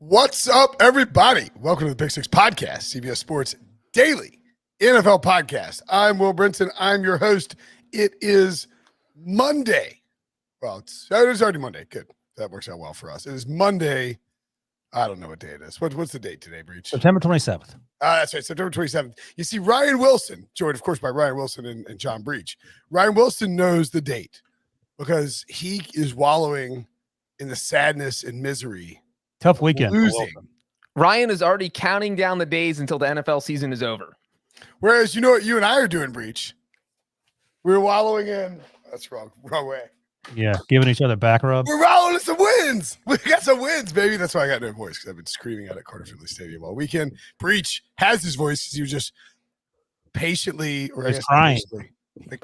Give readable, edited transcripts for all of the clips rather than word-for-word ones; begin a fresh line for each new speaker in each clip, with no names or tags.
What's up, everybody? Welcome to the Big Six Podcast, CBS Sports Daily NFL Podcast. I'm Will Brinson. I'm your host. It is Monday. Well, it's already Monday. Good. That works out well for us. It is Monday. I don't know what day it is. What's the date today, Breech?
September 27th.
That's right, September 27th. You see, Ryan Wilson, joined, of course, by Ryan Wilson and John Breech. Ryan Wilson knows the date because he is wallowing in the sadness and misery.
Tough weekend.
Losing.
Ryan is already counting down the days until the NFL season is over.
Whereas, you know what you and I are doing, Breech? We're wallowing in. That's wrong way.
Yeah, giving each other back rubs.
We're wallowing in some wins. We got some wins, baby. That's why I got no voice, because I've been screaming out at Carter Finley Stadium all weekend. Breech has his voice because he was just patiently, or I guess
crying.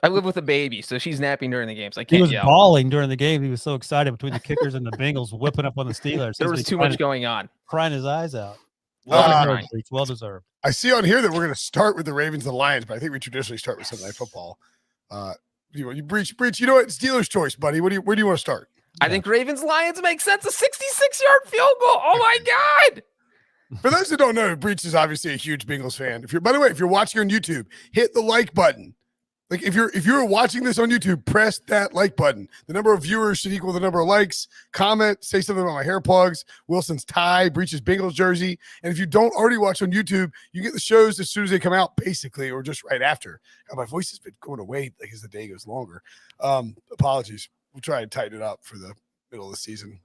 I live with a baby, so she's napping during the games. I
He
can't
was
yell.
bawling during the game. He was so excited between the kickers and the Bengals whipping up on the Steelers.
There was too much going on.
Crying his eyes out. Well deserved.
I see on here that we're going to start with the Ravens and the Lions, but I think we traditionally start with Sunday Night Football. You Breech. You know what? Steelers' choice, buddy. Where do you want to start?
I think Ravens-Lions makes sense. A 66-yard field goal. Oh, my God.
For those who don't know, Breech is obviously a huge Bengals fan. By the way, if you're watching on YouTube, hit the like button. Like if you're watching this on YouTube, press that like button. The number of viewers should equal the number of likes. Comment, say something about my hair plugs, Wilson's tie, Breech's Bengals jersey. And if you don't already watch on YouTube, you get the shows as soon as they come out, basically, or just right after. God, my voice has been going away like as the day goes longer. Apologies. We'll try and tighten it up for the middle of the season.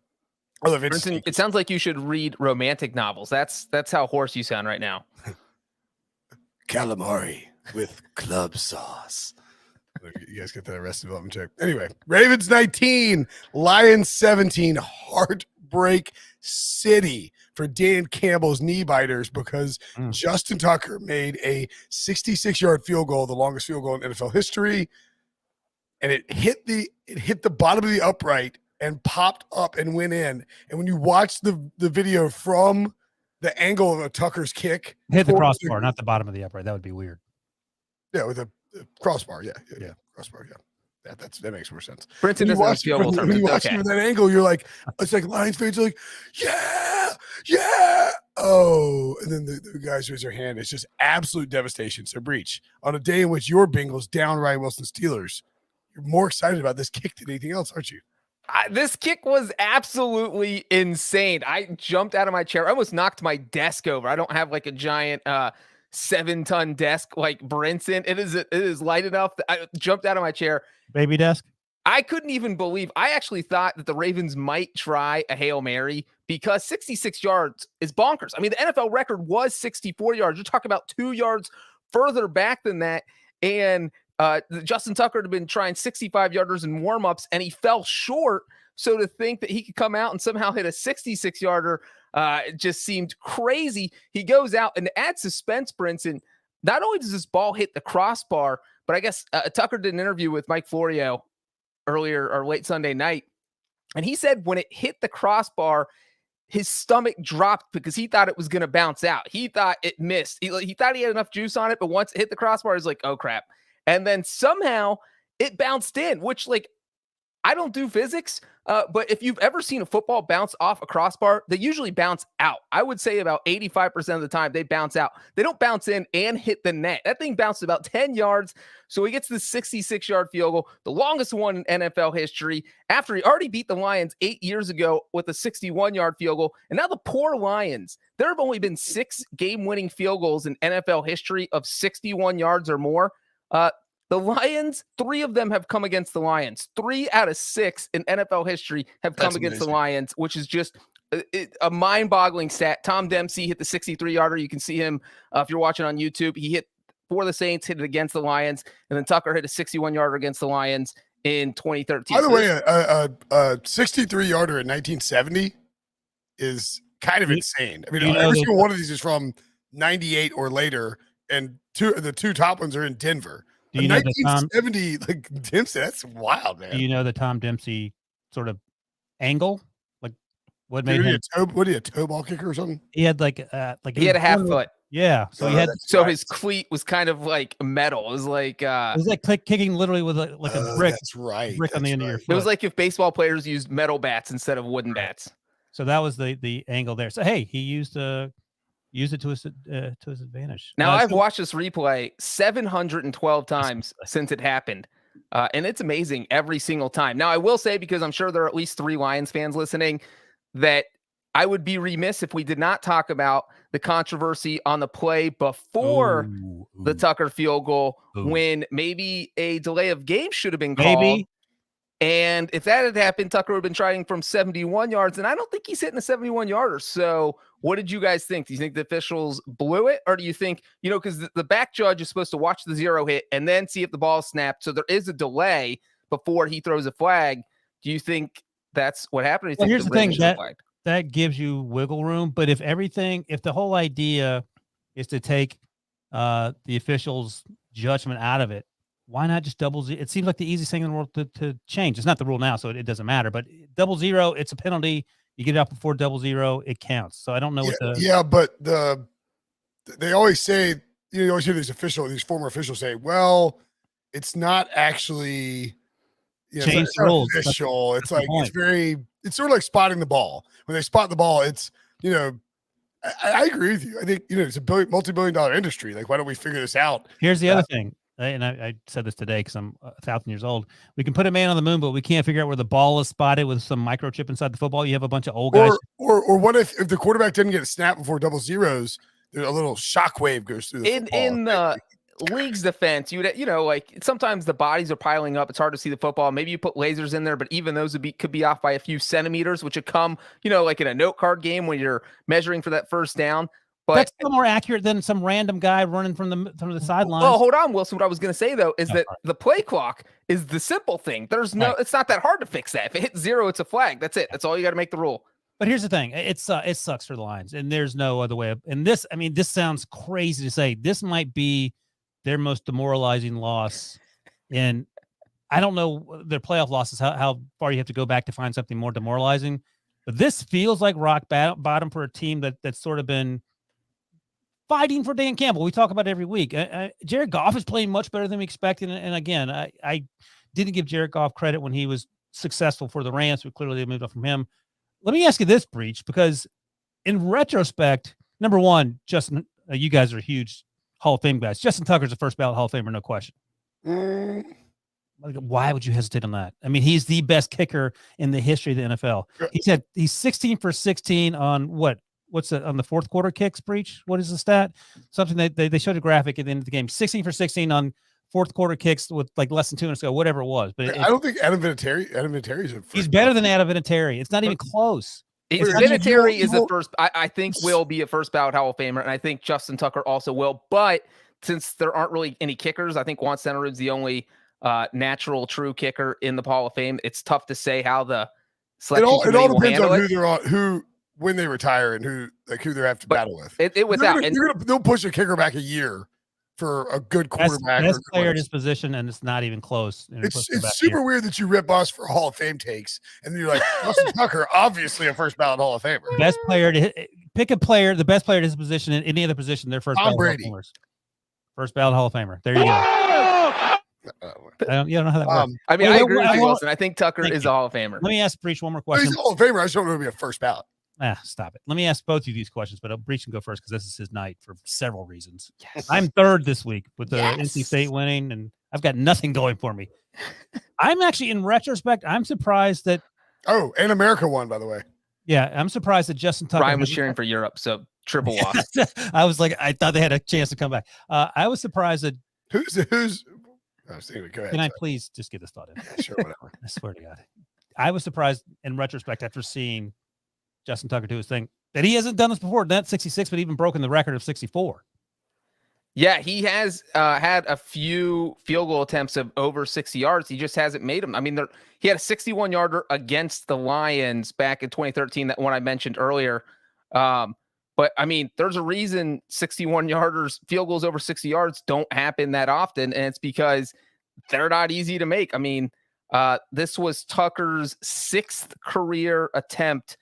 Brinson, it sounds like you should read romantic novels. That's how hoarse you sound right now.
Calamari with club sauce. You guys get that Arrested Development check. Anyway, Ravens 19, Lions 17, heartbreak city for Dan Campbell's knee biters because Justin Tucker made a 66-yard field goal, the longest field goal in NFL history, and it hit the bottom of the upright and popped up and went in. And when you watch the video from the angle of a Tucker's kick,
hit the crossbar, not the bottom of the upright. That would be weird.
Yeah, with a crossbar. Yeah. Crossbar. Yeah. That makes more sense.
Brinson doesn't have field goal terms.
When you watch it from that angle, you're like, it's like Lions fans are like, yeah. Oh, and then the guys raise their hand. It's just absolute devastation. So, Breech, on a day in which your Bengals down Ryan Wilson Steelers, you're more excited about this kick than anything else, aren't you?
This kick was absolutely insane. I jumped out of my chair. I almost knocked my desk over. I don't have like a giant 7-ton desk like Brinson. It is light enough that I jumped out of my chair.
Baby desk.
I couldn't even believe. I actually thought that the Ravens might try a Hail Mary because 66 yards is bonkers. I mean, the NFL record was 64 yards. You're talking about 2 yards further back than that. And Justin Tucker had been trying 65-yarders in warmups, and he fell short. So to think that he could come out and somehow hit a 66-yarder it just seemed crazy. He goes out, and to add suspense, Brinson, not only does this ball hit the crossbar, but I guess Tucker did an interview with Mike Florio earlier or late Sunday night, and he said when it hit the crossbar, his stomach dropped because he thought it was going to bounce out. He thought it missed. He thought he had enough juice on it, but once it hit the crossbar, he's like, oh, crap. And then somehow it bounced in, which, like, I don't do physics, but if you've ever seen a football bounce off a crossbar, they usually bounce out. I would say about 85% of the time they bounce out. They don't bounce in and hit the net. That thing bounced about 10 yards. So he gets the 66-yard field goal, the longest one in NFL history, after he already beat the Lions 8 years ago with a 61-yard field goal. And now the poor Lions, there have only been 6 game-winning field goals in NFL history of 61 yards or more. The Lions, 3 of them have come against the Lions. 3 out of 6 in NFL history have come against the Lions, which is just a mind-boggling stat. Tom Dempsey hit the 63-yarder. You can see him if you're watching on YouTube. He hit for the Saints, hit it against the Lions, and then Tucker hit a 61-yarder against the Lions in 2013.
By the way, a 63-yarder in 1970 is kind of insane. I mean, every single one of these is from 98 or later, and the two top ones are in Denver.
Do you know
1970, like Dempsey, that's wild, man.
Do you know the Tom Dempsey sort of angle? Like what made him?
What he a toe ball kicker or something?
He had like
he had a half foot.
Yeah, so he had.
So his cleat was kind of like metal. It was like
kicking literally with a brick.
That's right.
Brick on the end of your foot.
It was like if baseball players used metal bats instead of wooden bats.
So that was the angle there. So hey, he used it to his advantage.
Now I've watched this replay 712 times since it happened. And it's amazing every single time. Now I will say, because I'm sure there are at least 3 Lions fans listening, that I would be remiss if we did not talk about the controversy on the play before the Tucker field goal, when maybe a delay of game should have been called. And if that had happened, Tucker would have been trying from 71 yards, and I don't think he's hitting a 71-yarder. So what did you guys think? Do you think the officials blew it? Or do you think, because the back judge is supposed to watch the 0 hit and then see if the ball snapped, so there is a delay before he throws a flag. Do you think that's what happened?
Well, here's the thing, that gives you wiggle room. But if the whole idea is to take the officials' judgment out of it, why not just double zero? It seems like the easiest thing in the world to change. It's not the rule now, so it doesn't matter. But double zero, it's a penalty. You get it out before double zero, it counts. So I don't know
but they always say, you always hear these former officials say, well, it's not actually
change the rules.
Official. It's like it's sort of like spotting the ball. When they spot the ball, it's I agree with you. I think it's a multi-billion-dollar industry. Like, why don't we figure this out?
Here's the other thing. And I said this today because I'm 1,000 years old. We can put a man on the moon, but we can't figure out where the ball is spotted with some microchip inside the football. You have a bunch of old guys.
Or what if the quarterback didn't get a snap before double zeros? There's a little shockwave goes through the football.
In the league's defense, like sometimes the bodies are piling up. It's hard to see the football. Maybe you put lasers in there, but even those could be off by a few centimeters, which would come, like in a note card game when you're measuring for that first down. But
that's still more accurate than some random guy running from the sidelines.
Well, hold on, Wilson. What I was going to say, though, is that the play clock is the simple thing. It's not that hard to fix that. If it hits 0, it's a flag. That's it. That's all you got to make the rule.
But here's the thing. It sucks for the Lions, and there's no other way. And this sounds crazy to say. This might be their most demoralizing loss. And I don't know their playoff losses, how far you have to go back to find something more demoralizing. But this feels like rock bottom for a team that's sort of been fighting for Dan Campbell. We talk about it every week. Jared Goff is playing much better than we expected. And again, I didn't give Jared Goff credit when he was successful for the Rams, but clearly they moved on from him. Let me ask you this, Breech, because in retrospect, number one, Justin, you guys are huge Hall of Fame guys. Justin Tucker's a first ballot Hall of Famer, no question. Why would you hesitate on that? I mean, he's the best kicker in the history of the NFL. He's 16 for 16 on what's on the fourth quarter kicks, Breech? What is the stat? Something that they showed a graphic at the end of the game. 16 for 16 on fourth quarter kicks with like less than 2 minutes ago, whatever it was. But
I don't think Adam Vinatieri's
he's better than Adam Vinatieri. It's not even close.
Vinatieri is the first. I think will be a first ballot Hall of Famer, and I think Justin Tucker also will. But since there aren't really any kickers, I think Juan Centerud's the only natural true kicker in the Hall of Fame. It's tough to say how the selection
it all depends on
who
they're on, when they retire and who they have to battle with.
They'll
push a kicker back a year for a good quarterback.
Best player in his position, and it's not even close.
It's super weird that you rip us for Hall of Fame takes, and you're like, Justin Tucker, obviously a first ballot Hall of Famer.
Best player to pick a player, the best player in his position in any other position, their first
Tom
ballot
Brady.
Hall of Famers. First ballot Hall of Famer. There you go. You don't know how that works.
I mean, I agree with you, Wilson. I think Tucker is a Hall of Famer.
Let me ask Breech one more question.
He's a Hall of Famer. I just don't know if he'll be a first ballot.
Stop it. Let me ask both of you these questions, but Breech can go first because this is his night for several reasons. Yes. I'm third this week with the NC State winning, and I've got nothing going for me. I'm actually, in retrospect, I'm surprised that.
Oh, and America won, by the way.
Yeah, I'm surprised that Justin Tucker.
Ryan was cheering for Europe, so triple loss.
I was like, I thought they had a chance to come back. I was surprised that.
Who's? Anyway, go ahead.
Can I please just get this thought in?
Yeah, sure, whatever.
I swear to God, I was surprised in retrospect after seeing Justin Tucker do his thing that he hasn't done this before. Not 66, but even broken the record of 64.
Yeah, he has had a few field goal attempts of over 60 yards. He just hasn't made them. I mean, he had a 61-yarder against the Lions back in 2013, that one I mentioned earlier. But, I mean, there's a reason 61-yarders, field goals over 60 yards don't happen that often, and it's because they're not easy to make. I mean, this was Tucker's 6th career attempt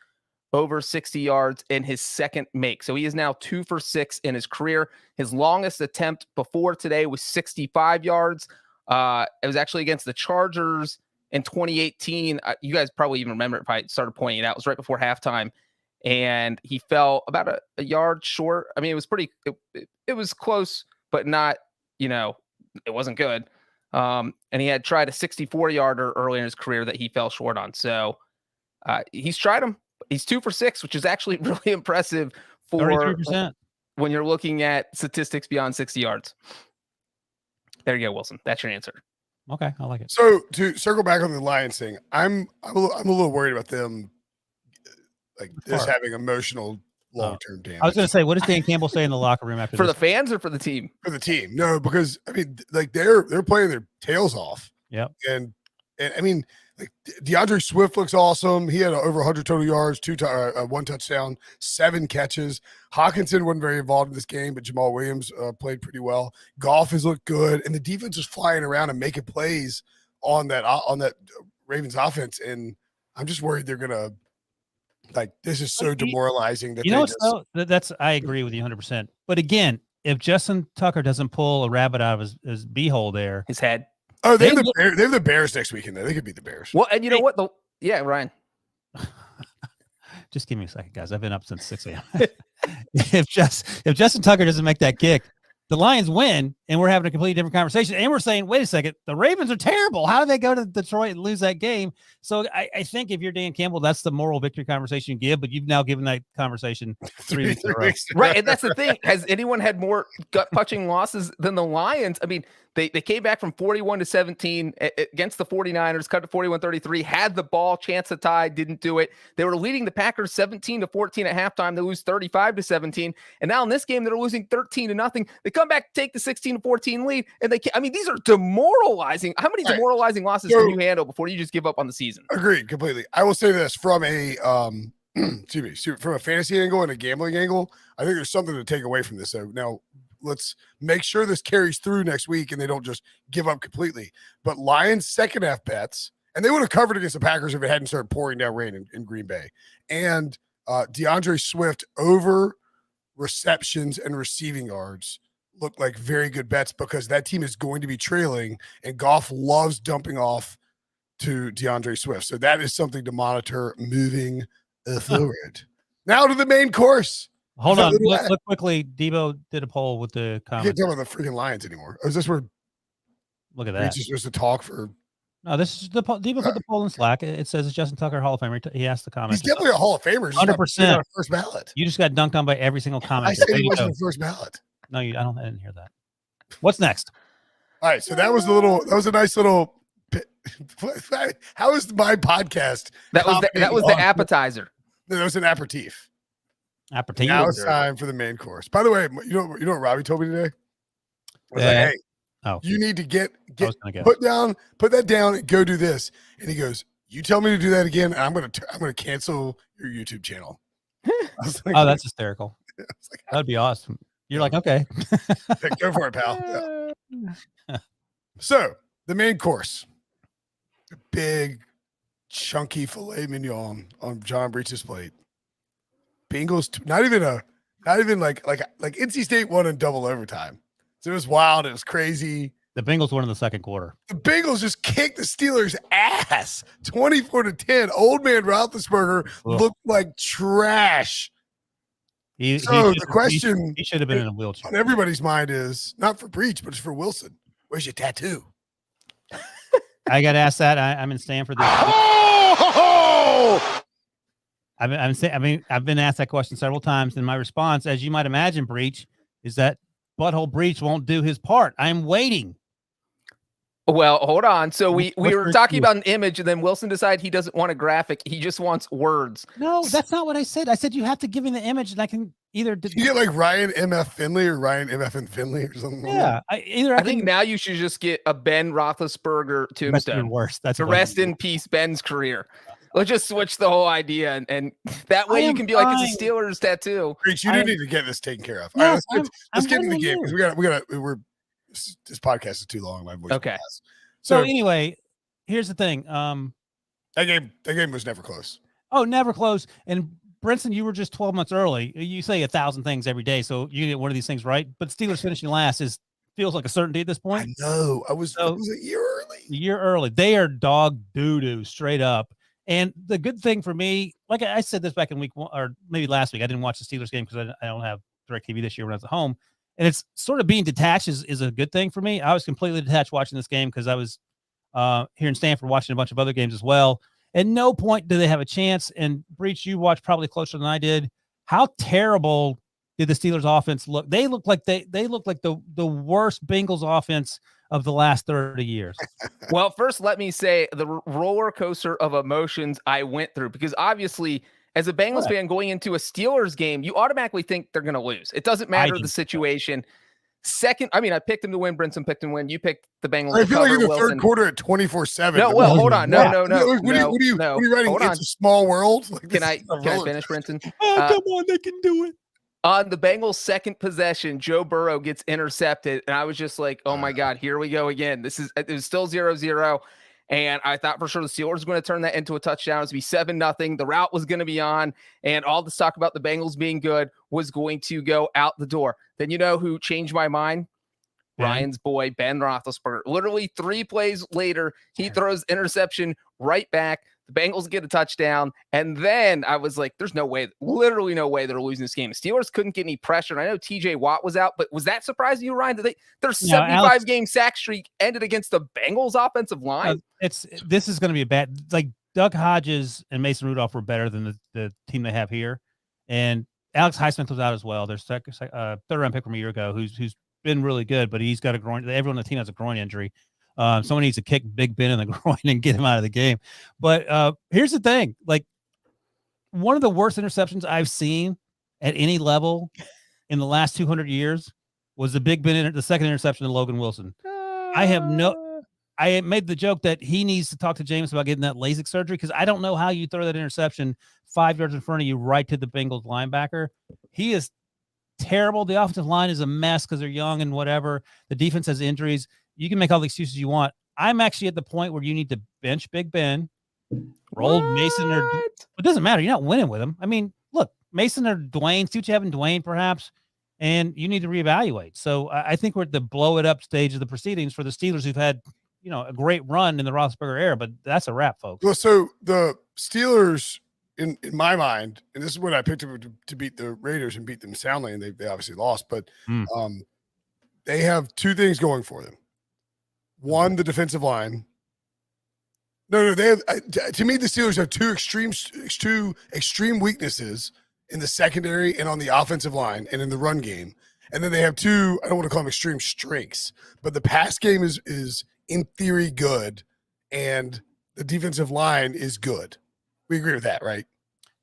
over 60 yards in his second make. So he is now 2 for 6 in his career. His longest attempt before today was 65 yards. It was actually against the Chargers in 2018. You guys probably even remember it if I started pointing it out. It was right before halftime. and he fell about a yard short. I mean, it was it was close, but not, it wasn't good. And he had tried a 64-yarder early in his career that he fell short on. So he's tried them. He's 2 for 6, which is actually really impressive for
33%.
when you're looking at statistics beyond 60 yards. There you go, Wilson. That's your answer.
Okay, I like it.
So to circle back on the Lions thing, I'm a little worried about them, like this having emotional long-term damage.
I was going to say, what does Dan Campbell say in the locker room after
for
this?
the fans or for the team?
For the team, no, because I mean, like they're playing their tails off.
Yep.
And I mean, like DeAndre Swift looks awesome. He had over 100 total yards, 1 touchdown, 7 catches. Hawkinson wasn't very involved in this game, but Jamal Williams played pretty well. Goff has looked good, and the defense is flying around and making plays on that Ravens offense. And I'm just worried they're gonna, like, this is so demoralizing that
that's I agree with you 100%. But again, if Justin Tucker doesn't pull a rabbit out of his beehole there,
his head.
Oh, they have the Bears next weekend. They could beat the Bears.
Well, and you know what? Ryan.
Just give me a second, guys. I've been up since 6 a.m. If Justin Tucker doesn't make that kick, the Lions win, and we're having a completely different conversation. And we're saying, wait a second, the Ravens are terrible. How do they go to Detroit and lose that game? So I think if you're Dan Campbell, that's the moral victory conversation you give, but you've now given that conversation 3 weeks in a row.
Right, and that's the thing. Has anyone had more gut-punching losses than the Lions? I mean, they came back from 41-17 against the 49ers, cut to 41-33, had the ball, chance to tie, didn't do it. They were leading the Packers 17-14 at halftime. They lose 35-17, and now in this game, they're losing 13-0. They come back, take the 16-14 lead, and these are demoralizing. How many demoralizing losses can you handle before you just give up on the season?
Agreed, completely. I will say this from a from a fantasy angle and a gambling angle, I think there's something to take away from this. So now let's make sure this carries through next week and they don't just give up completely. But Lions second half bets, and they would have covered against the Packers if it hadn't started pouring down rain in Green Bay. And DeAndre Swift over receptions and receiving yards look like very good bets because that team is going to be trailing, and Goff loves dumping off to DeAndre Swift. So that is something to monitor moving forward. Now to the main course.
Hold on. Look quickly. Debo did a poll with the comments.
I can't talk about the freaking Lions anymore. Is this where?
Look at that.
It's just a talk for.
No, this is the Debo put the poll in Slack. It says, "Is Justin Tucker Hall of Famer?" He asked the comments.
He's definitely a Hall of Famer.
100%.
First ballot.
You just got dunked on by every single comment.
I said he wasn't the first ballot.
No, I didn't hear that. What's next?
All right, so that was a nice little. How is my podcast?
That was the appetizer.
That was an aperitif.
Aperitif.
Now it's time for the main course. By the way, you know what Robbie told me today? I was like, hey, you need to get put that down and go do this. And he goes, you tell me to do that again, and I'm gonna cancel your YouTube channel. I was like,
that's hysterical. That'd be awesome. You're like, okay.
Go for it, pal. Yeah. So the main course. A big, chunky filet mignon on John Breech's plate. Bengals, not even like NC State won in double overtime. So it was wild. It was crazy.
The Bengals won in the second quarter.
The Bengals just kicked the Steelers' ass, 24-10. Old man Roethlisberger looked like trash. The question
he should have been in a wheelchair.
On everybody's mind is not for Breech, but it's for Wilson. Where's your tattoo?
I got asked that. I'm in Stanford. I've been asked that question several times, and my response, as you might imagine, Breech, is that Butthole Breech won't do his part. I'm waiting.
Well, hold on. So we were talking about an image, and then Wilson decided he doesn't want a graphic. He just wants words.
No, that's not what I said. I said you have to give me the image, and I can either.
You get like Ryan M.F. Finley or Ryan M.F. and Finley or something.
Yeah,
I think now you should just get a Ben Roethlisberger tombstone.
Worse. That's
to rest in peace, Ben's career. Let's just switch the whole idea, and that way you can be like, it's a Steelers tattoo.
Breech, you do need to get this taken care of. All right, let's get in the game because this podcast is too long. My voice.
Okay.
So anyway, here's the thing.
That game was never close.
Oh, never close. And Brinson, you were just 12 months early. You say 1,000 things every day, so you get one of these things right. But Steelers finishing last feels like a certainty at this point.
I know. I was a year early.
A year early. They are dog doo-doo straight up. And the good thing for me, like I said this back in week 1 or maybe last week, I didn't watch the Steelers game because I don't have DirecTV this year when I was at home. And it's sort of being detached is a good thing for me. I was completely detached watching this game because I was here in Stanford watching a bunch of other games as well. At no point do they have a chance. And Breech, you watched probably closer than I did. How terrible did the Steelers offense look? They look like the worst Bengals offense of the last 30 years.
Well, first, let me say the roller coaster of emotions I went through, because obviously, as a Bengals fan going into a Steelers game, you automatically think they're going to lose. It doesn't matter the situation. Second, I mean, I picked them to win. Brinson picked them to win. You picked the Bengals.
I feel like in the
Wilson.
third quarter at 24-7.
No, well, hold on. No.
What are you writing?
Hold
It's
on.
a small world. Like,
Can I finish, Brinson?
Come on, they can do it.
On the Bengals' second possession, Joe Burrow gets intercepted, and I was just like, oh my God, here we go again. It was still 0-0. And I thought for sure the Steelers were going to turn that into a touchdown. It was going to be 7-0. The route was going to be on, and all this talk about the Bengals being good was going to go out the door. Then you know who changed my mind? Ryan's boy, Ben Roethlisberger. Literally 3 plays later, he throws interception right back. The Bengals get a touchdown. And then I was like, there's no way, literally no way they're losing this game. Steelers couldn't get any pressure. And I know TJ Watt was out, but was that surprising you, Ryan? That their 75-game sack streak ended against the Bengals offensive line?
This is going to be a bad, like Doug Hodges and Mason Rudolph were better than the team they have here. And Alex Highsmith was out as well. Their third-round pick from a year ago who's been really good, but he's got a groin. Everyone on the team has a groin injury. Someone needs to kick Big Ben in the groin and get him out of the game. But here's the thing. Like, one of the worst interceptions I've seen at any level in the last 200 years was the Big Ben, the second interception to Logan Wilson. I made the joke that he needs to talk to James about getting that LASIK surgery, because I don't know how you throw that interception 5 yards in front of you right to the Bengals linebacker. He is terrible. The offensive line is a mess because they're young and whatever. The defense has injuries. You can make all the excuses you want. I'm actually at the point where you need to bench Big Ben, roll Mason, or it doesn't matter. You're not winning with him. I mean, look, Mason or Dwayne, see what you have in Dwayne, perhaps, and you need to reevaluate. So I think we're at the blow it up stage of the proceedings for the Steelers, who've had, a great run in the Roethlisberger era, but that's a wrap, folks.
Well, so the Steelers, in my mind, and this is when I picked them to beat the Raiders and beat them soundly, and they obviously lost, but they have 2 things going for them. One, the defensive line. No, they have. To me, the Steelers have two extreme weaknesses in the secondary and on the offensive line and in the run game. And then they have 2, I don't want to call them extreme strengths, but the pass game is in theory good, and the defensive line is good. We agree with that, right?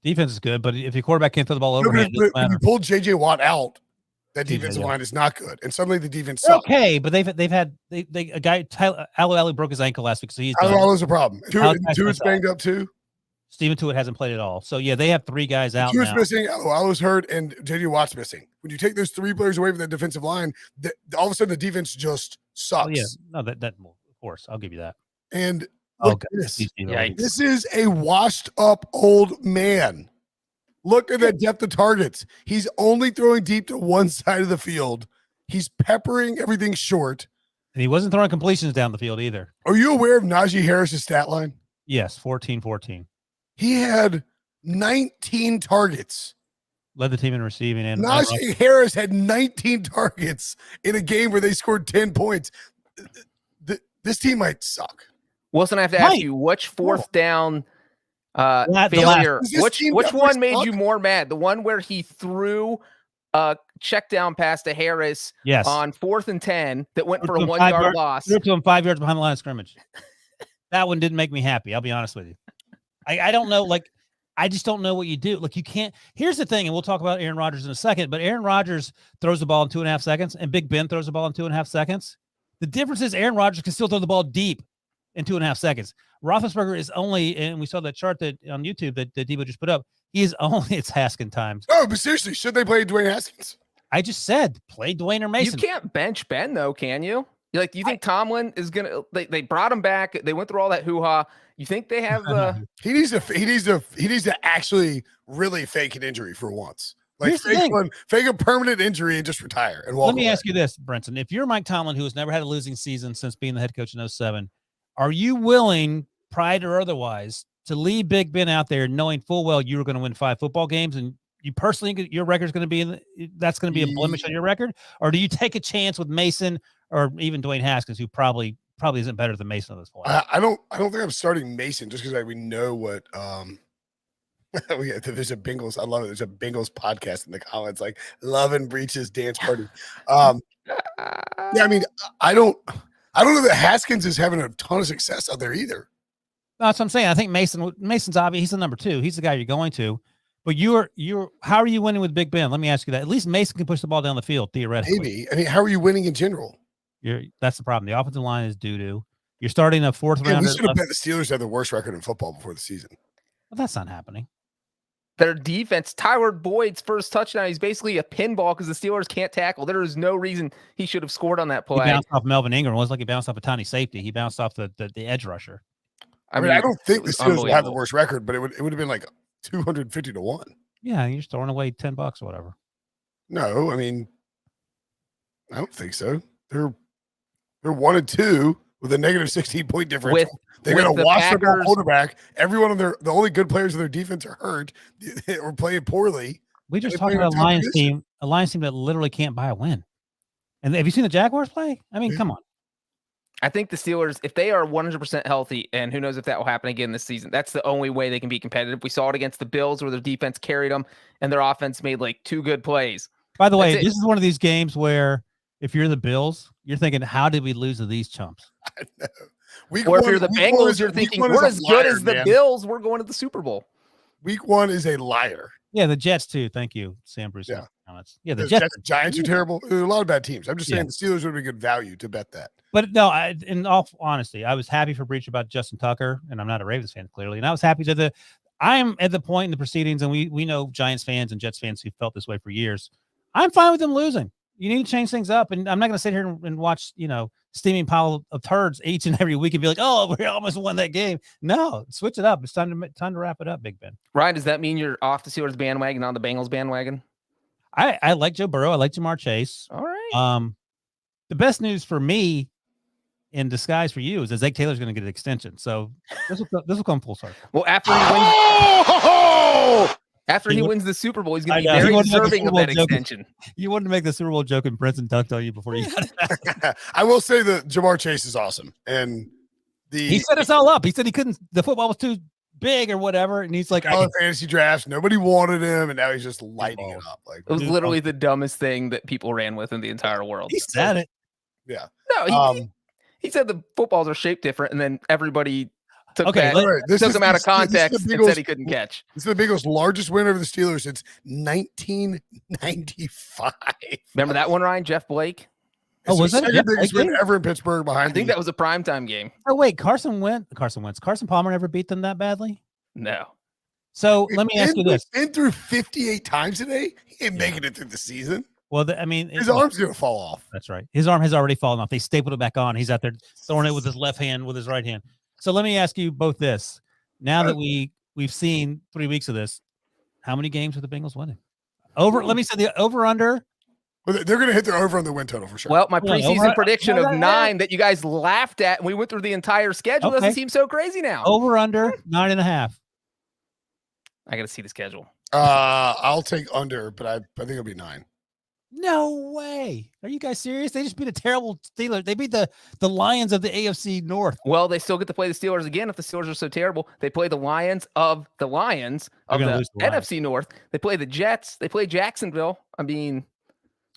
Defense is good, but if your quarterback can't throw the ball over,
when you pull J.J. Watt out, that defensive line is not good, and suddenly the defense sucks.
Okay, but they've had a guy, Alu broke his ankle last week, so he's
Alu's a problem. Tuitt's banged up too.
Steven Tuitt hasn't played at all, so yeah, they have 3 guys out.
Tuitt's missing. Alu's hurt, and J.J. Watt's missing. When you take those 3 players away from the defensive line, all of a sudden the defense just sucks.
Oh, yeah, no, that of course, I'll give you that.
And look, this is a washed up old man. Look at that depth of targets. He's only throwing deep to one side of the field. He's peppering everything short.
And he wasn't throwing completions down the field either.
Are you aware of Najee Harris's stat line?
Yes, 14-14.
He had 19 targets.
Led the team in receiving. And
Najee Harris had 19 targets in a game where they scored 10 points. This team might suck.
Wilson, I have to ask you, which fourth down failure, which one made you more mad? The one where he threw a check down pass to Harris on 4th and 10 that went for a 1-yard loss.
Threw to him 5 yards behind the line of scrimmage. That one didn't make me happy. I'll be honest with you. I don't know. Like, I just don't know what you do. Like, you can't. Here's the thing, and we'll talk about Aaron Rodgers in a second, but Aaron Rodgers throws the ball in 2.5 seconds, and Big Ben throws the ball in 2.5 seconds. The difference is Aaron Rodgers can still throw the ball deep in 2.5 seconds. Roethlisberger is only, and we saw that chart that on YouTube that Debo just put up, he is only, it's Haskins times.
Oh, but seriously, should they play Dwayne Haskins?
I just said, play Dwayne or Mason.
You can't bench Ben, though, can you? Like, do you think Tomlin is going to, they brought him back. They went through all that hoo-ha. You think they have
he needs to actually really fake an injury for once. Like, fake a permanent injury and just retire and walk
Let me
away.
ask you this, Brinson. If you're Mike Tomlin, who has never had a losing season since being the head coach in 2007, are you willing, pride or otherwise, to leave Big Ben out there knowing full well you were going to win 5 football games and you personally, your record's going to be that's going to be a blemish on your record? Or do you take a chance with Mason or even Dwayne Haskins, who probably isn't better than Mason at this point?
I don't think I'm starting Mason just because we know what there's a Bengals. I love it. There's a Bengals podcast in the comments like loving Breech's dance party. Yeah, I mean, I don't know that Haskins is having a ton of success out there either.
That's what I'm saying. I think Mason's obvious. He's the number 2. He's the guy you're going to. But how are you winning with Big Ben? Let me ask you that. At least Mason can push the ball down the field, theoretically.
Maybe. I mean, how are you winning in general?
That's the problem. The offensive line is doo-doo. You're starting a 4th rounder.
We should have bet the Steelers had the worst record in football before the season.
Well, that's not happening.
Their defense, Tyrod Boyd's first touchdown, he's basically a pinball because the Steelers can't tackle. There is no reason he should have scored on that play.
He bounced off Melvin Ingram. It wasn't like he bounced off a tiny safety. He bounced off the edge rusher.
I mean, I don't think the Steelers would have the worst record, but it would have been like 250 to 1.
Yeah, you're just throwing away $10 or whatever.
No, I mean, I don't think so. They're 1-2 with a negative 16-point difference. They're going to watch their quarterback. Every one of the only good players of their defense are hurt or playing poorly.
We just talked about a Lions team that literally can't buy a win. And have you seen the Jaguars play? I mean, come on.
I think the Steelers, if they are 100% healthy, and who knows if that will happen again this season, that's the only way they can be competitive. We saw it against the Bills where their defense carried them and their offense made like 2 good plays.
By the way, this is one of these games where if you're the Bills, you're thinking, how did we lose to these chumps?
I know. If you're the Bengals, you're thinking, we're as good as the Bills. We're going to the Super Bowl.
Week 1 is a liar.
Yeah, the Jets too. Thank you, Sam Bruce.
Yeah, the Jets. Giants are terrible. There are a lot of bad teams. I'm just saying the Steelers would be good value to bet that.
But no, in all honesty, I was happy for Breech about Justin Tucker, and I'm not a Ravens fan clearly, and I was happy I'm at the point in the proceedings, and we know Giants fans and Jets fans who felt this way for years. I'm fine with them losing. You need to change things up, and I'm not going to sit here and watch steaming pile of turds each and every week and be like, oh, we almost won that game. No, switch it up. It's time to wrap it up, Big Ben.
Ryan, does that mean you're off the Steelers bandwagon on the Bengals bandwagon?
I like Joe Burrow. I like Jamar Chase.
All right.
The best news for me in disguise for you is that Zach Taylor's going to get an extension. So this will come full circle.
Well, after he wins the Super Bowl, he's going to be very deserving of that extension.
You wanted to make the Super Bowl joke and Brinson dunked on you before you got it.
I will say that Jamar Chase is awesome. And
he set us all up. He said the football was too big or whatever. And he's like,
fantasy drafts, nobody wanted him. And now he's just lighting it up. Like,
it was literally the dumbest thing that people ran with in the entire world.
He said it.
Yeah.
No, he said the footballs are shaped different. And then everybody took him out of context and said he couldn't catch.
This is the Bengals' largest win over the Steelers since 1995.
Remember that one, Ryan? Jeff Blake?
Oh, was that the
biggest win ever in Pittsburgh behind
I think that was a primetime game.
Oh, wait, Carson Palmer never beat them that badly?
No.
So let me ask you this.
Been through 58 times today. He ain't making it through the season.
Well,
his arm's going to fall off.
That's right. His arm has already fallen off. They stapled it back on. He's out there throwing it with his left hand, with his right hand. So let me ask you both this. Now that we've seen 3 weeks of this, how many games are the Bengals winning? Let me say the over-under.
Well, they're going to hit their over on the win total for sure.
Well, my preseason prediction of 9 that you guys laughed at, and we went through the entire schedule, doesn't seem so crazy now.
Over-under 9.5.
I got to see the schedule.
I'll take under, but I think it'll be 9.
No way. Are you guys serious? They just beat a terrible Steelers. They beat the Lions of the AFC North.
Well, they still get to play the Steelers again if the Steelers are so terrible. They play the Lions of the NFC North. They play the Jets. They play Jacksonville. I mean,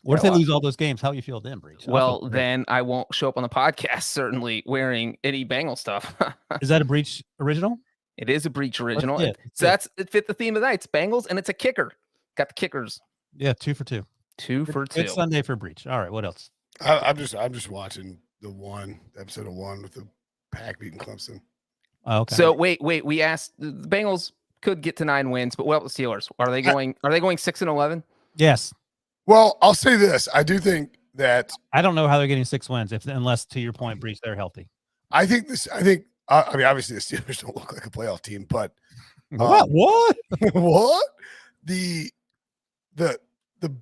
what if they lose all those games? How you feel then, Breech?
Well, then I won't show up on the podcast, certainly wearing any Bengal stuff.
Is that a Breech original?
It is a Breech original. It fit the theme of the night. It's Bengals, and it's a kicker. Got the kickers.
Yeah, 2 for 2.
2 for 2.
It's Sunday for Breech. All right, what else?
I'm just watching the episode of 1 with the Pack beating Clemson.
Oh, okay.
So wait. We asked the Bengals could get to 9 wins, but what about the Steelers? Are they going 6-11?
Yes.
Well, I'll say this. I do think that
I don't know how they're getting 6 wins unless, to your point, Breech, they're healthy.
I methink obviously the Steelers don't look like a playoff team, but
what?
What? The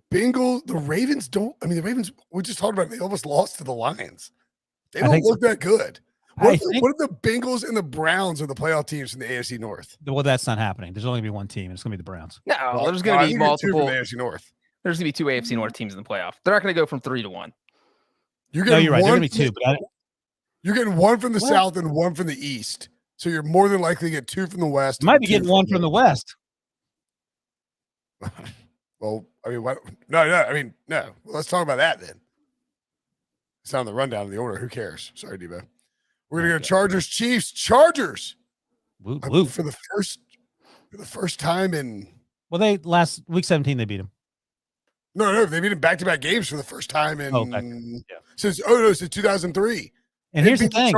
Bengals, the Ravens don't. I mean, the Ravens. We just talked about it, they almost lost to the Lions. They don't look that good.
I think,
what are the Bengals and the Browns are the playoff teams in the AFC North?
well, that's not happening. There's only going to be one team, and it's going to be the Browns.
No,
Well,
there's going
I
to be
think it's two
multiple.
from the AFC North.
There's going to be two AFC North teams in the playoff. They're not going to go from 3 to 1.
You're
No,
getting
you're right. There's
one
going to be two, but
You're getting one from the
What?
South and one from the East. So you're more than likely to get two from the West.
you might
and
be
two
getting one from the West.
Well, I mean, what? No. I mean, no. Well, let's talk about that then. It's on the rundown of the order. Who cares? Sorry, Debo. We're gonna go Chargers, Chiefs, Chargers.
Whoop, whoop.
For the first time in.
Well, they last week 17 they beat them.
No, they beat him back-to-back games for the first time in since 2003.
And here's the thing: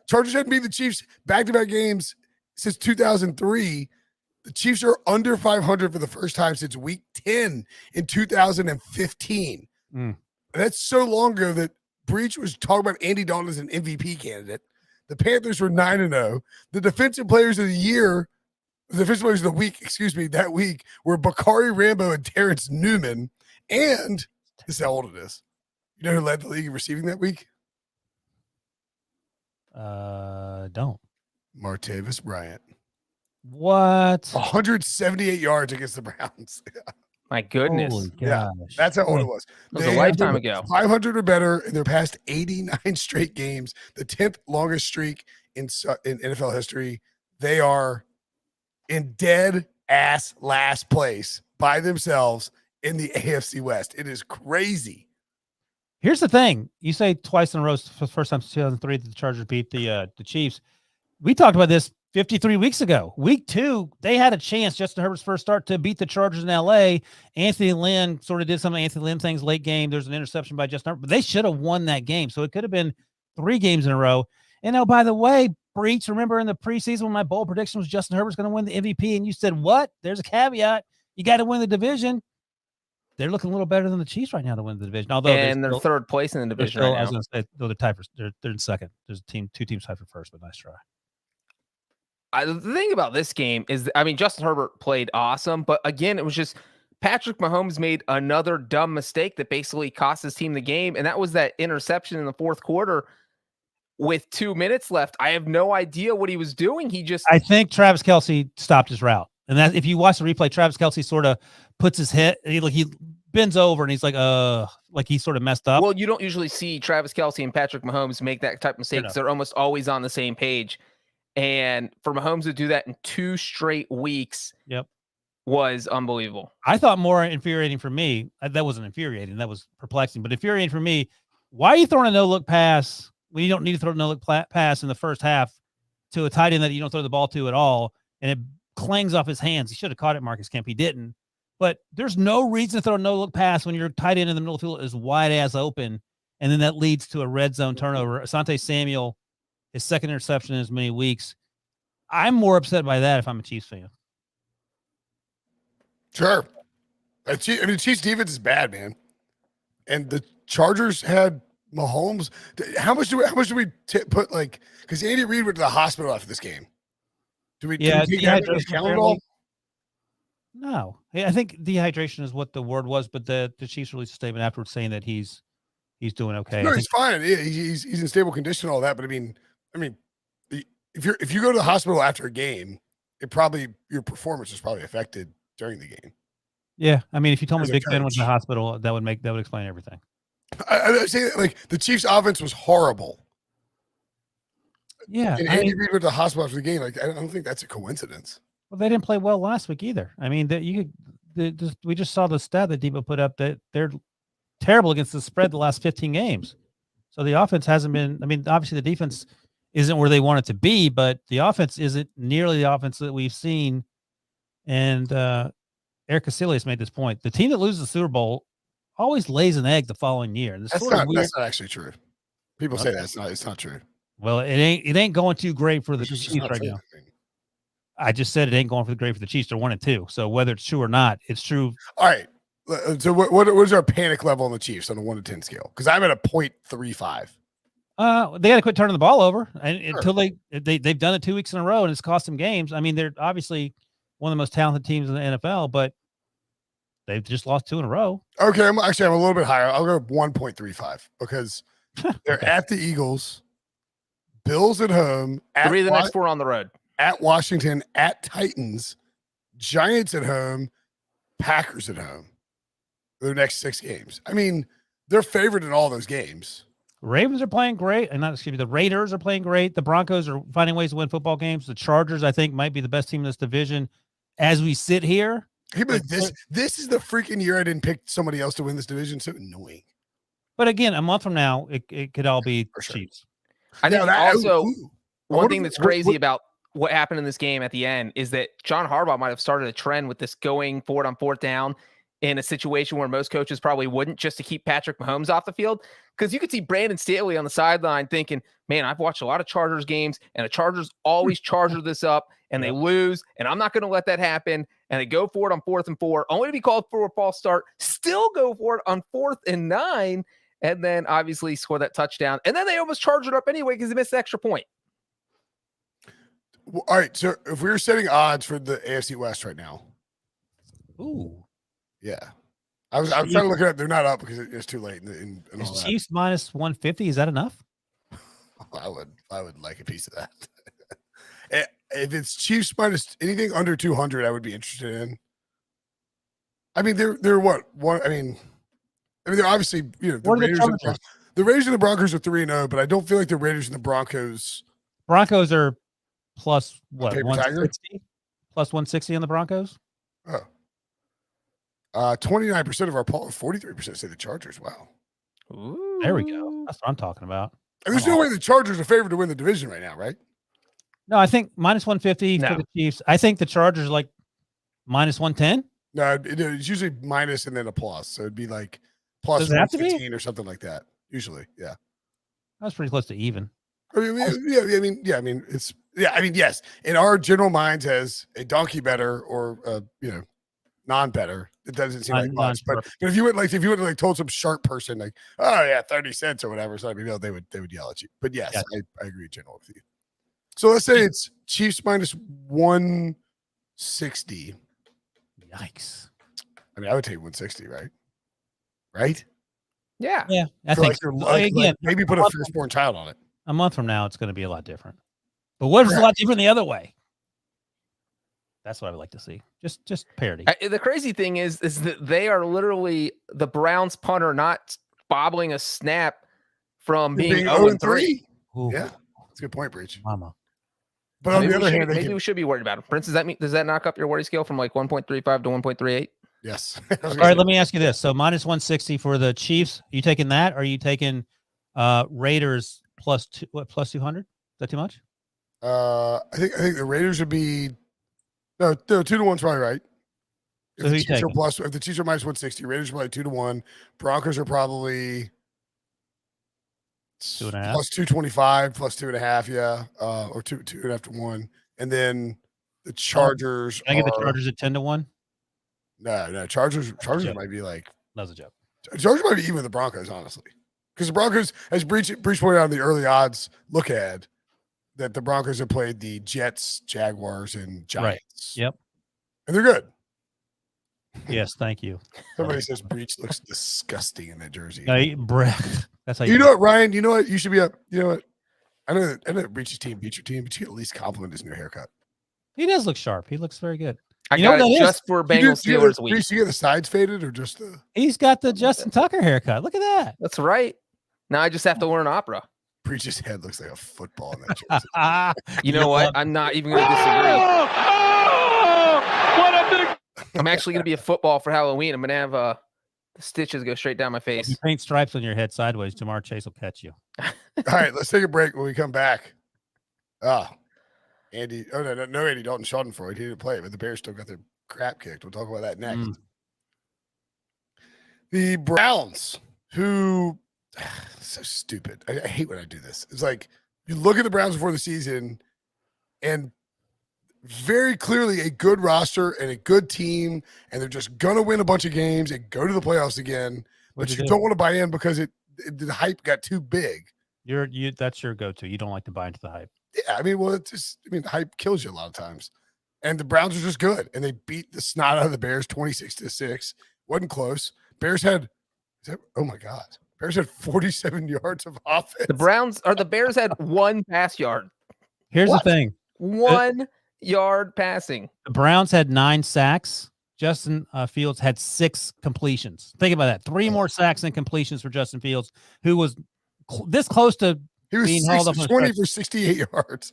Chargers hadn't beat the Chiefs back-to-back games since 2003. The Chiefs are under 500 for the first time since week 10 in 2015. That's so long ago that Breech was talking about Andy Dalton as an MVP candidate. The Panthers were 9-0. The defensive players of the year, the defensive players of the week, that week were Bakari Rambo and Terrence Newman. And this is how old it is. You know who led the league in receiving that week?
Don't.
Martavis Bryant.
What?
178 yards against the Browns.
My goodness.
Holy
Yeah,
gosh.
that's how old it was.
That was a lifetime ago.
500 or better in their past 89 straight games, the 10th longest streak in NFL history. They are in dead ass last place by themselves in the AFC West. It is crazy.
Here's the thing: you say twice in a row for the first time since 2003 that the Chargers beat the Chiefs. We talked about this 53 weeks ago. Week 2, they had a chance. Justin Herbert's first start to beat the Chargers in LA. Anthony Lynn sort of did some Anthony Lynn things late game. There's an interception by Justin Herbert, but they should have won that game. So it could have been 3 games in a row. And oh, by the way, Breech, remember in the preseason when my bold prediction was Justin Herbert's going to win the MVP, and you said, what? There's a caveat. You got to win the division. They're looking a little better than the Chiefs right now to win the division. Although
they're third place in the division
still,
right
I was
now.
going to say, they're tied for, they're in second. There's two teams tied for first, but nice try.
The thing about this game is, I mean, Justin Herbert played awesome, but again, it was just Patrick Mahomes made another dumb mistake that basically cost his team the game, and that was that interception in the fourth quarter with 2 minutes left. I have no idea what he was doing.
I think Travis Kelce stopped his route, and that if you watch the replay, Travis Kelce sort of puts his head, he bends over, and he's like he sort of messed up.
Well, you don't usually see Travis Kelce and Patrick Mahomes make that type of mistake because they're almost always on the same page. And for Mahomes to do that in 2 straight weeks was unbelievable.
I thought more infuriating for me, that wasn't infuriating, that was perplexing, but infuriating for me, why are you throwing a no-look pass when you don't need to throw a no-look pass in the first half to a tight end that you don't throw the ball to at all, and it clangs off his hands? He should have caught it, Marcus Kemp. He didn't. But there's no reason to throw a no-look pass when your tight end in the middle of the field is wide-ass open, and then that leads to a red zone turnover. Asante Samuel, his second interception in as many weeks. I'm more upset by that if I'm a Chiefs fan.
Sure. I mean, Chiefs defense is bad, man. And the Chargers had Mahomes. How much do we put, like, because Andy Reid went to the hospital after this game. Do we take that into account at all?
No. I think dehydration is what the word was, but the Chiefs released a statement afterwards saying that he's doing okay.
No, he's fine. Yeah, he's in stable condition, all that. But I mean, if you go to the hospital after a game, your performance is probably affected during the game.
Yeah, I mean, if you told me Big Ben went to the hospital, that would explain everything.
I say that, like, the Chiefs' offense was horrible.
Yeah,
and Andy Reid went to the hospital after the game. Like, I don't think that's a coincidence.
Well, they didn't play well last week either. I mean, we just saw the stat that Debo put up that they're terrible against the spread the last 15 games. So the offense hasn't been. I mean, obviously the defense isn't where they want it to be, but the offense isn't nearly the offense that we've seen. And Eric Casillas made this point: the team that loses the Super Bowl always lays an egg the following year.
That's not actually true. People say that it's not true.
Well, it ain't going too great for the Chiefs right now. I just said it ain't going great for the Chiefs. They're 1-2. So whether it's true or not, it's true.
All right. So what is our panic level on the Chiefs on a 1 to 10 scale? Because I'm at a 0.35.
They got to quit turning the ball over, and until they've done it 2 weeks in a row, and it's cost them games. I mean, they're obviously one of the most talented teams in the NFL, but they've just lost 2 in a row.
Okay, I'm a little bit higher. I'll go 1.35 because they're at the Eagles, Bills at home, at,
3 of the next 4 on the road.
at Washington, at Titans, Giants at home, Packers at home. Their next 6 games. I mean, they're favored in all those games.
Ravens are playing great, and the Raiders are playing great. The Broncos are finding ways to win football games. The Chargers, I think, might be the best team in this division as we sit here.
Hey, but this is the freaking year I didn't pick somebody else to win this division. So annoying.
But again, a month from now, it could all be
For sure.
Chiefs.
I think also one
What
thing
if-
that's
what-
crazy
what-
about what happened in this game at the end is that John Harbaugh might have started a trend with this going forward on 4th down in a situation where most coaches probably wouldn't, just to keep Patrick Mahomes off the field. Because you could see Brandon Staley on the sideline thinking, man, I've watched a lot of Chargers games, and the Chargers always charger this up, and they lose, and I'm not going to let that happen. And they go for it on 4th and 4, only to be called for a false start, still go for it on 4th and 9, and then obviously score that touchdown. And then they almost charged it up anyway because they missed the extra point.
All right. So if we were setting odds for the AFC West right now,
Ooh.
yeah. I was trying to look it up. They're not up because it's too late. And all
Is
that.
Chiefs minus 150? Is that enough?
I would like a piece of that. If it's Chiefs minus anything under 200, I would be interested in. I mean, they're what? One. I mean, they're obviously, you know, the
What are the
Raiders, and
Chargers?
the Raiders and the Broncos are 3-0, but I don't feel like the Raiders and the Broncos.
Broncos are plus what?
Paper tiger?
160? Plus 160 on the Broncos?
Oh. 29% of our poll, 43% say the Chargers. Wow.
Ooh.
There we go. That's what I'm talking about.
And there's no way the Chargers are favored to win the division right now, right?
No, I think minus 150 for
No.
the Chiefs. I think the Chargers are like minus 110.
No, it's usually minus and then a plus. So it'd be like plus
Does it have to be?
115 or something like that. Usually, yeah.
That's pretty close to even.
I mean, yes. In our general minds, as a donkey better or non-better, it doesn't seem like much. But if you would told some sharp person like, oh yeah, 30 cents or whatever, so I mean, they would yell at you. But yes,
Yes.
I agree, general with you. So let's say it's Chiefs minus 160.
Yikes.
I mean, I would take 160, right? Right?
Yeah.
Yeah, I
For
think
like,
so.
like maybe put a
month-
firstborn child on it.
a month from now, it's going to be a lot different. But what if it's a lot different the other way? That's what I would like to see. Just parity.
The crazy thing is that they are literally the Browns punter not bobbling a snap from being 0-3.
Ooh,
Yeah, that's a good point, Breech.
mama.
But on
Maybe
the
we
other
should-
hand,
maybe we should be worried about him. Prince, does that knock up your worry scale from like 1.35 to 1.38?
yes.
All right, let me ask you this. So minus 160 for the Chiefs. Are you taking that? Or are you taking Raiders plus 200? Is that too much?
I think the Raiders would be no 2-1's probably right. If
So who
the
you
Chiefs are
taking?
if the Chiefs are minus 160, Raiders are probably 2-1. Broncos are probably
2.5?
plus 225, plus 2.5, yeah, or 2.5 to 1, and then the Chargers.
Can I get the Chargers at 10 to 1?
No, Chargers
joke.
might be like
That was a joke.
Chargers might be even with the Broncos, honestly, because the Broncos, as Breech pointed out in the early odds look ahead, that the Broncos have played the Jets, Jaguars, and Giants.
Yep.
And they're good.
Yes, thank you.
Somebody says Breech looks disgusting in that jersey.
No, that's how
You know what, Ryan? You know what? You should be up. You know what? I know that Breech's team beat your team, but you at least compliment his new haircut.
He does look sharp. He looks very good.
I
You know
got
what
it
that is?
just for Bengals-Steelers week.
Breech, you get the sides faded or just the?
He's got the Justin Tucker haircut. Look at that.
That's right. Now I just have to learn opera.
Breech's head looks like a football in that jersey.
You know what? I'm not even going to disagree. I'm actually going to be a football for Halloween. I'm going to have the stitches go straight down my
If you
face.
paint stripes on your head sideways, Jamar Chase will catch you.
All right, let's take a break. When we come back, Andy. Oh no, Andy Dalton Schadenfreude. He didn't play, but the Bears still got their crap kicked. We'll talk about that next. The Browns, who so stupid. I hate when I do this. It's like you look at the Browns before the season, and very clearly a good roster and a good team, and they're just gonna win a bunch of games and go to the playoffs again. But you don't want to buy in because the hype got too big.
That's your go-to. You don't like to buy into the hype.
Yeah, I mean, well, the hype kills you a lot of times. And the Browns are just good, and they beat the snot out of the Bears 26-6. Wasn't close. Bears had, oh my God, Bears had 47 yards of offense.
The Bears had 1 pass yard.
Here's
What?
the thing.
1 yard passing.
The Browns had 9 sacks. Justin Fields had 6 completions. Think about that. 3 more sacks and completions for Justin Fields, who was this close to
He was
being hauled up on
20 for 68 yards.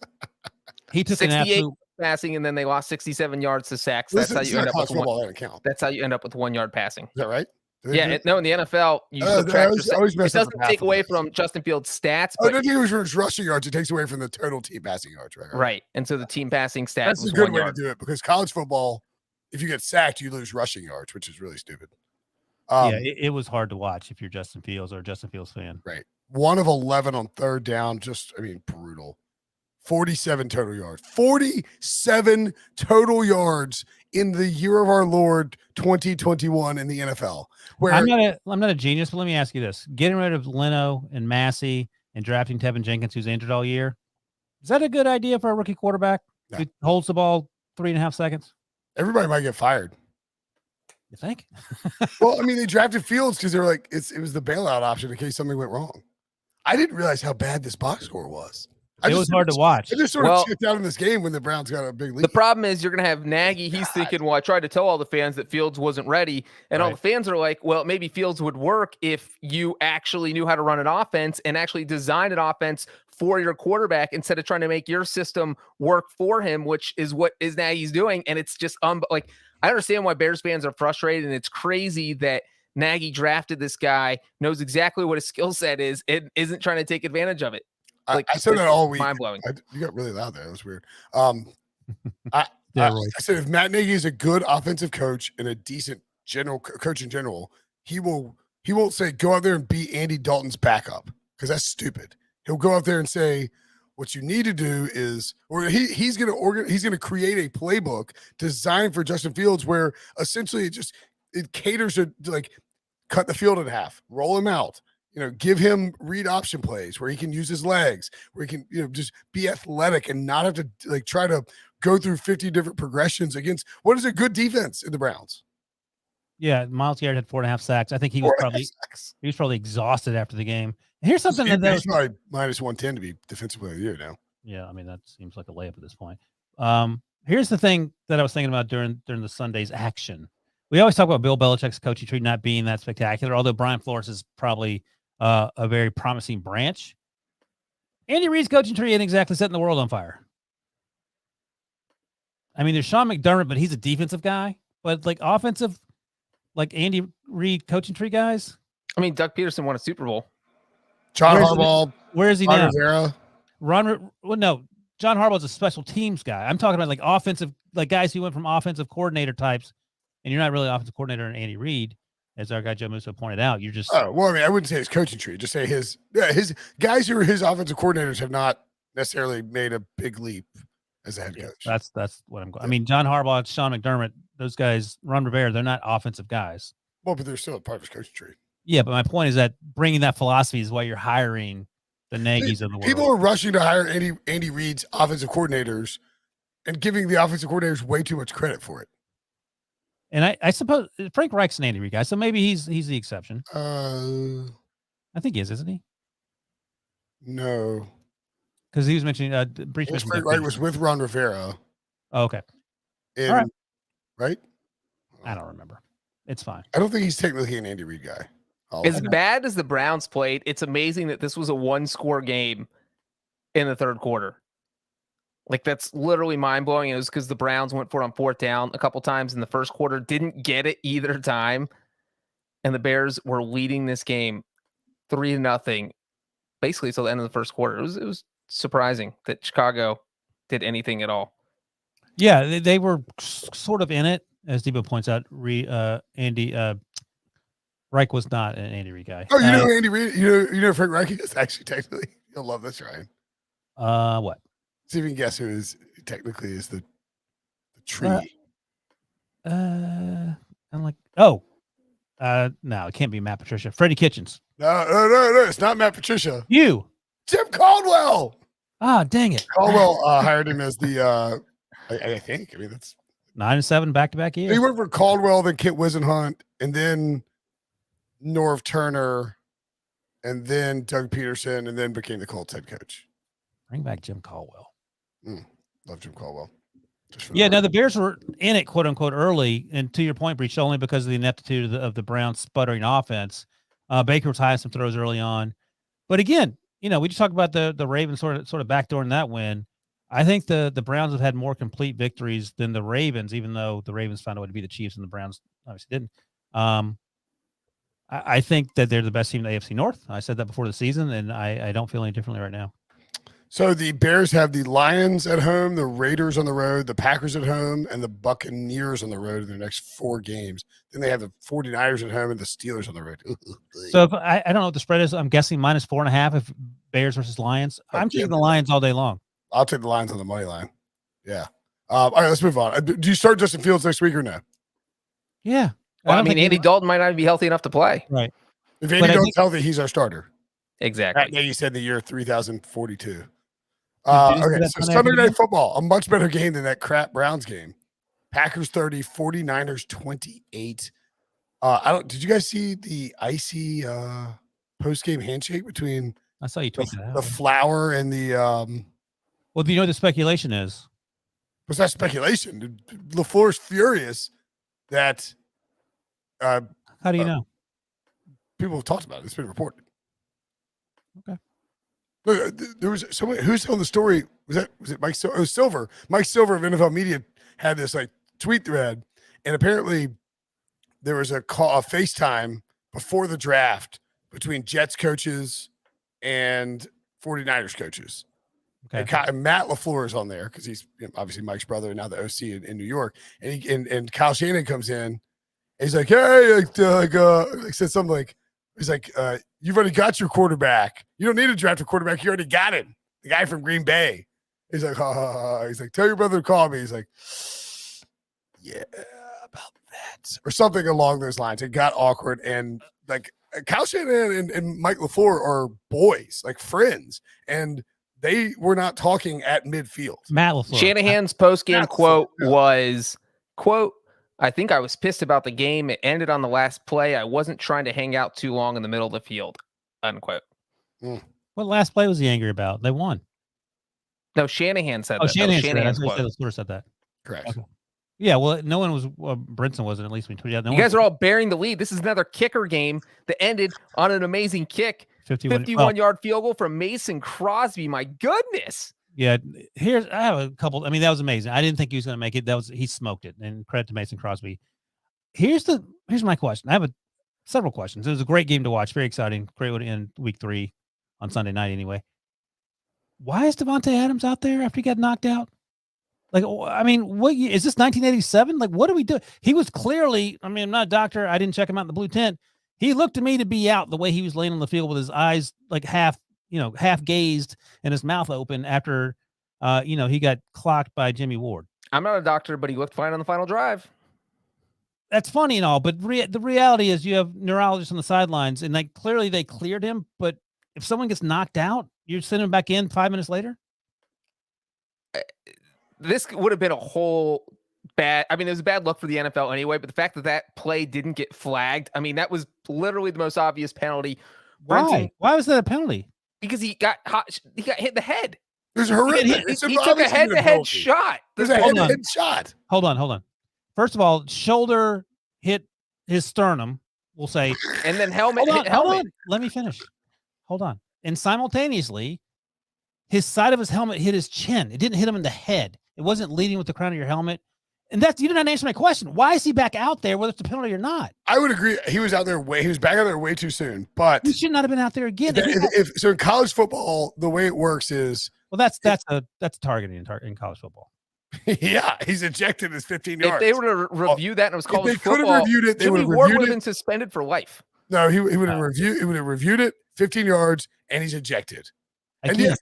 He took an
68
absolute.
passing, and then they lost 67 yards to sacks.
Listen,
That's how you end up with
football. That count.
That's how you end up with 1 yard passing.
Is that right?
Yeah, no, in the NFL, you
I
subtract
always
it
mess up
doesn't
half
take
of
away
this.
from Justin Fields' stats,
I
but
don't think it was rushing yards. It takes away from the total team passing yards, right?
right. And so the team passing stat
That's
was
a good
1
way
yard.
to do it because college football, if you get sacked, you lose rushing yards, which is really stupid.
Yeah, it was hard to watch if you're Justin Fields or a Justin Fields fan.
Right. 1 of 11 on third down. Brutal. 47 total yards. 47 total yards in the year of our Lord 2021 in the NFL. Where
I'm not a genius, but let me ask you this: getting rid of Leno and Massey and drafting Tevin Jenkins, who's injured all year, is that a good idea for a rookie quarterback
No.
who holds the ball 3.5 seconds?
everybody might get fired.
You think?
Well, I mean, they drafted Fields because they were like, it was the bailout option in case something went wrong. I didn't realize how bad this box score was.
It was hard to watch.
I just sort of checked out in this game when the Browns got a big lead.
The problem is you're going to have Nagy. He's thinking, well, I tried to tell all the fans that Fields wasn't ready. And all the fans are like, well, maybe Fields would work if you actually knew how to run an offense and actually designed an offense for your quarterback instead of trying to make your system work for him, which is what is Nagy's doing. And it's just like, I understand why Bears fans are frustrated. And it's crazy that Nagy drafted this guy, knows exactly what his skill set is, and isn't trying to take advantage of it.
Like, I said that all week.
Mind blowing.
You got really loud there. That was weird. I said if Matt Nagy is a good offensive coach and a decent coach in general, he won't say go out there and beat Andy Dalton's backup because that's stupid. He'll go out there and say what you need to do is, or he's going to create a playbook designed for Justin Fields where essentially it caters to like cut the field in half, roll him out. Give him read option plays where he can use his legs, where he can, just be athletic and not have to like try to go through 50 different progressions against what is a good defense in the Browns.
Yeah, Myles Garrett had 4.5 sacks. I think he was probably exhausted after the game. And here's something
he's probably minus 110 to be defensive player of the year now.
Yeah, I mean that seems like a layup at this point. Here's the thing that I was thinking about during the Sunday's action. We always talk about Bill Belichick's coaching tree not being that spectacular, although Brian Flores is probably a very promising branch. Andy Reid's coaching tree ain't exactly setting the world on fire. I mean, there's Sean McDermott, but he's a defensive guy. But like offensive, like Andy Reid coaching tree guys.
I mean, Doug Peterson won a Super Bowl.
John Harbaugh.
Where is he now?
Rivera.
John Harbaugh's a special teams guy. I'm talking about like offensive, like guys who went from offensive coordinator types, and you're not really offensive coordinator in Andy Reid. As our guy Joe Musso pointed out, you're just
I wouldn't say his coaching tree, just say his guys who are his offensive coordinators have not necessarily made a big leap as a head coach.
That's what I'm going. I mean, John Harbaugh, Sean McDermott, those guys, Ron Rivera, they're not offensive guys.
Well, but they're still a part of his coaching tree.
Yeah, but my point is that bringing that philosophy is why you're hiring the Nagys of the world.
People are rushing to hire Andy Reid's offensive coordinators and giving the offensive coordinators way too much credit for it.
And I suppose Frank Reich's an Andy Reid guy, so maybe he's the exception. I think he is, isn't he?
No,
because he was mentioning Breech.
Frank Reich was with Ron Rivera.
Oh, okay.
All right. Right?
I don't remember. It's fine.
I don't think he's technically an Andy Reid guy.
As bad as the Browns played, it's amazing that this was a 1-score game in the third quarter. Like, that's literally mind-blowing. It was because the Browns went for it on fourth down a couple times in the first quarter, didn't get it either time, and the Bears were leading this game 3-0, basically until the end of the first quarter. It was surprising that Chicago did anything at all.
Yeah, they were sort of in it, as Debo points out. Andy Reich was not an Andy Reid guy.
Oh, you know Andy Reid? You know Frank Reich is actually technically. You'll love this, Ryan.
What?
See if you can guess who is technically is the tree.
I'm like, no, it can't be Matt Patricia. Freddie Kitchens.
No, it's not Matt Patricia.
You.
Tim Caldwell.
Ah, dang it.
Caldwell hired him as the I think. I mean, that's
9-7 back-to-back years.
He worked for Caldwell, then Kit Wisenhunt, and then Norv Turner, and then Doug Peterson, and then became the Colts head coach.
Bring back Jim Caldwell.
Love Jim Caldwell.
Yeah, no, the Bears were in it, quote unquote, early, and to your point, Breech, only because of the ineptitude of the Browns' sputtering offense. Baker was high some throws early on, but again, we just talked about the Ravens sort of backdooring that win. I think the Browns have had more complete victories than the Ravens, even though the Ravens found a way to beat the Chiefs and the Browns obviously didn't. I think that they're the best team in the AFC North. I said that before the season, and I don't feel any differently right now.
So the Bears have the Lions at home, the Raiders on the road, the Packers at home, and the Buccaneers on the road in their next 4 games. Then they have the 49ers at home and the Steelers on the road.
So if I don't know what the spread is. I'm guessing -4.5 if Bears versus Lions. I'm taking the Lions all day long.
I'll take the Lions on the money line. Yeah. All right, let's move on. Do you start Justin Fields next week or no?
Yeah.
Well, I mean, Andy Dalton might not even be healthy enough to play.
Right.
If Andy Dalton's healthy, he's our starter.
Exactly.
Yeah, you said the year 3042. Okay, so Sunday Night Football, a much better game than that crap Browns game. Packers 30, 49ers 28. Did you guys see the icy post-game handshake between
I saw you tweet that out.
the Flower and the
Well, do you know what the speculation is?
was that speculation? LaFleur's furious that
How do you know?
people have talked about it. It's been reported.
Okay.
Look, there was someone who's telling the story. Was it Mike Silver? Oh, Silver. Mike Silver of NFL Media had this like tweet thread, and apparently there was a FaceTime before the draft between Jets coaches and 49ers coaches.
Okay.
And Matt LaFleur is on there because he's obviously Mike's brother and now the OC in New York. And Kyle Shanahan comes in. And he's like, hey, said something like, he's like, you've already got your quarterback. You don't need to draft a quarterback. You already got him. The guy from Green Bay. He's like, he's like, tell your brother to call me. He's like, yeah, about that. Or something along those lines. It got awkward. And like Kyle Shanahan and Mike LaFleur are boys, like friends. And they were not talking at midfield.
Matt LaFleur.
Shanahan's post-game quote was, quote, I think I was pissed about the game. It ended on the last play. I wasn't trying to hang out too long in the middle of the field, unquote.
What last play was he angry about? They won.
No, Shanahan said that.
Shanahan
LaFleur
said that.
Correct.
Okay. Yeah, well, no one was. Brinson wasn't. At least we tweeted out.
You guys are all bearing the lead. This is another kicker game that ended on an amazing kick. 51-yard field goal from Mason Crosby. My goodness.
Yeah, I have a couple. I mean, that was amazing. I didn't think he was going to make it. He smoked it. And credit to Mason Crosby. Here's my question. I have several questions. It was a great game to watch. Very exciting. Great one in week 3 on Sunday night. Anyway, why is Davante Adams out there after he got knocked out? Like, I mean, what is this 1987? Like, what do we do? He was clearly. I mean, I'm not a doctor. I didn't check him out in the blue tent. He looked to me to be out the way he was laying on the field with his eyes like half gazed and his mouth open after, he got clocked by Jimmy Ward.
I'm not a doctor, but he looked fine on the final drive.
That's funny and all, but the reality is you have neurologists on the sidelines, and like clearly they cleared him. But if someone gets knocked out, you send him back in 5 minutes later.
This would have been a whole bad. I mean, it was a bad look for the NFL anyway. But the fact that play didn't get flagged, I mean, that was literally the most obvious penalty.
Why? Why was that a penalty?
Because he got hot. He got hit in the head.
There's horrendous.
He took a head-to-head shot.
There's a head-to-head shot.
Hold on. First of all, shoulder hit his sternum, we'll say.
And then helmet hit helmet.
Hold on. Let me finish. Hold on. And simultaneously, his side of his helmet hit his chin. It didn't hit him in the head. It wasn't leading with the crown of your helmet. And you did not answer my question. Why is he back out there, whether it's a penalty or not?
I would agree. He was back out there way too soon. But
he should not have been out there again.
So in college football, the way it works is
that's a targeting in college football.
Yeah, he's ejected his 15 yards.
If they were to review that and it was college football,
could have reviewed it. They would have
reviewed it. Been suspended for life.
No, he would have reviewed. He would have reviewed it. 15 yards, and he's ejected. And yes,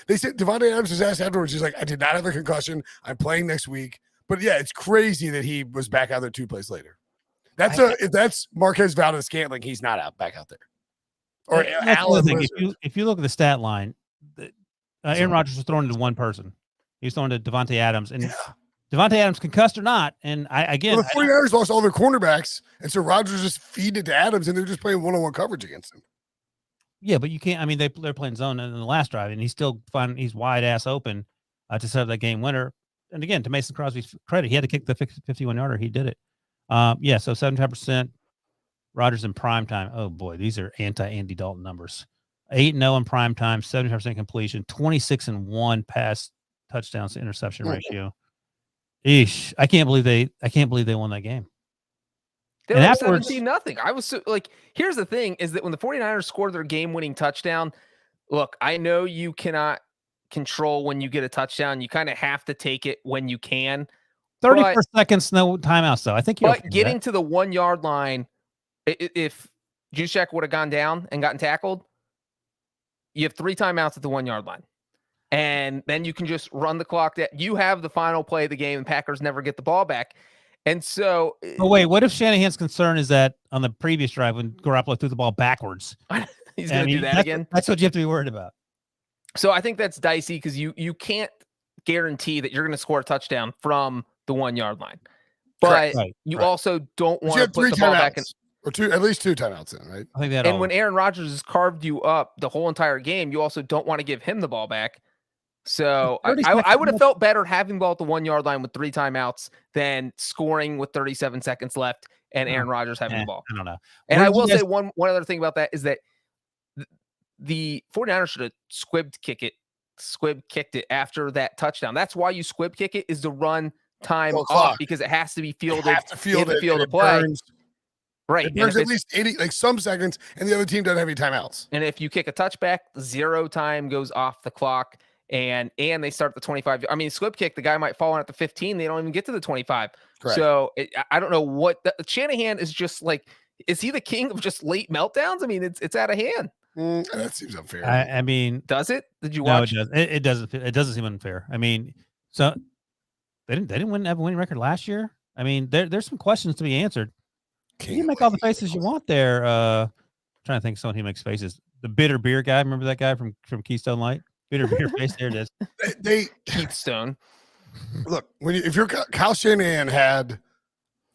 they said Davante Adams was asked afterwards. He's like, I did not have a concussion. I'm playing next week. But yeah, it's crazy that he was back out there 2 plays later. If that's Marquez Valdez-Scantling, he's not back out there. Or
if you look at the stat line, Aaron Rodgers was throwing to one person. He was throwing to Davante Adams, and Davante Adams concussed or not. And the
49ers lost all their cornerbacks, and so Rodgers just feed it to Adams, and they're just playing one-on-one coverage against him.
Yeah, but you can't. I mean, they're playing zone in the last drive, and he's wide ass open to set up that game winner. And again, to Mason Crosby's credit, he had to kick the 51-yarder. He did it. Yeah, so 75%. Rodgers in prime time. Oh boy, these are anti-Andy Dalton numbers. 8-0 in prime time, 75% completion, 26-1 pass touchdowns to interception ratio. Eesh, I can't believe they won that game.
They
And
were
afterwards-
17-0. I was so, like, here's the thing is that when the 49ers scored their game-winning touchdown, look, I know you cannot control when you get a touchdown. You kind of have to take it when you can.
34 seconds, no timeouts, though. I think you're
But getting to the 1-yard line, if Juszczyk would have gone down and gotten tackled, you have 3 timeouts at the 1-yard line. And then you can just run the clock. That you have the final play of the game, and Packers never get the ball back. And so,
but wait, what if Shanahan's concern is that on the previous drive when Garoppolo threw the ball backwards,
he's going to do that again?
That's what you have to be worried about.
So I think that's dicey because you can't guarantee that you're going to score a touchdown from the 1-yard line, but you also don't want to put the ball back in.
Or at least 2 timeouts in, right?
I think that.
And when Aaron Rodgers has carved you up the whole entire game, you also don't want to give him the ball back. So I would have felt better having the ball at the 1-yard line with 3 timeouts than scoring with 37 seconds left and Aaron Rodgers having the ball.
I don't know.
And I will say one other thing about that is that the 49ers should have squib kicked it after that touchdown. That's why you squib kick it, is to run time off, because it has to be fielded in the field of play. Right.
It burns at least 80, like some seconds, and the other team doesn't have any timeouts.
And if you kick a touchback, 0 time goes off the clock, and they start the 25. I mean, squib kick, the guy might fall in at the 15. They don't even get to the 25. Correct. So I don't know what Shanahan is just like. Is he the king of just late meltdowns? I mean, it's out of hand.
That seems unfair.
I mean,
does it? Did you watch?
No, it doesn't. It doesn't seem unfair. I mean, so they didn't have a winning record last year. I mean, there's some questions to be answered. You make all the faces you want there. Trying to think of someone who makes faces. The bitter beer guy. Remember that guy from Keystone Light? Bitter beer face. There it is.
They
Keystone.
Look, if you're Kyle Shanahan had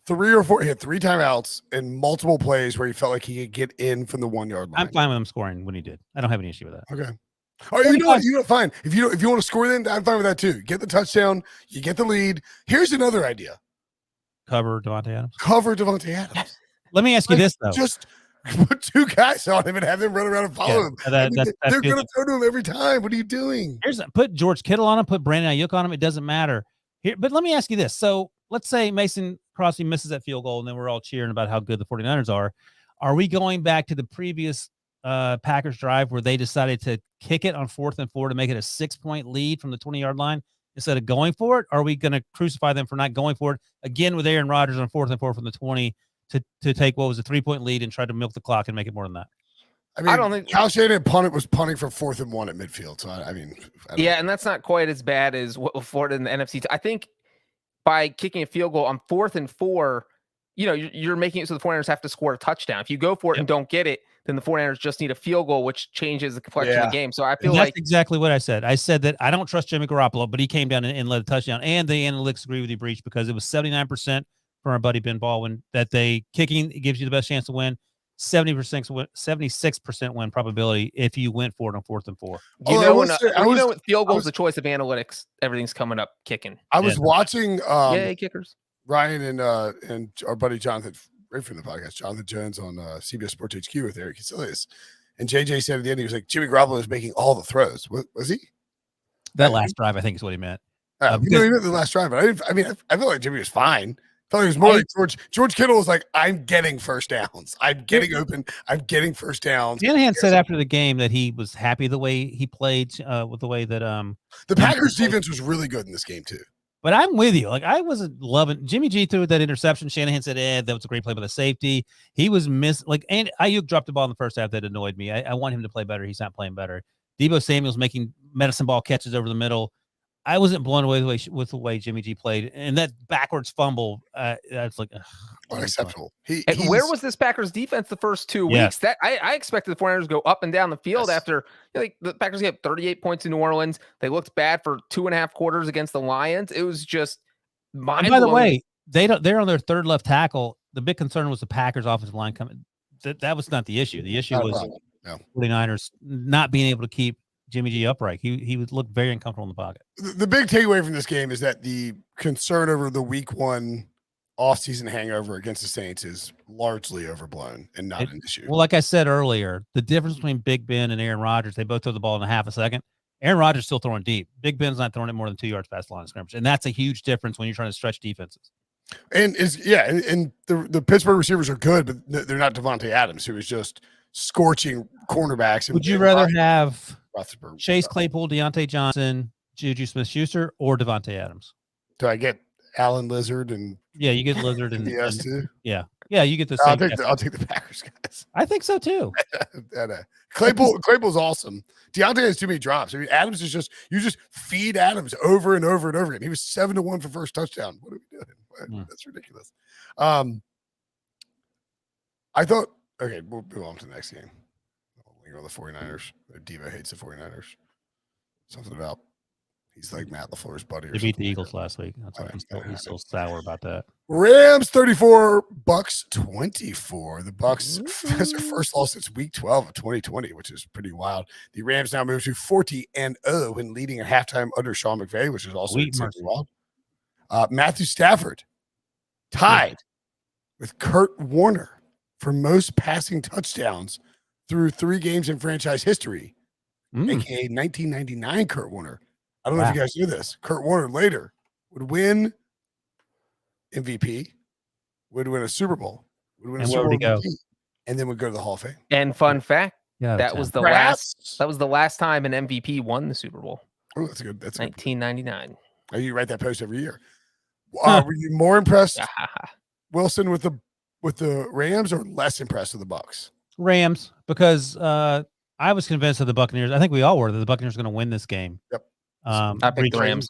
3 or 4, he had 3 timeouts and multiple plays where he felt like he could get in from the 1-yard line.
I'm fine with him scoring when he did. I don't have any issue with that.
Okay. Oh, you know what? You're fine. If you want to score, then I'm fine with that too. Get the touchdown. You get the lead. Here's another idea.
Cover Devontae Adams.
Cover Devontae Adams.
Let me ask you this though.
Just put 2 guys on him and have him run around and follow him. They're going to throw to him every time. What are you doing?
Put George Kittle on him. Put Brandon Ayuk on him. It doesn't matter. But let me ask you this. So let's say Mason Crosby misses that field goal, and then we're all cheering about how good the 49ers are. Are we going back to the previous Packers drive where they decided to kick it on 4th and 4 to make it a 6-point lead from the 20-yard line instead of going for it? Are we going to crucify them for not going for it again with Aaron Rodgers on 4th and 4 from the 20 to take what was a 3-point lead and try to milk the clock and make it more than that?
I mean, I don't think Kyle Shanahan was punting for 4th and 1 at midfield. So I don't know.
And that's not quite as bad as what Florida in the NFC. I think by kicking a field goal on 4th and 4, you're making it so the 49ers have to score a touchdown. If you go for it and don't get it, then the 49ers just need a field goal, which changes the complexion of the game. So I feel
that's exactly what I said. I said that I don't trust Jimmy Garoppolo, but he came down and led a touchdown. And the analytics agree with you, Breech, because it was 79% from our buddy Ben Baldwin that kicking gives you the best chance to win. 76% win probability if you went for it on 4th and 4.
When field goal is the choice of analytics, everything's coming up kicking.
I was watching
kickers.
Ryan and our buddy Jonathan, right from the podcast, Jonathan Jones on CBS Sports HQ with Eric Casillas. And JJ said at the end, he was like, Jimmy Garoppolo is making all the throws. Was he?
That last drive, I think, is what he meant.
He meant the last drive, but I feel like Jimmy was fine. I felt like it was more like George Kittle was like, I'm getting first downs. I'm getting open. I'm getting first downs.
Shanahan said after the game that he was happy the way he played with the way that
the Packers defense was really good in this game too.
But I'm with you. Like, I wasn't loving Jimmy G threw that interception. Shanahan said, that was a great play by the safety. He was and Ayuk dropped the ball in the first half. That annoyed me. I want him to play better. He's not playing better. Deebo Samuel's making medicine ball catches over the middle. I wasn't blown away with the way Jimmy G played, and that backwards fumble. That's like
unacceptable.
Where was this Packers defense the first 2 weeks? That I expected the 49ers to go up and down the field after the Packers get 38 points in New Orleans. They looked bad for 2.5 quarters against the Lions. It was just mind-blowing.
By the way, they're on their 3rd left tackle. The big concern was the Packers offensive line coming. That was not the issue. The issue was
No.
49ers not being able to keep Jimmy G upright. He would look very uncomfortable in the pocket.
The big takeaway from this game is that the concern over the week 1 offseason hangover against the Saints is largely overblown and not an issue.
Well, like I said earlier, the difference between Big Ben and Aaron Rodgers, they both throw the ball in a half a second. Aaron Rodgers still throwing deep. Big Ben's not throwing it more than 2 yards past the line of scrimmage, and that's a huge difference when you're trying to stretch defenses.
And the Pittsburgh receivers are good, but they're not Devontae Adams, who is just scorching cornerbacks. And
would you rather have
Roethlisberger.
Chase Claypool, Deontay Johnson, Juju Smith-Schuster, or Devontae Adams?
Do I get Alan Lizard and
Yeah, you get Lizard and
yes too?
Yeah, you get the
I'll
same.
take the Packers guys.
I think so too.
Claypool's awesome. Deontay has too many drops. I mean, Adams is you just feed Adams over and over and over again. He was 7-1 for first touchdown. What are we doing? That's ridiculous. I thought, okay, we'll move on to the next game. I'll linger on the 49ers. Devo hates the 49ers. Something about he's like Matt LaFleur's buddy.
They beat the Eagles last week. That's why he's still sour about that.
Rams 34, Bucs 24. The Bucs has their first loss since week 12 of 2020, which is pretty wild. The Rams now move to 40-0 and leading at halftime under Sean McVay, which is also wild. Matthew Stafford tied with Kurt Warner for most passing touchdowns through 3 games in franchise history, aka 1999 Kurt Warner. I don't know if you guys knew this. Kurt Warner later would win MVP, would win a Super Bowl, would win a Super Bowl MVP, and then would go to the Hall of Fame.
And fun fact, that was the last time an MVP won the Super Bowl.
Oh, that's good. That's
1999.
Oh, you write that post every year. Were you more impressed, Wilson, with the Rams, or less impressed with the Bucs?
Rams, because I was convinced that the Buccaneers. I think we all were that the Buccaneers were going to win this game.
Yep.
I picked the Rams.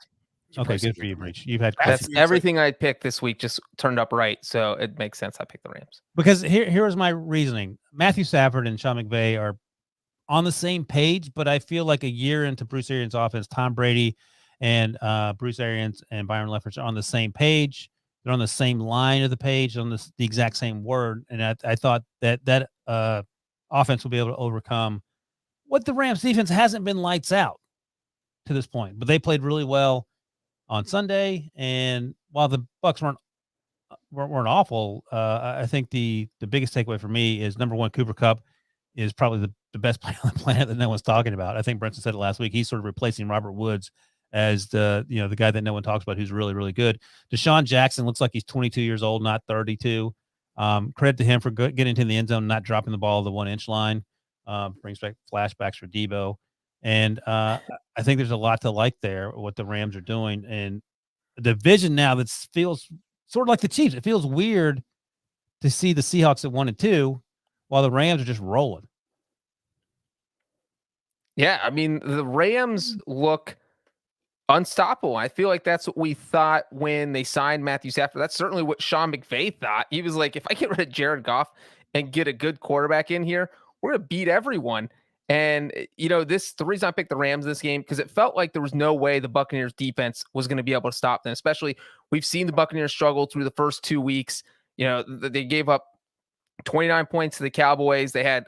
Okay, good for you, Breech. You've had
everything I picked this week just turned up right, so it makes sense. I picked the Rams
because here was my reasoning. Matthew Stafford and Sean McVay are on the same page, but I feel like a year into Bruce Arians' offense, Tom Brady and Bruce Arians and Byron Leftwich are on the same page. They're on the same line of the page, on the exact same word, and I thought that offense will be able to overcome what the Rams defense hasn't been lights out to this point, but they played really well on Sunday. And while the Bucs weren't awful, I think the biggest takeaway for me is, number one, Cooper Kupp is probably the best player on the planet that no one's talking about. I think Brinson said it last week. He's sort of replacing Robert Woods as the guy that no one talks about, who's really, really good. Deshaun Jackson looks like he's 22 years old, not 32. Credit to him for getting into the end zone, not dropping the ball at the 1-inch line. Brings back flashbacks for Debo. And I think there's a lot to like there, what the Rams are doing. And a division now that feels sort of like the Chiefs. It feels weird to see the Seahawks at 1-2 while the Rams are just rolling.
Yeah, I mean, the Rams look unstoppable. I feel like that's what we thought when they signed Matthew Stafford. That's certainly what Sean McVay thought. He was like, if I get rid of Jared Goff and get a good quarterback in here, we're going to beat everyone. And, the reason I picked the Rams in this game, because it felt like there was no way the Buccaneers defense was going to be able to stop them. Especially, we've seen the Buccaneers struggle through the first 2 weeks. They gave up 29 points to the Cowboys. They had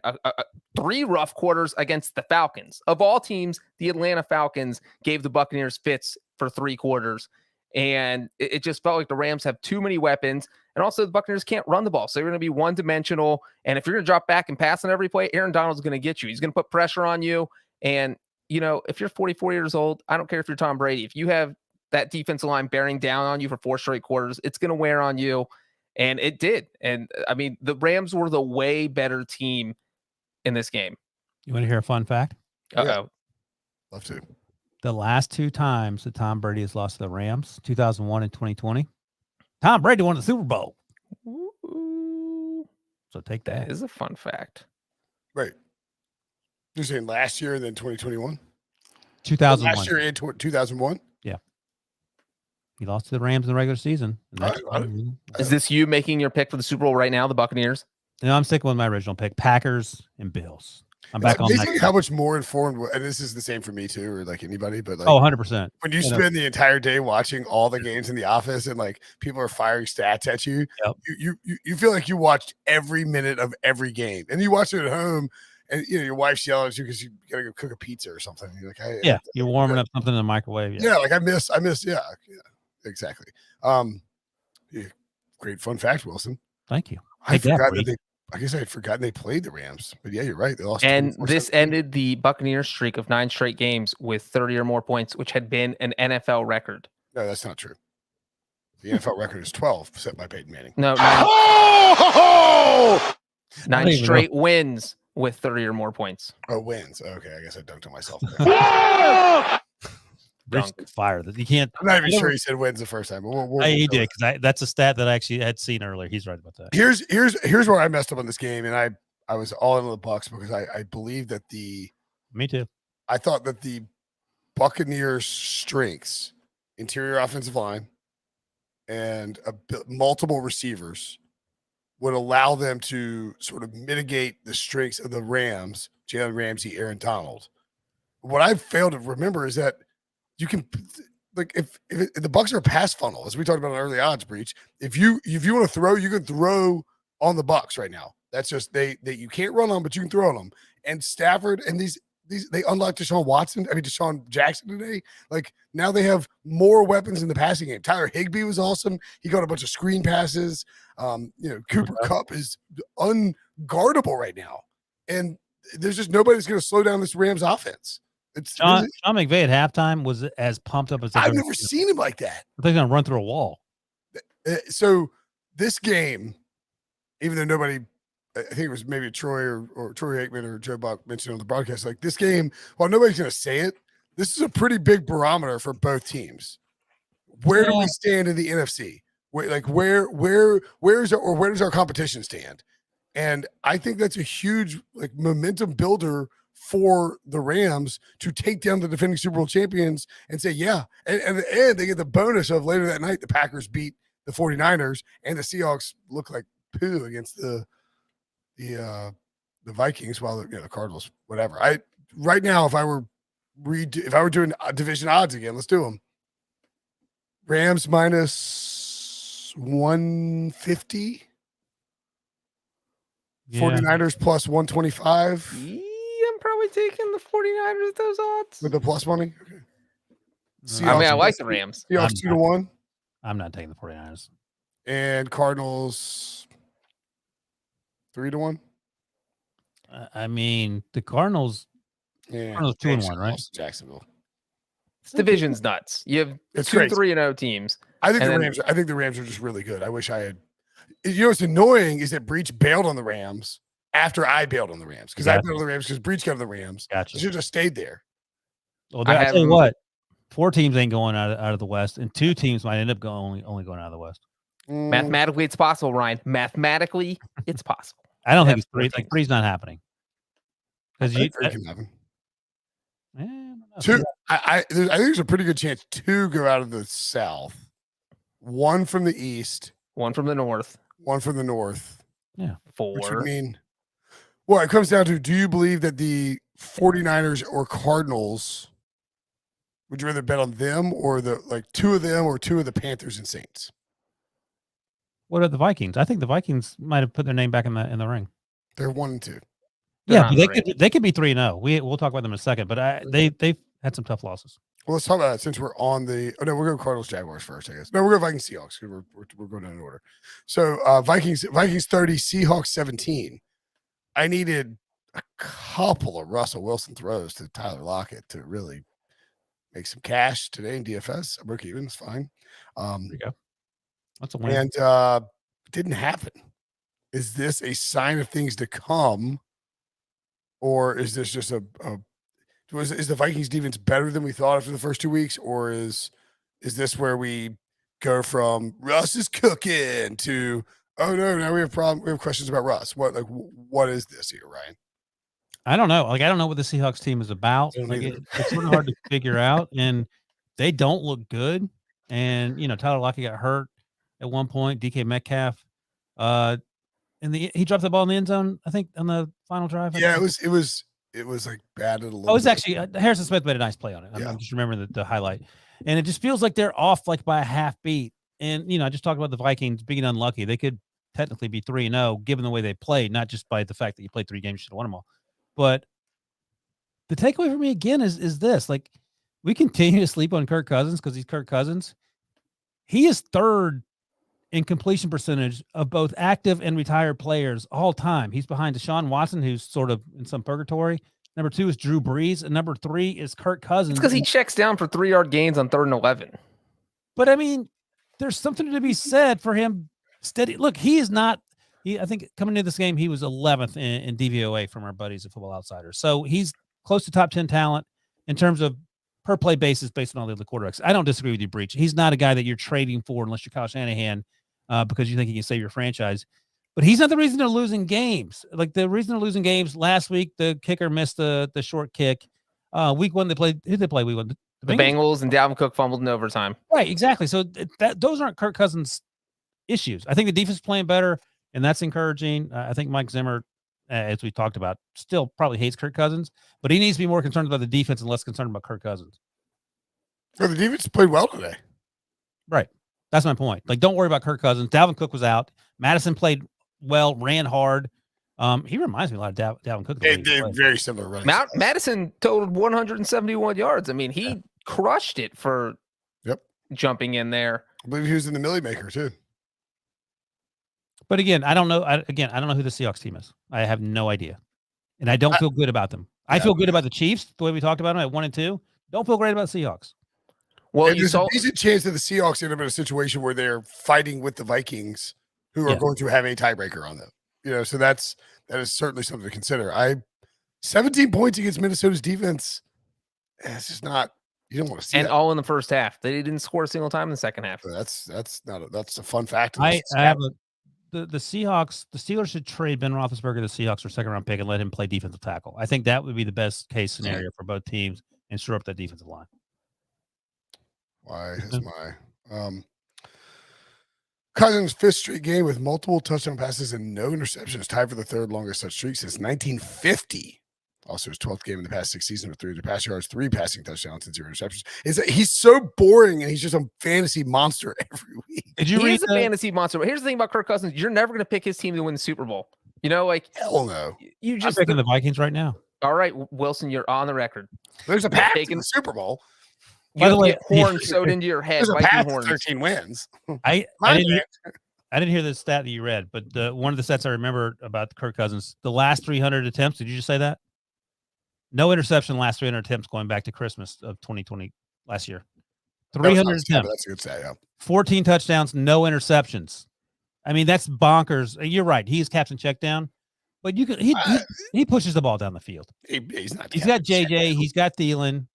3 rough quarters against the Falcons. Of all teams, the Atlanta Falcons gave the Buccaneers fits for 3 quarters. And it just felt like the Rams have too many weapons. And also the Buccaneers can't run the ball. So they're going to be one-dimensional. And if you're going to drop back and pass on every play, Aaron Donald's going to get you. He's going to put pressure on you. And, if you're 44 years old, I don't care if you're Tom Brady. If you have that defensive line bearing down on you for 4 straight quarters, it's going to wear on you. And it did. And, I mean, the Rams were the way better team in this game.
You want to hear a fun fact?
Uh-oh.
Love to.
The last 2 times that Tom Brady has lost to the Rams, 2001 and 2020, Tom Brady won the Super Bowl.
Ooh.
So take that.
That is a fun fact.
Right. You're saying last year and then 2021?
2001.
Last year and 2001?
Yeah. He lost to the Rams in the regular season.
Is this you making your pick for the Super Bowl right now, the Buccaneers?
No, I'm sticking with my original pick, Packers and Bills. I'm back on that.
How much more informed, and this is the same for me too, or like anybody, but like
100%.
When you spend the entire day watching all the games in the office and like people are firing stats at you, you feel like you watched every minute of every game, and you watch it at home. and your wife's yelling at you because you gotta go cook a pizza or something. You're like,
Yeah, you're warming up something in the microwave.
Yeah, like I miss. Yeah, exactly. Yeah, great fun fact, Wilson.
Thank you.
I forgot that I guess I had forgotten they played the Rams, but yeah, you're right. They lost.
And this ended the Buccaneers streak of 9 straight games with 30 or more points, which had been an NFL record.
No, that's not true. The NFL record is 12, set by Peyton Manning.
No, 9 straight wins with 30 or more points.
Oh, wins. Okay, I guess I dunked on myself.
Dunk. Fire that you can't.
I'm not even sure he said wins the first time. But
he did because that's a stat that I actually had seen earlier. He's right about that.
Here's where I messed up on this game, and I was all in on the Bucs because I believe that
Me too.
I thought that the Buccaneers' strengths, interior offensive line, and multiple receivers would allow them to sort of mitigate the strengths of the Rams, Jalen Ramsey, Aaron Donald. What I've failed to remember is that you can, like, if the Bucs are a pass funnel, as we talked about in early odds breach, if you want to throw, you can throw on the Bucs right now. That's just they you can't run on, but you can throw on them. And Stafford and these they unlocked Deshaun Jackson today. Like now they have more weapons in the passing game. Tyler Higbee was awesome. He got a bunch of screen passes. Cooper Kupp is unguardable right now, and there's just nobody's going to slow down this Rams offense.
Sean McVay at halftime was as pumped up as
I've never seen him like that.
They're going to run through a wall.
So this game, even though nobody, I think it was maybe Troy or Troy Aikman or Joe Buck mentioned on the broadcast, like this game, while nobody's going to say it, this is a pretty big barometer for both teams. Where do we stand in the NFC? Where does our competition stand? And I think that's a huge momentum builder for the Rams to take down the defending Super Bowl champions and say, yeah. And they get the bonus of later that night, the Packers beat the 49ers and the Seahawks look like poo against the Vikings, while the Cardinals, whatever. Right now, if I were doing division odds again, let's do them. Rams minus 150. Yeah. 49ers plus 125.
Yeah, I'm probably taking the 49ers at those odds.
With the plus money? Okay.
I like the Rams.
Seahawks 2-1.
I'm not taking the 49ers.
And Cardinals 3-1.
The Cardinals. Yeah, Cardinals 2-1, right?
Jacksonville.
This division's nuts. You have two 3-0 teams.
I think the Rams are just really good. I wish I had. What's annoying is that Breech bailed on the Rams after I bailed on the Rams because I bailed on the Rams because Breech got on the Rams.
Gotcha.
I should have just stayed there.
Well, I tell you what, 4 teams ain't going out of the West, and 2 teams might end up only going out of the West.
Mathematically, it's possible, Ryan. Mathematically, it's possible.
I don't think it's 3. Like 3's not happening because
I think 3 can happen. 2. I think there's a pretty good chance 2 go out of the South, 1 from the East,
1 from the North,
1 from the North.
Yeah, 4.
Which would mean, well, it comes down to: do you believe that the 49ers or Cardinals? Would you rather bet on them or 2 of them or 2 of the Panthers and Saints?
What are the Vikings? I think the Vikings might have put their name back in the ring.
They're 1 and 2.
Yeah, but they could be 3-0. We'll talk about them in a second, but they've had some tough losses.
Well, let's talk about that since we're on the. Oh no, we're going Cardinals-Jaguars first, I guess. No, we're going Vikings-Seahawks because we're going in order. So Vikings 30, Seahawks 17. I needed a couple of Russell Wilson throws to Tyler Lockett to really make some cash today in DFS. I broke even. It's fine.
There you go. That's a win.
And didn't happen. Is this a sign of things to come, or is this just is the Vikings defense better than we thought after the first 2 weeks, or is this where we go from Russ is cooking to oh no, now we have questions about Russ? What is this here, Ryan?
I don't know. I don't know what the Seahawks team is about. It's sort of hard to figure out, and they don't look good. And Tyler Lockett got hurt at one point. DK Metcalf, he dropped the ball in the end zone, I think, on the final drive.
Yeah, it was like batted a little.
It was actually Harrison Smith made a nice play on it. I'm just remembering the highlight, and it just feels like they're off by a half beat. And I just talked about the Vikings being unlucky. They could technically be 3-0 given the way they played, not just by the fact that you played 3 games, you should have won them all. But the takeaway for me again is this: like, we continue to sleep on Kirk Cousins because he's Kirk Cousins. He is third in completion percentage of both active and retired players all time. He's behind Deshaun Watson, who's sort of in some purgatory. Number 2 is Drew Brees, and number 3 is Kirk Cousins.
It's because he checks down for 3-yard gains on 3rd and 11.
But I mean, there's something to be said for him steady. Look, he is not. I think coming into this game, he was 11th in DVOA from our buddies at Football Outsiders. So he's close to top 10 talent in terms of per play basis based on all the other quarterbacks. I don't disagree with you, Breech. He's not a guy that you're trading for unless you're Kyle Shanahan because you think he can save your franchise. But he's not the reason they're losing games. Like, the reason they're losing games last week, the kicker missed the short kick. Week 1, they played. Who did they play week 1?
The Bengals, and Dalvin Cook fumbled in overtime.
Right, exactly. So those aren't Kirk Cousins' issues. I think the defense is playing better, and that's encouraging. I think Mike Zimmer, as we talked about, still probably hates Kirk Cousins, but he needs to be more concerned about the defense and less concerned about Kirk Cousins.
So the defense played well today.
Right. That's my point. Like, don't worry about Kirk Cousins. Dalvin Cook was out. Madison played well, ran hard. He reminds me a lot of Dalvin Cook.
They're very similar running.
Madison totaled 171 yards. I mean, he crushed it for jumping in there.
I believe he was in the Millie Maker too.
But again, I don't know. I don't know who the Seahawks team is. I have no idea, and I don't feel good about them. I feel good about the Chiefs the way we talked about them at 1 and 2. Don't feel great about the Seahawks.
Well, there's a decent chance that the Seahawks end up in a situation where they're fighting with the Vikings, who are going to have a tiebreaker on them. You know, so that is certainly something to consider. 17 points against Minnesota's defense. It's just not. You don't want to see
and
that.
All in the first half. They didn't score a single time in the second half.
That's a fun fact.
I have the Seahawks. The Steelers should trade Ben Roethlisberger to the Seahawks for a second-round pick and let him play defensive tackle. I think that would be the best case scenario for both teams and shore up that defensive line.
Why is my Cousins' 5th straight game with multiple touchdown passes and no interceptions, tied for the 3rd longest such streak since 1950. Also his 12th game in the past 6 seasons with 300 pass yards, 3 passing touchdowns, and 0 interceptions. He's so boring, and he's just a fantasy monster every week.
Did you read the fantasy monster? But here's the thing about Kirk Cousins: you're never going to pick his team to win the Super Bowl. You know, like,
hell no.
You just
I'm picking the Vikings right now.
All right, Wilson, you're on the record.
There's a path to the Super Bowl.
By the way, horn sewed into your head.
There's a path to 13 wins.
I didn't hear the stat that you read, but one of the stats I remember about Kirk Cousins, the last 300 attempts. Did you just say that? No interception last 300 attempts going back to Christmas of 2020 last year. 300 attempts.
That's a good stat, yeah.
14 touchdowns, no interceptions. I mean, that's bonkers. You're right. He's captain check down, but he pushes the ball down the field.
He's not.
He's got JJ. He's got Thielen.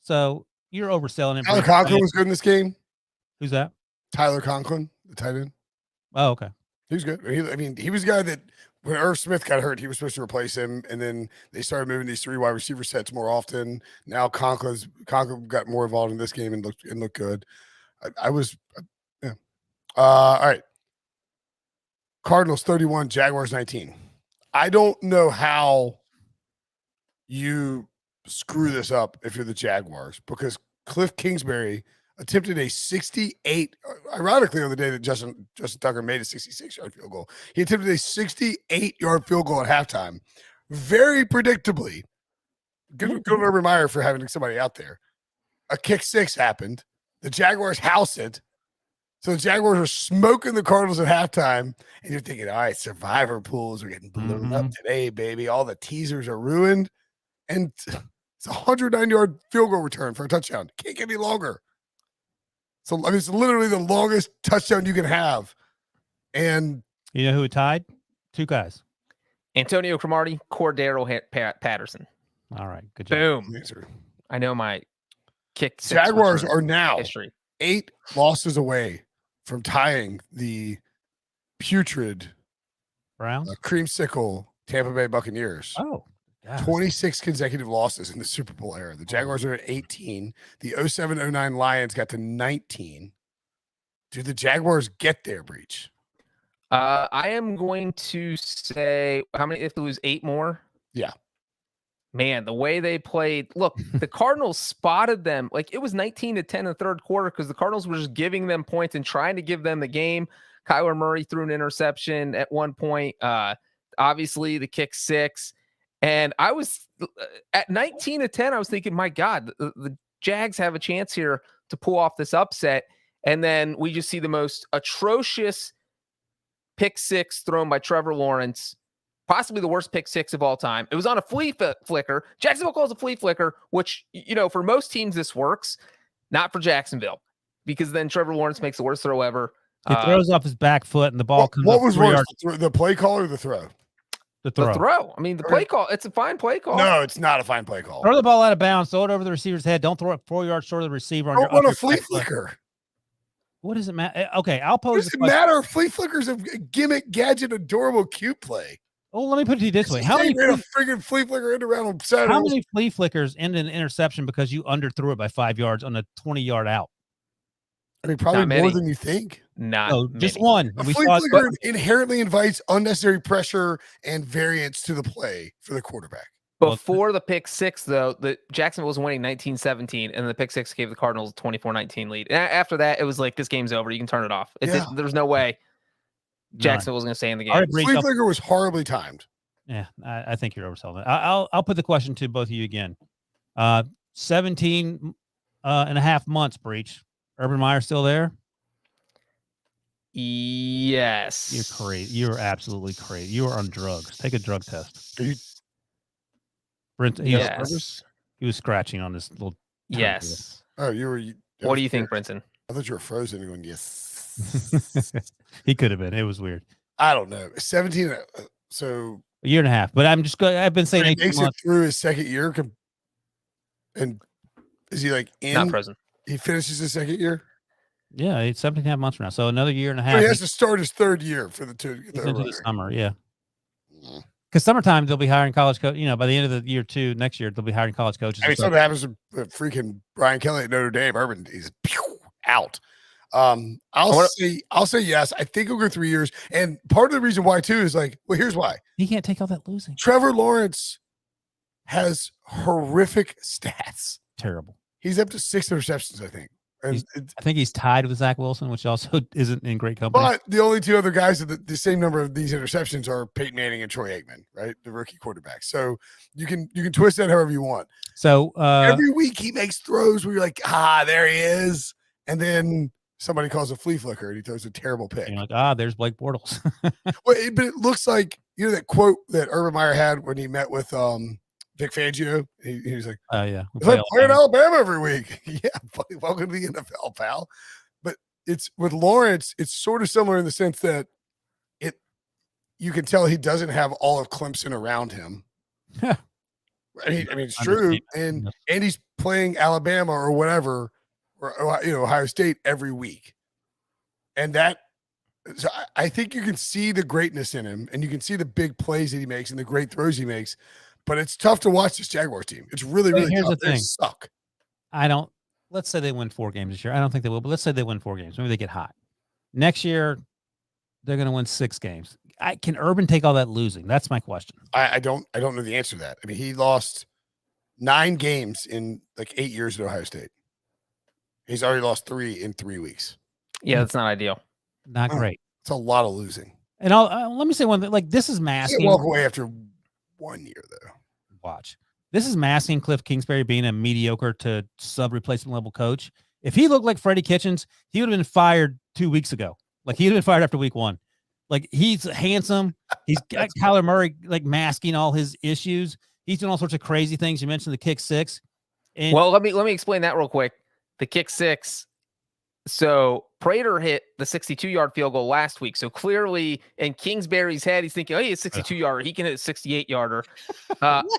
So you're overselling him.
Tyler Conklin was good in this game.
Who's that?
Tyler Conklin, the tight end.
Oh, okay.
He was good. He was a guy that when Irv Smith got hurt, he was supposed to replace him, and then they started moving these 3 wide receiver sets more often. Now Conklin got more involved in this game and looked good. All right. Cardinals 31, Jaguars 19. I don't know how you screw this up if you're the Jaguars, because Cliff Kingsbury attempted a 68, ironically on the day that Justin Tucker made a 66-yard field goal. He attempted a 68-yard field goal at halftime. Very predictably, good on Urban Meyer for having somebody out there. A kick 6 happened. The Jaguars house it. So the Jaguars are smoking the Cardinals at halftime, and you're thinking, all right, survivor pools are getting blown up today, baby. All the teasers are ruined. And it's a 109-yard field goal return for a touchdown. Can't get any longer. So, I mean, it's literally the longest touchdown you can have. And
you know who tied? 2 guys.
Antonio Cromartie, Cordero Patterson.
All right. Good job.
Boom. I know my kick.
Jaguars are now
history.
8 losses away from tying the putrid
Browns,
creamsicle Tampa Bay Buccaneers.
Oh, gosh.
26 consecutive losses in the Super Bowl era. The Jaguars are at 18. The 07-09 Lions got to 19. Do the Jaguars get there, Breech?
I am going to say, how many? If they lose 8 more?
Yeah.
Man, the way they played. Look, the Cardinals spotted them. Like, it was 19-10 in the third quarter because the Cardinals were just giving them points and trying to give them the game. Kyler Murray threw an interception at one point. Obviously, the kick 6. And I was at 19-10. I was thinking, my God, the Jags have a chance here to pull off this upset. And then we just see the most atrocious pick six thrown by Trevor Lawrence, possibly the worst pick six of all time. It was on a flea flicker. Jacksonville calls a flea flicker, which, for most teams, this works. Not for Jacksonville, because then Trevor Lawrence makes the worst throw ever.
He throws off his back foot and the ball comes
What
up
was
3
worse,
yards.
the play call or the throw?
The throw.
I mean, the play call, it's a fine play call.
No, it's not a fine play call.
Throw the ball out of bounds, throw it over the receiver's head. Don't throw it 4 yards short of the receiver. On
What a flea flicker.
What does it matter? Okay, I'll pose
It doesn't matter. Flea flicker's a gimmick, gadget, adorable, cute play.
Oh, let me put it to you this way: how many
friggin' flea flicker end around on Saturday?
How many flea flickers end in an interception because you underthrew it by 5 yards on a 20-yard out?
I mean, probably more than you think.
No, just one.
A flea flicker inherently invites unnecessary pressure and variance to the play for the quarterback.
Before the pick six, though, the Jacksonville was winning 19-17, and the pick six gave the Cardinals a 24-19 lead. And after that, it was like, this game's over. You can turn it off. There's no way Jacksonville was going to stay in the game.
Flea flicker was horribly timed.
Yeah, I think you're overselling it. I'll put the question to both of you again. 17 and a half months, Breech. Urban Meyer still there?
Yes.
You're crazy. You're absolutely crazy. You are on drugs. Take a drug test.
Are you?
Brinson,
Yes.
He was scratching on this little.
Yes.
Oh, you were.
What do you think, Brinson?
I thought you were frozen. Going yes.
He could have been. It was weird.
I don't know. 17. So
a year and a half. But I'm just going. I've been saying 18
makes
months.
It through his second year. And is he like in?
Not present.
He finishes his second year.
Yeah, it's 17 and a half months from now. So another year and a half.
So he has to start his third year for the two.
Into the summer, yeah. Because summertime they'll be hiring college coach. By the end of the year next year they'll be hiring college coaches.
I mean, something happens to freaking Brian Kelly at Notre Dame. Urban is out. I'll say yes. I think he'll go 3 years. And part of the reason why too is here's why.
He can't take all that losing.
Trevor Lawrence has horrific stats.
Terrible.
He's up to 6 interceptions, I think. And
I think he's tied with Zach Wilson, which also isn't in great company.
But the only two other guys with the same number of these interceptions are Peyton Manning and Troy Aikman, right? The rookie quarterback. So you can twist that however you want.
So
every week he makes throws where you're like, there he is. And then somebody calls a flea flicker and he throws a terrible pick.
And you're like, there's Blake Bortles.
But it looks like, that quote that Urban Meyer had when he met with Vic Fangio. He was like,
"Oh yeah,
we play in Alabama every week." Yeah, welcome to the NFL, pal. But it's with Lawrence, it's sort of similar in the sense that you can tell he doesn't have all of Clemson around him. I mean, it's true, and he's playing Alabama or whatever, or Ohio State every week, and that. So I think you can see the greatness in him, and you can see the big plays that he makes and the great throws he makes. But it's tough to watch this Jaguars team. It's really, really
here's
tough.
The thing.
They suck.
Let's say they win 4 games this year. I don't think they will, but let's say they win 4 games. Maybe they get hot. Next year, they're going to win 6 games. Can Urban take all that losing? That's my question.
I don't know the answer to that. I mean, he lost 9 games in 8 years at Ohio State. He's already lost 3 in 3 weeks.
Yeah, that's not ideal.
Not great.
It's a lot of losing.
And let me say one thing. This is masking.
Walk away after 1 year, though.
Watch. This is masking Cliff Kingsbury being a mediocre to sub-replacement level coach. If he looked like Freddie Kitchens, he would have been fired 2 weeks ago. He'd have been fired after week 1. He's handsome. He's got Kyler Murray masking all his issues. He's doing all sorts of crazy things. You mentioned the kick 6. And
let me explain that real quick. The kick 6. So Prater hit the 62-yard field goal last week. So clearly in Kingsbury's head, he's thinking, he's a 62-yarder. He can hit a 68-yarder,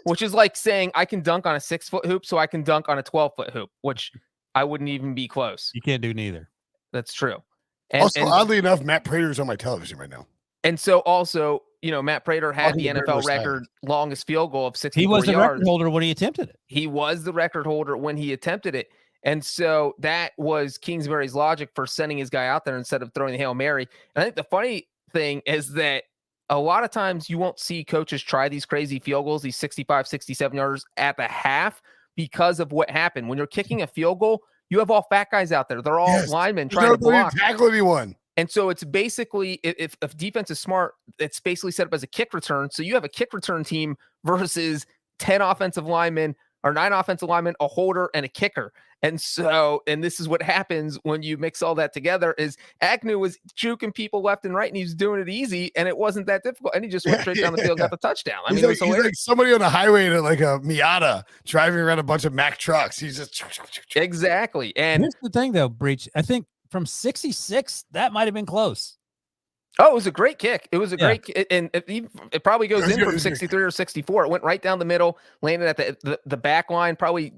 which is like saying I can dunk on a 6-foot hoop, so I can dunk on a 12-foot hoop, which I wouldn't even be close.
You can't do neither.
That's true.
Oddly enough, Matt Prater's on my television right now.
And so also, Matt Prater had the NFL record longest field goal of 64 yards.
He was the record holder when he attempted it.
He was the record holder when he attempted it. And so that was Kingsbury's logic for sending his guy out there instead of throwing the Hail Mary. And I think the funny thing is that a lot of times you won't see coaches try these crazy field goals, these 65, 67 yarders at the half because of what happened. When you're kicking a field goal, you have all fat guys out there. They're all linemen trying to block.
Tackle anyone.
And so it's basically, if defense is smart, it's basically set up as a kick return. So you have a kick return team versus 10 offensive linemen or 9 offensive linemen, a holder, and a kicker. And so, and this is what happens when you mix all that together is Agnew was juking people left and right, and he was doing it easy, and it wasn't that difficult. And he just went straight down the field, got the touchdown. I mean,
he's like somebody on the highway to like a Miata driving around a bunch of Mack trucks. He's just
exactly. And
here's the thing, though, Breech. I think from 66, that might have been close.
Oh, it was a great kick. It was a great kick. And it probably goes in from 63 or 64. It went right down the middle, landed at the back line, probably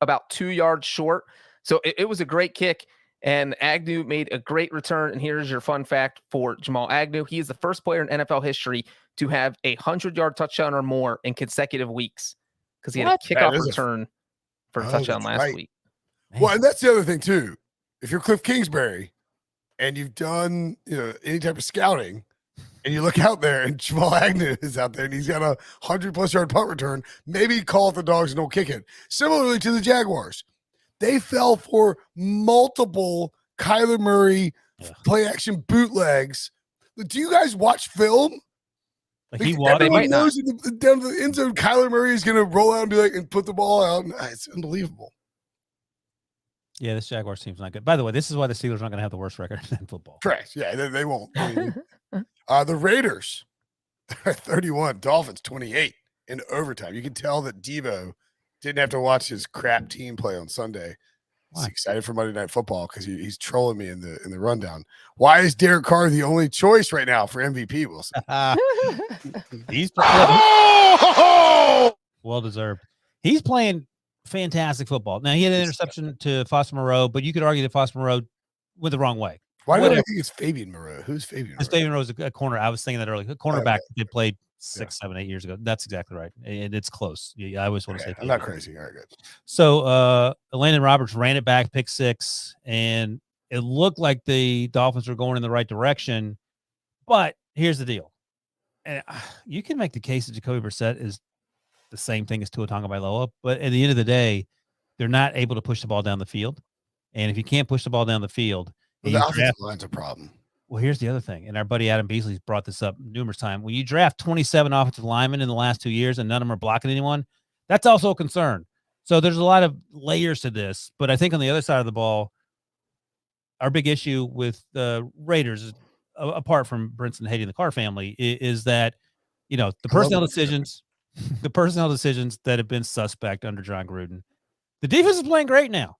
about 2 yards short. So it was a great kick. And Agnew made a great return. And here's your fun fact for Jamal Agnew. He is the first player in NFL history to have a 100-yard touchdown or more in consecutive weeks because he had a kickoff return for a touchdown last week.
Well, and that's the other thing, too. If you're Cliff Kingsbury and you've done any type of scouting and you look out there and Jamal Agnew is out there and he's got a 100+ yard punt return, maybe call it the dogs and don't kick it. Similarly to the Jaguars. They fell for multiple Kyler Murray play action bootlegs. Do you guys watch film?
Like
everyone knows down to the end zone, Kyler Murray is going to roll out and be like, and put the ball out. And, it's unbelievable.
Yeah, this Jaguars team's not good. By the way, this is why the Steelers aren't going to have the worst record in football.
Correct. Yeah, they won't. I mean, the Raiders are 31, Dolphins 28 in overtime. You can tell that Devo didn't have to watch his crap team play on Sunday. He's excited for Monday Night Football because he's trolling me in the rundown. Why is Derek Carr the only choice right now for MVP, Wilson?
He's well deserved. He's playing fantastic football. Now, he had an interception to Foster Moreau, but you could argue that Foster Moreau went the wrong way.
Why do I think it's Fabian Moreau? Who's Fabian Moreau?
Fabian Moreau is a corner. I was thinking that earlier. A cornerback that played 6, 7, 8 years ago. That's exactly right. And it's close. I always want to say
I'm not crazy. All right, good.
So Landon Roberts ran it back, pick 6, and it looked like the Dolphins were going in the right direction. But here's the deal. And you can make the case that Jacoby Brissett is the same thing as Tua Tagovailoa, but at the end of the day, they're not able to push the ball down the field. And if you can't push the ball down the field,
the offensive line's a problem.
Well, here's the other thing, and our buddy Adam Beasley's brought this up numerous times. When you draft 27 offensive linemen in the last 2 years and none of them are blocking anyone, that's also a concern. So there's a lot of layers to this. But I think on the other side of the ball, our big issue with the Raiders, apart from Brinson hating the Carr family, is that the personnel decisions. The personnel decisions that have been suspect under John Gruden. The defense is playing great now.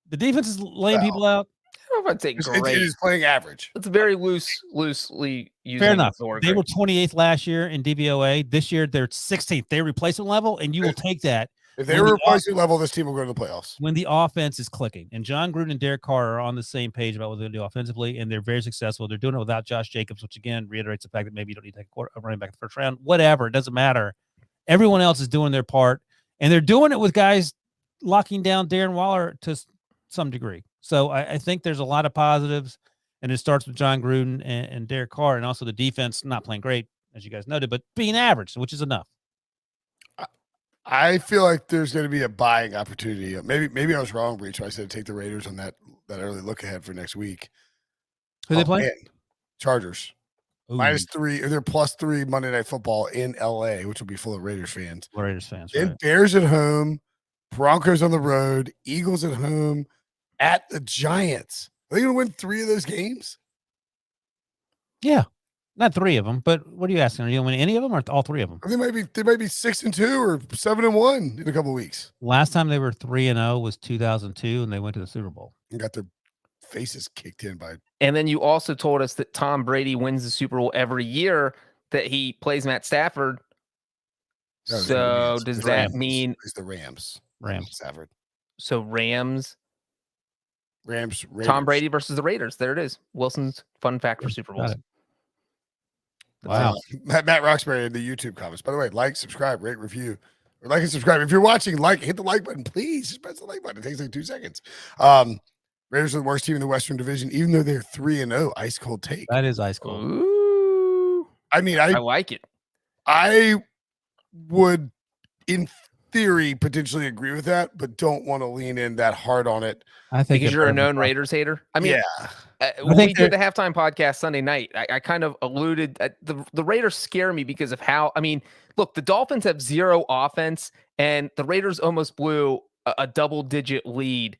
The defense is laying people out.
I don't know if I'd say great.
It is playing average.
It's very loosely used.
Fair enough. They were 28th last year in DVOA. This year, they're 16th. They're replacement level, and you will take that.
If they were replacement level, this team will go to the playoffs.
When the offense is clicking. And John Gruden and Derek Carr are on the same page about what they're going to do offensively, and they're very successful. They're doing it without Josh Jacobs, which, again, reiterates the fact that maybe you don't need to take a running back in the first round. Whatever. It doesn't matter. Everyone else is doing their part, and they're doing it with guys locking down Darren Waller to some degree. So I think there's a lot of positives, and it starts with John Gruden and Derek Carr, and also the defense not playing great, as you guys noted, but being average, which is enough.
I feel like there's going to be a buying opportunity. Maybe I was wrong, Breech, when I said take the Raiders on that early look ahead for next week.
Who they playing?
Chargers.
Ooh.
-3, or they're +3 Monday Night Football in LA, which will be full of Raiders fans.
Raiders fans,
Then
right.
Bears at home, Broncos on the road, Eagles at home, at the Giants. Are they going to win 3 of those games?
Yeah, not 3 of them. But what are you asking? Are you going to win any of them or all 3 of them?
Or they might be 6-2 or 7-1 in a couple of weeks.
Last time they were 3-0 was 2002, and they went to the Super Bowl
And got their faces kicked in by.
And then you also told us that Tom Brady wins the Super Bowl every year that he plays Matt Stafford.
No,
so does that mean
it's the Rams?
Stafford.
So Rams,
Raiders.
Tom Brady versus the Raiders. There it is. Wilson's fun fact for Super Bowls.
Wow.
Matt Roxbury in the YouTube comments. By the way, like, subscribe, rate, review, or like and subscribe. If you're watching, hit the like button, please. Just press the like button. It takes like 2 seconds. Raiders are the worst team in the Western Division, even though they're 3-0. Ice cold take.
That is ice cold.
Ooh.
I mean,
I like it.
I would, in theory, potentially agree with that, but don't want to lean in that hard on it.
I think
Because you're a known Raiders hater. I mean, when we did the halftime podcast Sunday night, I kind of alluded at the Raiders scare me because of how, I mean, look, the Dolphins have 0 offense and the Raiders almost blew a double-digit lead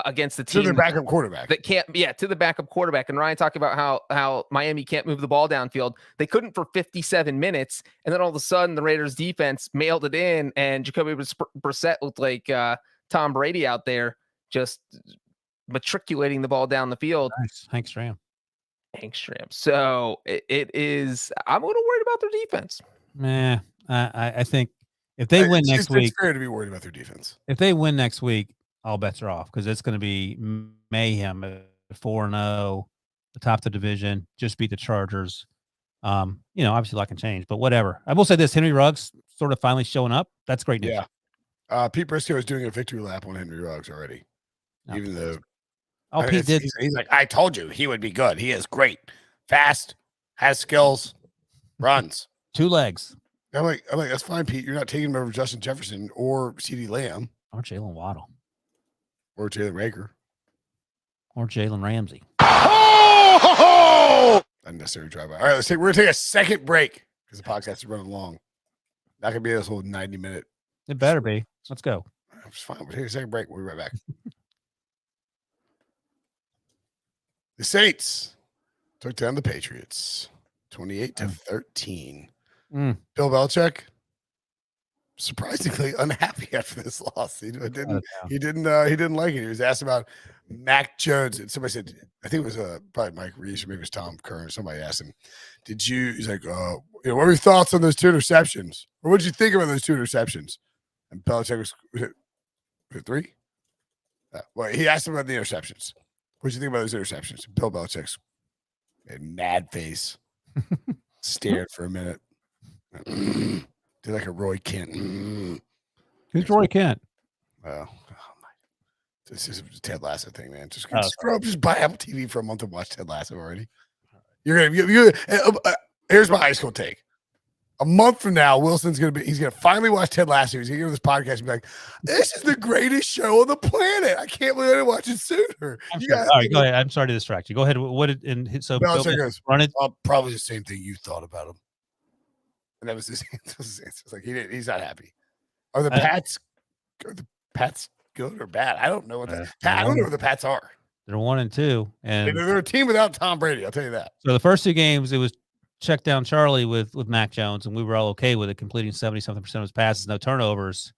against the team.
To their backup quarterback.
That can't, to the backup quarterback. And Ryan talked about how Miami can't move the ball downfield. They couldn't for 57 minutes. And then all of a sudden, the Raiders defense mailed it in, and Jacoby Brissett looked like Tom Brady out there just matriculating the ball down the field.
Nice. Hank Stram.
So it is, I'm a little worried about their defense.
I think if they win next week,
it's fair to be worried about their defense.
If they win next week, all bets are off because it's going to be mayhem at 4-0, the top of the division, just beat the Chargers. Obviously a lot can change, but whatever. I will say this: Henry Ruggs sort of finally showing up. That's great news.
Yeah. Pete Briscoe is doing a victory lap on Henry Ruggs already.
No.
Even though
Pete did.
He's like, I told you he would be good. He is great, fast, has skills, runs.
2 legs.
I'm like, that's fine, Pete. You're not taking him over Justin Jefferson or CeeDee Lamb
Or Jalen Waddle.
or Jalen Rager
Or Jalen Ramsey.
Unnecessary drive-by. All right, we're gonna take a second break because the podcast is running long. Not gonna be this whole 90-minute.
It better be. Let's go.
It's fine. We'll take a second break. We'll be right back. The Saints took down the Patriots 28-13. Bill Belichick surprisingly unhappy after this loss. He didn't like it. He was asked about Mac Jones, and somebody said, I think it was probably Mike Reese or maybe it was Tom Curran. Somebody asked him, he's like, what were your thoughts on those 2 interceptions? Or what did you think about those 2 interceptions? And Belichick was it 3? Well, he asked him about the interceptions. What did you think about those interceptions? Bill Belichick's mad face stared for a minute. Did like a Roy Kent.
Who's Roy Kent?
Well, this is a Ted Lasso thing, man. Just buy Apple TV for a month and watch Ted Lasso already. Here's my high school take. A month from now, he's gonna finally watch Ted Lasso. He's gonna go to this podcast and be like, "This is the greatest show on the planet. I can't believe I didn't watch it sooner."
All right, go ahead. I'm sorry to distract you. Go ahead. So
Belichick goes,
run it.
Probably the same thing you thought about him. And that was his answer. It's like he's not happy. Are the Pats good or bad? I don't know what I don't know what the Pats are.
They're 1-2, and
they're a team without Tom Brady. I'll tell you that.
So the first 2 games, it was check down Charlie with Mac Jones, and we were all okay with it, completing 70-something% of his passes, no turnovers.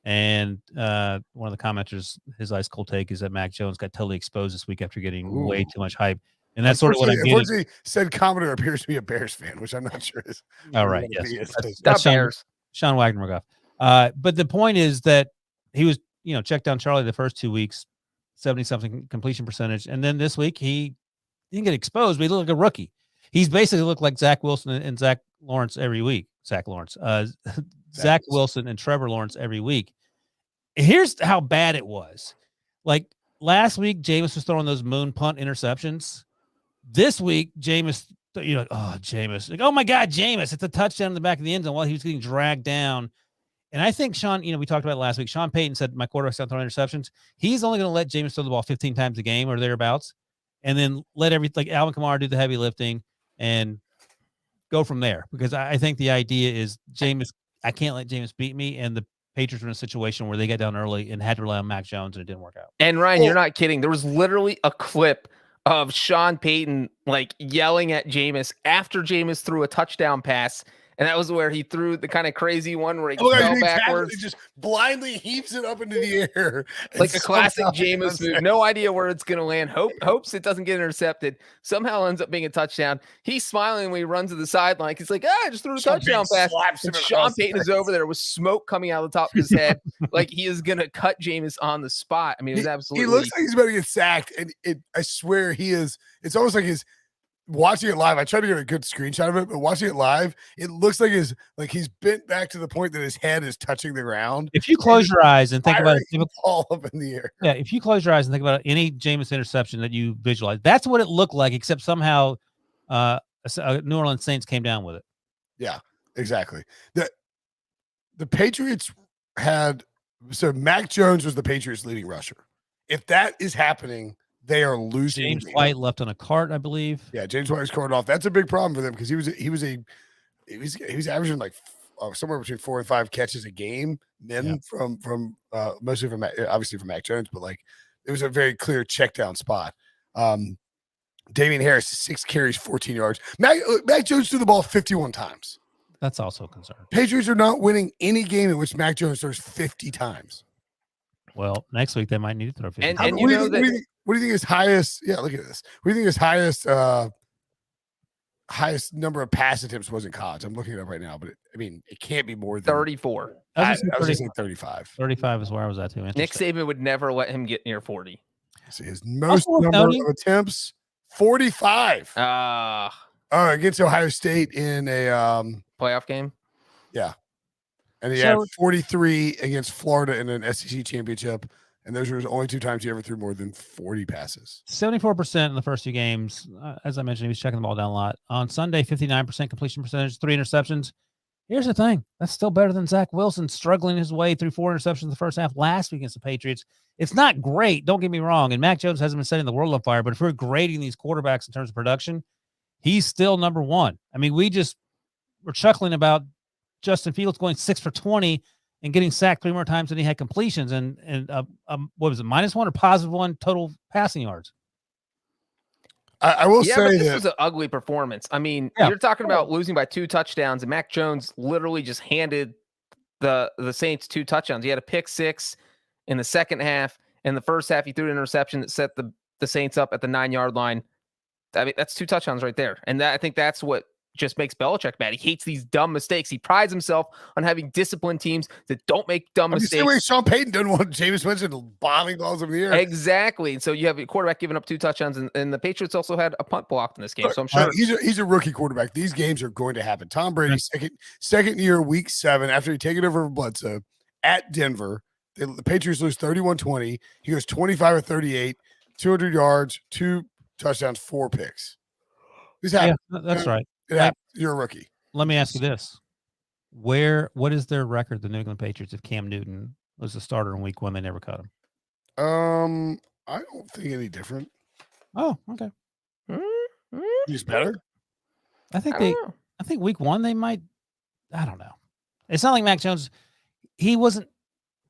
And one of the commenters, his ice cold take is that Mac Jones got totally exposed this week after getting way too much hype. And that's sort of what I get.
Unfortunately, said commenter appears to be a Bears fan, which I'm not sure is.
All right, yes.
That's Bears.
Sean Wagner but the point is that he was, checked down Charlie the first 2 weeks, 70-something completion percentage. And then this week, he didn't get exposed, but he looked like a rookie. He's basically looked like Zach Wilson and Zach Lawrence every week. Zach Wilson and Trevor Lawrence every week. Here's how bad it was. Like last week, Jameis was throwing those moon punt interceptions. This week, Jameis, Jameis. Like, oh my God, Jameis. It's a touchdown in the back of the end zone while he was getting dragged down. And I think Sean, we talked about it last week. Sean Payton said, my quarterback's not throwing interceptions. He's only going to let Jameis throw the ball 15 times a game or thereabouts. And then let Alvin Kamara do the heavy lifting and go from there. Because I think the idea is I can't let Jameis beat me. And the Patriots were in a situation where they got down early and had to rely on Mac Jones, and it didn't work out.
And Ryan, you're not kidding. There was literally a clip of Sean Payton yelling at Jameis after Jameis threw a touchdown pass. And that was where he threw the kind of crazy one where he fell backwards.
He just blindly heaves it up into the air.
Like a classic Jameis move. No idea where it's going to land. Hopes it doesn't get intercepted. Somehow ends up being a touchdown. He's smiling when he runs to the sideline. He's like, I just threw a touchdown pass. And Sean Payton is over there with smoke coming out of the top of his head. Like he is going to cut Jameis on the spot. I mean, it was absolutely.
He looks like he's about to get sacked. And I swear he is. It's almost like his. Watching it live, I tried to get a good screenshot of it, but watching it live, it looks like he's bent back to the point that his head is touching the ground.
If you close your eyes and think about it,
all up in the air.
Yeah, if you close your eyes and think about any Jameis interception that you visualize, that's what it looked like, except somehow New Orleans Saints came down with it.
Yeah, exactly. The Patriots Mac Jones was the Patriots' leading rusher. If that is happening, they are losing.
James White left on a cart, I believe.
Yeah, James White was carted off. That's a big problem for them because he was averaging like somewhere between 4 and 5 catches a game. Then from mostly from obviously from Mac Jones, but like it was a very clear check down spot. Damian Harris 6 carries, 14 yards. Mac Jones threw the ball 51 times.
That's also a concern.
Patriots are not winning any game in which Mac Jones throws 50 times.
Well, next week they might need to throw 50.
And
what do you think his highest? Yeah, look at this. What do you think his highest number of pass attempts was in college? I'm looking it up right now, but it can't be more than
34.
I was just saying 35.
35 is where I was at too.
Nick Saban would never let him get near 40.
See his most number of attempts, 45. Against Ohio State in a
playoff game.
Yeah. And he had 43 against Florida in an SEC championship. And those were his only 2 times he ever threw more than 40 passes.
74% in the first 2 games. As I mentioned, he was checking the ball down a lot. On Sunday, 59% completion percentage, 3 interceptions. Here's the thing. That's still better than Zach Wilson struggling his way through 4 interceptions in the first half last week against the Patriots. It's not great. Don't get me wrong. And Mac Jones hasn't been setting the world on fire. But if we're grading these quarterbacks in terms of production, he's still number 1. I mean, we're chuckling about Justin Fields going 6 for 20 and getting sacked 3 more times than he had completions and what was it, -1 or +1 total passing yards.
I will say
but
that
this was an ugly performance. I mean, you're talking about losing by 2 touchdowns, and Mac Jones literally just handed the Saints 2 touchdowns. He had a pick 6 in the second half. In the first half, he threw an interception that set the Saints up at the 9-yard line. I mean, that's 2 touchdowns right there. And I think that's what just makes Belichick mad. He hates these dumb mistakes. He prides himself on having disciplined teams that don't make dumb mistakes.
The way Sean Payton didn't want Jameis Winston bombing balls over the air.
Exactly. And so you have a quarterback giving up 2 touchdowns, and the Patriots also had a punt blocked in this game. So I'm sure
he's a rookie quarterback. These games are going to happen. Tom Brady, second year, week 7, after he taken over Bledsoe at Denver. The Patriots lose 31-20. He goes 25 or 38, 200 yards, 2 touchdowns, 4 picks. This happened.
Yeah, that's right.
You're a rookie.
Let me ask you this. What is their record, the New England Patriots, if Cam Newton was the starter in week 1, they never cut him?
I don't think any different.
Oh, okay.
He's better.
I think week 1 they might. I don't know. It's not like Mac Jones. He wasn't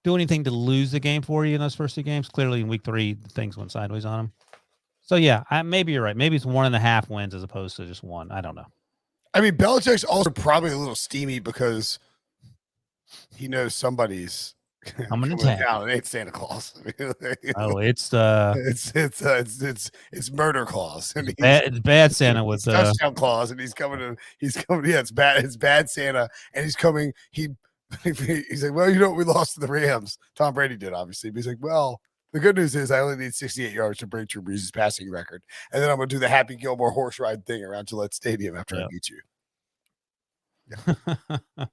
doing anything to lose the game for you in those first 2 games. Clearly, in week 3, things went sideways on him. So yeah, maybe you're right. Maybe it's 1.5 wins as opposed to just 1. I don't know.
I mean, Belichick's also probably a little steamy because he knows somebody's
coming to town.
It ain't Santa Claus. It's Murder Claus. And
it's bad Santa with
touchdown clause, and he's coming. Yeah, it's bad Santa, and he's coming. He's like, well, we lost to the Rams. Tom Brady did, obviously, but he's like, well, the good news is I only need 68 yards to break Drew Brees' passing record. And then I'm going to do the Happy Gilmore horse ride thing around Gillette Stadium after I beat you. Yeah. All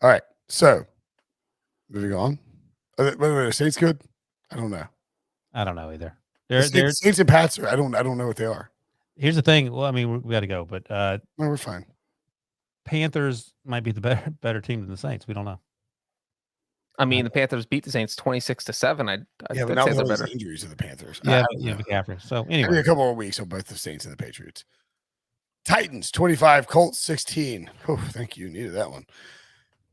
right. So, moving on. By the way, are Saints good? I don't know.
I don't know either.
Saints and Pats I don't know what they are.
Here's the thing. Well, I mean, we got to go, but
no, we're fine.
Panthers might be the better team than the Saints. We don't know.
I mean, the Panthers beat the Saints 26-7.
But now with better injuries of the Panthers.
Yeah, McCaffrey. So anyway,
maybe a couple more weeks on both the Saints and the Patriots. Titans 25, Colts 16. Oh, thank you. Needed that one.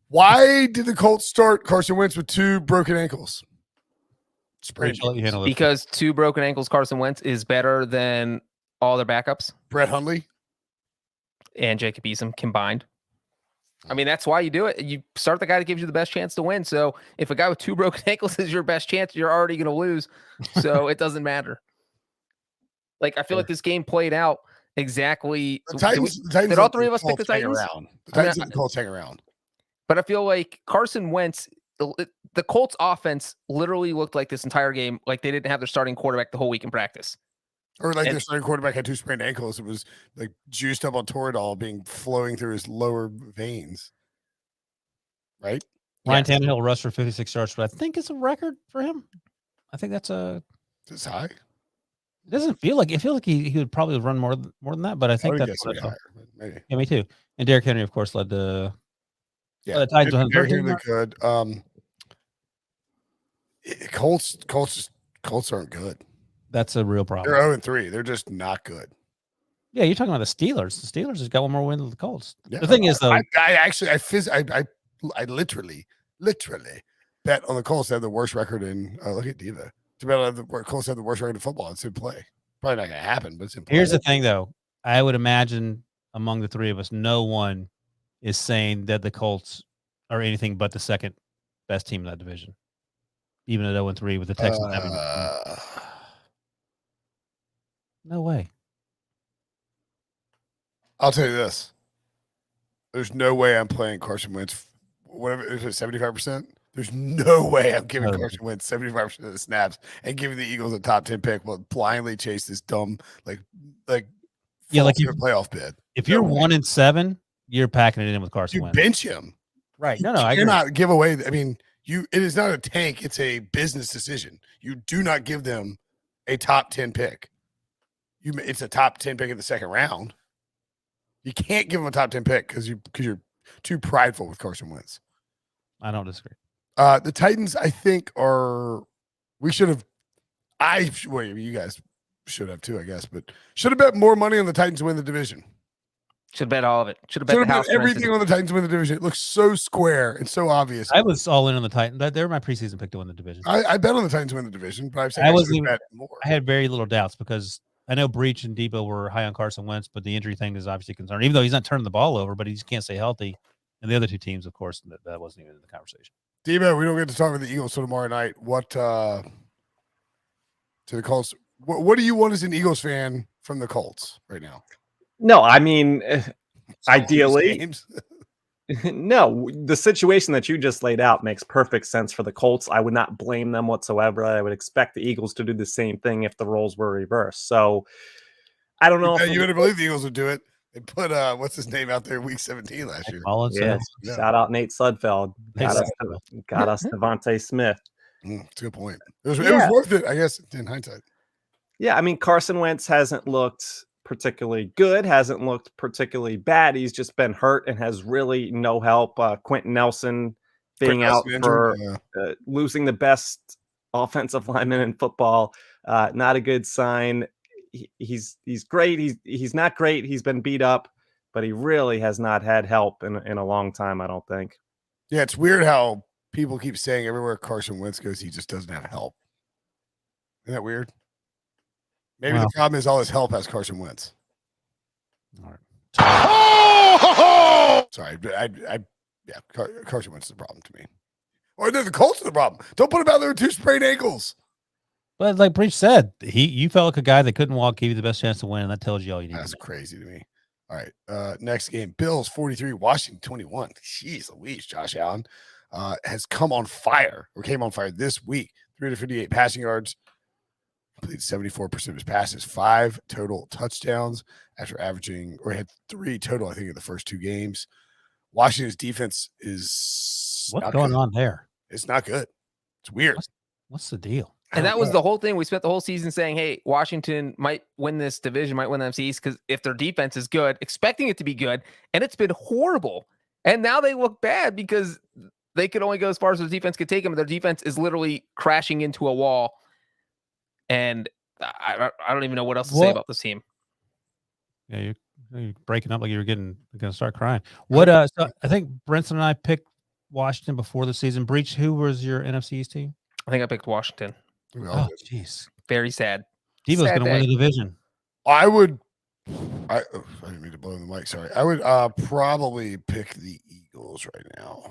Why did the Colts start Carson Wentz with 2 broken ankles?
Because 2 broken ankles, Carson Wentz is better than all their backups.
Brett Hundley
and Jacob Eason combined. I mean, that's why you do it. You start the guy that gives you the best chance to win. So if a guy with 2 broken ankles is your best chance, you're already going to lose. So it doesn't matter. Like, I feel like this game played out exactly.
The Titans
did all 3 of us pick the Titans?
The Titans and the Colts hang around.
But I feel like Carson Wentz, the Colts offense literally looked like this entire game like they didn't have their starting quarterback the whole week in practice.
Or like their starting quarterback had 2 sprained ankles. It was like juiced up on Toradol flowing through his lower veins. Right?
Ryan Tannehill rushed for 56 yards, but I think it's a record for him. I think that's
it's high.
It doesn't feel like he would probably run more than that, but I think that's
higher. Maybe.
Yeah, me too. And Derrick Henry, of course, led the
the Titans. Derrick Henry good. Colts aren't good.
That's a real problem.
They're 0-3. They're just not good.
Yeah, you're talking about the Steelers. The Steelers has got one more win than the Colts.
Yeah,
The thing is, though,
I literally bet on the Colts to have the worst record in. Look at Diva. To bet on the Colts to have the worst record in football. It's in play. Probably not going to happen, but it's in play.
here's the thing, though. I would imagine among the three of us, no one is saying that the Colts are anything but the second best team in that division, even at 0-3 with the Texans having. No way.
I'll tell you this. There's no way I'm playing Carson Wentz. Whatever, is it 75%? There's no way I'm giving Carson Wentz 75% of the snaps and giving the Eagles a top 10 pick while blindly chase this dumb like playoff bid.
If you're 1-7, you're packing it in with Carson
You
Wentz.
bench him.
Right.
You
I
cannot give away. I mean, it is not a tank. It's a business decision. You do not give them a top 10 pick. It's a top 10 pick in the second round. You can't give them a top 10 pick because you're too prideful with Carson Wentz.
I don't disagree.
The Titans, I think, we should have. You guys should have too, I guess, but should have bet more money on the Titans to win the division.
Should bet all of it. Should have bet the house
everything on the Titans to win the division. It looks so square and so obvious.
I was all in on the Titans. They were my preseason pick to win the division.
I bet on the Titans to win the division, but I've said bet more.
I had very little doubts because I know Breech and Debo were high on Carson Wentz, but the injury thing is obviously a concern. Even though he's not turning the ball over, but he just can't stay healthy. And the other two teams, of course, that wasn't even in the conversation.
Debo, we don't get to talk with the Eagles till tomorrow night. What to the Colts? What do you want as an Eagles fan from the Colts right now?
No, I mean, ideally, no. The situation that you just laid out makes perfect sense for the Colts. I would not blame them whatsoever. I would expect the Eagles to do the same thing if the roles were reversed. So I don't know.
You better believe the Eagles would do it. They put what's his name out there week 17 last year.
Yes. Yeah. Shout out Nate Sudfeld. Got us Devontae Smith.
That's a good point. It was worth it, I guess, in hindsight.
Yeah, I mean, Carson Wentz hasn't looked particularly good, hasn't looked particularly bad. He's just been hurt and has really no help. Quentin Nelson being out for losing the best offensive lineman in football. Not a good sign. He's great. He's not great. He's been beat up, but he really has not had help in a long time, I don't think.
Yeah, it's weird how people keep saying everywhere Carson Wentz goes, he just doesn't have help. Isn't that weird? Maybe the problem is all his help has Carson Wentz. All right. Sorry, Carson Wentz is the problem to me. Or the Colts are the problem. Don't put him out there with 2 sprained ankles.
But like Breech said, you felt like a guy that couldn't walk, gave you the best chance to win, and that tells you all you need.
That's crazy to me. All right, next game, Bills 43, Washington 21. Jeez Louise, Josh Allen has came on fire this week. 358 passing yards, completed 74% of his passes, 5 total touchdowns after averaging, or had 3 total, I think, in the first 2 games. Washington's defense is
what's going on there?
It's not good. It's weird.
What's the deal?
And that was the whole thing. We spent the whole season saying, hey, Washington might win this division, might win the NFC East, because if their defense is good, expecting it to be good, and it's been horrible. And now they look bad because they could only go as far as their defense could take them. Their defense is literally crashing into a wall. And I don't even know what else to say about this team.
Yeah, you're breaking up like you were going to start crying. What? So I think Brinson and I picked Washington before the season. Breech, who was your NFC East team?
I think I picked Washington.
Oh, jeez.
Very sad.
Debo's going to win the division.
I didn't mean to blow the mic. Sorry. I would probably pick the Eagles right now.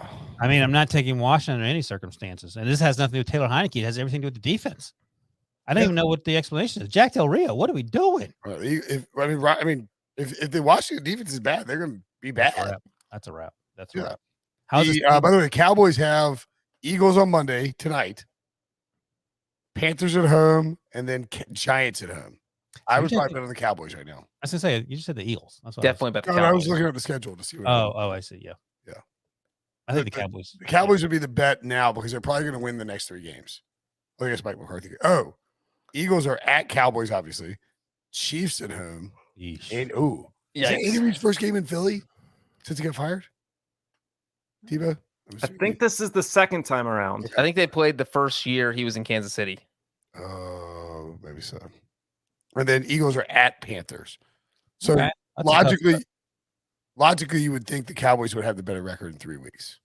I mean, I'm not taking Washington under any circumstances. And this has nothing to do with Taylor Heineke. It has everything to do with the defense. I don't even know what the explanation is. Jack Del Rio, what are we doing?
If the Washington defense is bad, they're going to be bad.
That's a wrap. That's
a
wrap.
By the way, the Cowboys have Eagles on Monday tonight, Panthers at home, and then Giants at home. I would probably bet on the Cowboys right now.
I was going to say, you just said the Eagles. That's what
definitely bet the
Cowboys. I was looking at the schedule to see what.
I see. Yeah. I think the Cowboys.
The Cowboys would be the bet now because they're probably going to win the next 3 games. I guess Mike McCarthy. Eagles are at Cowboys, obviously. Chiefs at home.
Yeesh.
And is that Andy Reid's first game in Philly since he got fired? Debo?
I think this is the second time around.
I think they played the first year he was in Kansas City.
Oh, maybe so. And then Eagles are at Panthers. So
Okay. That's
logically, you would think the Cowboys would have the better record in 3 weeks.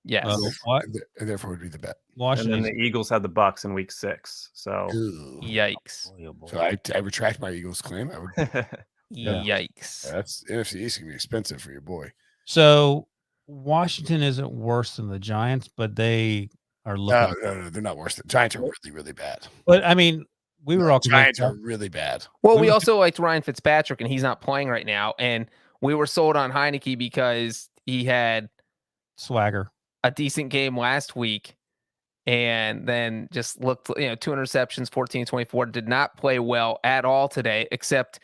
Yes.
And therefore would be the bet.
And
Washington.
then the Eagles had the Bucs in week 6. So
Ew.
Yikes.
So I retract my Eagles claim. I would.
Yeah.
Yikes.
That's NFC East can be expensive for your boy.
So Washington isn't worse than the Giants, but they are looking.
No, they're not worse. The Giants are really, really bad.
But I mean, we were all
Giants
convinced.
are really bad.
Well,
We
we
were-
also liked Ryan Fitzpatrick, and he's not playing right now. And we were sold on Heineke because he had
Swagger.
a decent game last week and then just looked, 2 interceptions, 14-24, did not play well at all today, except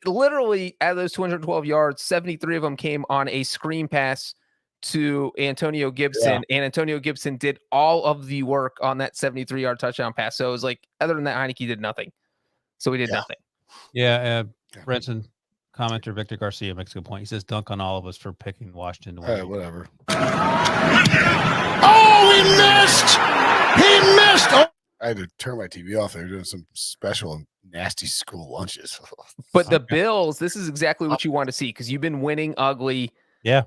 literally out of those 212 yards, 73 of them came on a screen pass to Antonio Gibson, and Antonio Gibson did all of the work on that 73-yard touchdown pass. So it was like, other than that, Heineke did nothing. So we did nothing.
Yeah. Brinson, commenter Victor Garcia makes a good point. He says, dunk on all of us for picking Washington to win.
Whatever. Oh, he missed! He missed! Oh. I had to turn my TV off. They were doing some special and nasty school lunches.
But the Bills, this is exactly what you want to see because you've been winning ugly.
Yeah.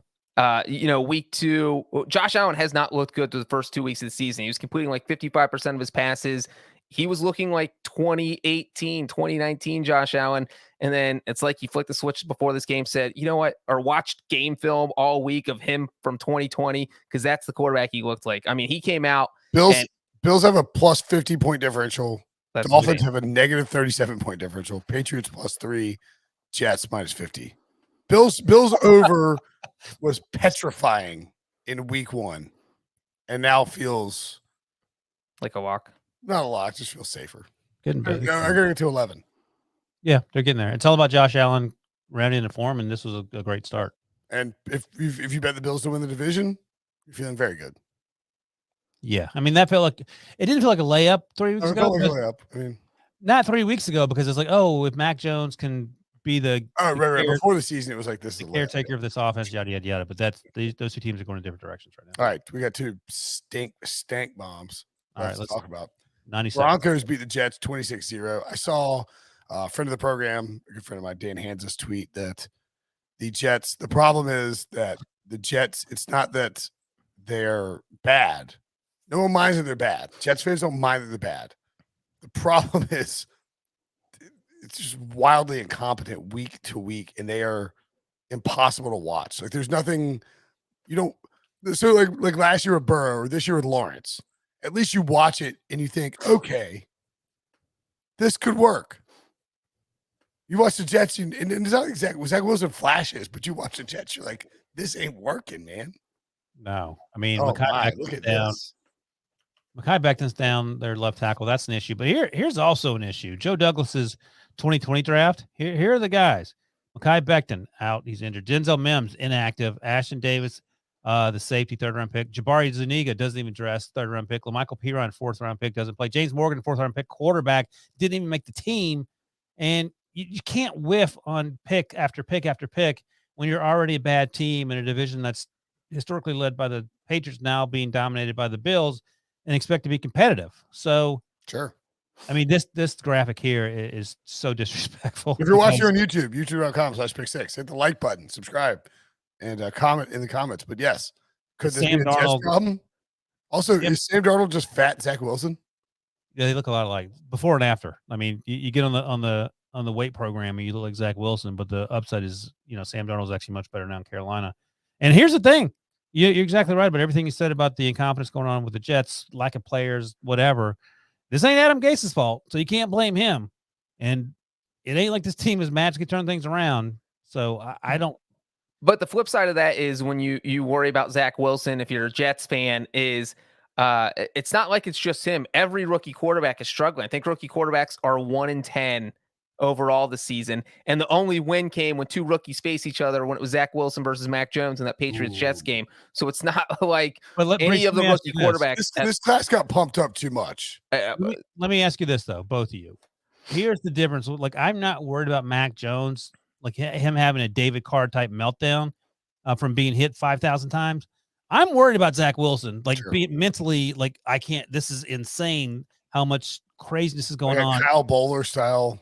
Week 2, Josh Allen has not looked good through the first 2 weeks of the season. He was completing like 55% of his passes. He was looking like 2018, 2019 Josh Allen. And then it's like he flicked the switch before this game, said, you know what, or watched game film all week of him from 2020 because that's the quarterback he looked like. I mean, he came out.
Bills have a plus 50 point differential.
That's
Dolphins
insane.
have a negative 37 point differential. Patriots plus 3. Jets minus 50. Bills over was petrifying in week 1 and now feels
Like a walk.
not a lot, just feels safer.
Getting
I'm
better.
going to get to 11.
Yeah, they're getting there. It's all about Josh Allen rounding into form, and this was a great start.
And if you bet the Bills to win the division, you're feeling very good.
Yeah, I mean it didn't feel like a layup 3 weeks
It
ago.
felt like a
because-
layup. I mean,
Not 3 weeks ago because it's like, oh, if Mac Jones can be the
right. Before the season, it was like this is a layup.
caretaker of this offense, yada yada yada. But those two teams are going in different directions right now.
All right, we got 2 stank bombs.
All right,
let's talk about.
97.
Broncos beat the Jets 26-0. I saw a friend of the program, a good friend of mine, Dan Hanses, tweet that the Jets, the problem is that the Jets, it's not that they're bad. No one minds that they're bad. Jets fans don't mind that they're bad. The problem is it's just wildly incompetent week to week, and they are impossible to watch. Like there's nothing you don't. So like last year with Burrow or this year with Lawrence, at least you watch it and you think, okay, this could work. You watch the Jets, and it's not exactly Zach Wilson flashes, but you watch the Jets, you're like, this ain't working, man.
No, I mean,
Oh
Mekhi
my,
Becton's
look at
down.
this.
Mekhi Becton's down their left tackle. That's an issue. But here's also an issue. Joe Douglas's 2020 draft. Here are the guys. Mekhi Becton out. He's injured. Denzel Mims inactive. Ashton Davis, the safety, 3rd-round pick. Jabari Zuniga doesn't even dress, 3rd-round pick. LaMichael Piron, 4th-round pick, doesn't play. James Morgan, 4th-round pick, quarterback, didn't even make the team. And you can't whiff on pick after pick after pick when you're already a bad team in a division that's historically led by the Patriots, now being dominated by the Bills, and expect to be competitive. So,
Sure.
I mean, this graphic here is so disrespectful.
If you're watching on YouTube, youtube.com/pick6, hit the like button, subscribe, and comment in the comments. But yes, could this
Sam
be a Jets
Darnold-
problem? Also,
Yep.
is Sam Darnold just fat Zach Wilson?
Yeah, they look a lot alike before and after. I mean, you get on the weight program and you look like Zach Wilson, but the upside is, Sam Darnold's actually much better now in Carolina. And here's the thing. You're exactly right about everything you said about the incompetence going on with the Jets, lack of players, whatever. This ain't Adam Gase's fault, so you can't blame him. And it ain't like this team is magically turning things around. So I don't.
But the flip side of that is when you worry about Zach Wilson, if you're a Jets fan, is it's not like it's just him. Every rookie quarterback is struggling. I think rookie quarterbacks are 1-10 overall this season. And the only win came when 2 rookies face each other when it was Zach Wilson versus Mac Jones in that Patriots-Jets game. So it's not like any of the rookie quarterbacks.
This class got pumped up too much.
Let me ask you this, though, both of you. Here's the difference. Like, I'm not worried about Mac Jones, like him having a David Carr type meltdown from being hit 5,000 times. I'm worried about Zach Wilson, like
Sure.
being mentally, like I can't. This is insane. How much craziness is going
Like a
on?
Kyle Bowler style.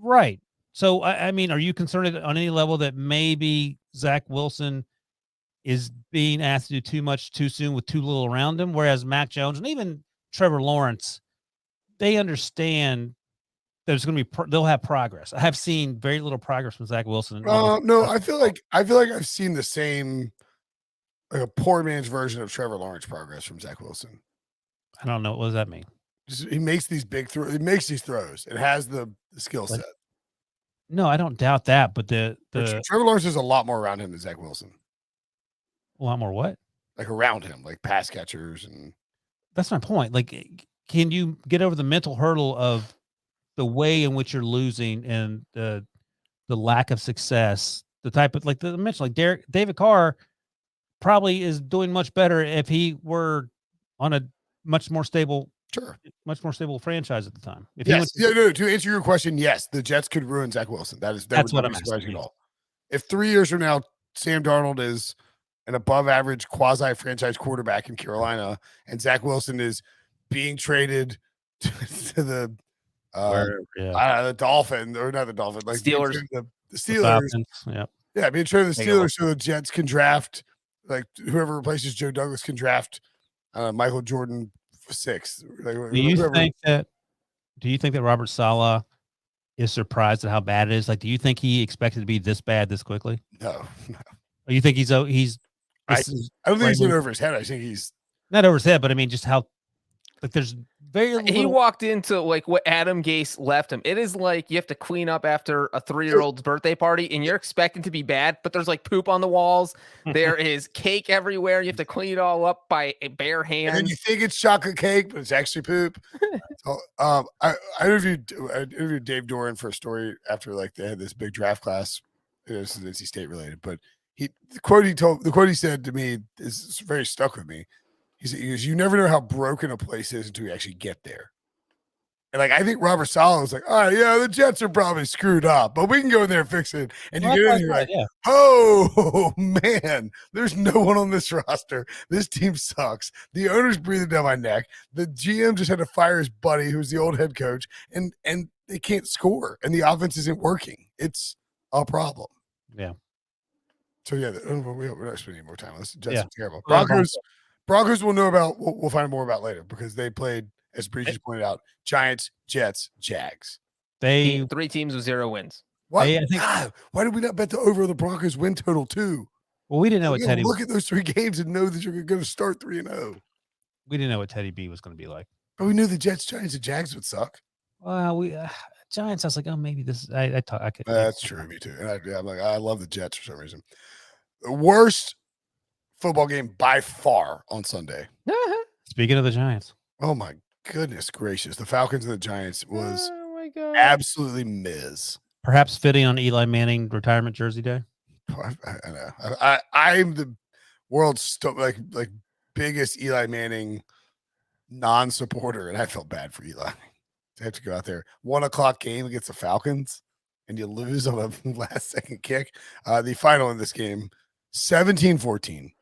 Right. So, I mean, are you concerned on any level that maybe Zach Wilson is being asked to do too much too soon with too little around him? Whereas Mac Jones and even Trevor Lawrence, they understand there's going to be they'll have progress. I have seen very little progress from Zach Wilson.
No, I feel like I've seen the same, like a poor man's version of Trevor Lawrence progress from Zach Wilson.
I don't know. What does that mean?
He makes these big throws. He makes these throws. It has the skill set.
No, I don't doubt that. But the
Trevor Lawrence has a lot more around him than Zach Wilson.
A lot more what?
Like around him, like pass catchers, and
that's my point. Like, can you get over the mental hurdle of the way in which you're losing and the lack of success? The type of like the mention, like David Carr probably is doing much better if he were on a much more stable franchise at the time. To
answer your question, yes, the Jets could ruin Zach Wilson. That's what I'm surprising at all. If 3 years from now, Sam Darnold is an above-average quasi-franchise quarterback in Carolina, and Zach Wilson is being traded to the Dolphins, or not the Dolphins, like
Steelers,
the Steelers. Being traded to the Steelers so the Jets can draft, like whoever replaces Joe Douglas can draft Michael Jordan 6. Like,
do you think that Robert Saleh is surprised at how bad it is? Like, do you think he expected to be this bad this quickly?
No.
Or you think he's
I don't think he's in over his head. I think he's
not over his head, but I mean, just how, like, there's very little.
He walked into like what Adam Gase left him. It is like you have to clean up after a 3-year-old's birthday party and you're expecting to be bad, but there's like poop on the walls. There is cake everywhere. You have to clean it all up by a bare hand.
And then you think it's chocolate cake, but it's actually poop. So, I interviewed Dave Doran for a story after like they had this big draft class. This is NC State related, but the quote he said to me is very stuck with me. He goes, "You never know how broken a place is until you actually get there." And like I think Robert Saleh was like, "All right, yeah, the Jets are probably screwed up, but we can go in there and fix it." And you get in here like, "Oh man, there's no one on this roster. This team sucks. The owner's breathing down my neck. The GM just had to fire his buddy, who's the old head coach, and they can't score, and the offense isn't working. It's a problem."
Yeah.
So yeah, we're not spending any more time on this. Jets are terrible. Broncos we'll find more about later because they played, as Breech just pointed out, Giants, Jets, Jags.
They 3 teams with 0 wins.
Why? Why did we not bet the over the Broncos win total too?
Well, we didn't know what Teddy.
Look at those 3 games and know that you're going to start 3-0.
We didn't know what Teddy B was going to be like.
But we knew the Jets, Giants, and Jags would suck.
Well, we Giants. I was like, oh, maybe this. I could.
That's true. Me too. And I'm like, I love the Jets for some reason. The worst football game by far on Sunday.
Speaking of the Giants.
Oh my goodness gracious. The Falcons and the Giants was absolutely miz.
Perhaps fitting on Eli Manning retirement jersey day.
I know. I'm the world's like biggest Eli Manning non-supporter, and I felt bad for Eli. To have to go out there. 1:00 game against the Falcons, and you lose on a last-second kick. The final in this game, 17-14.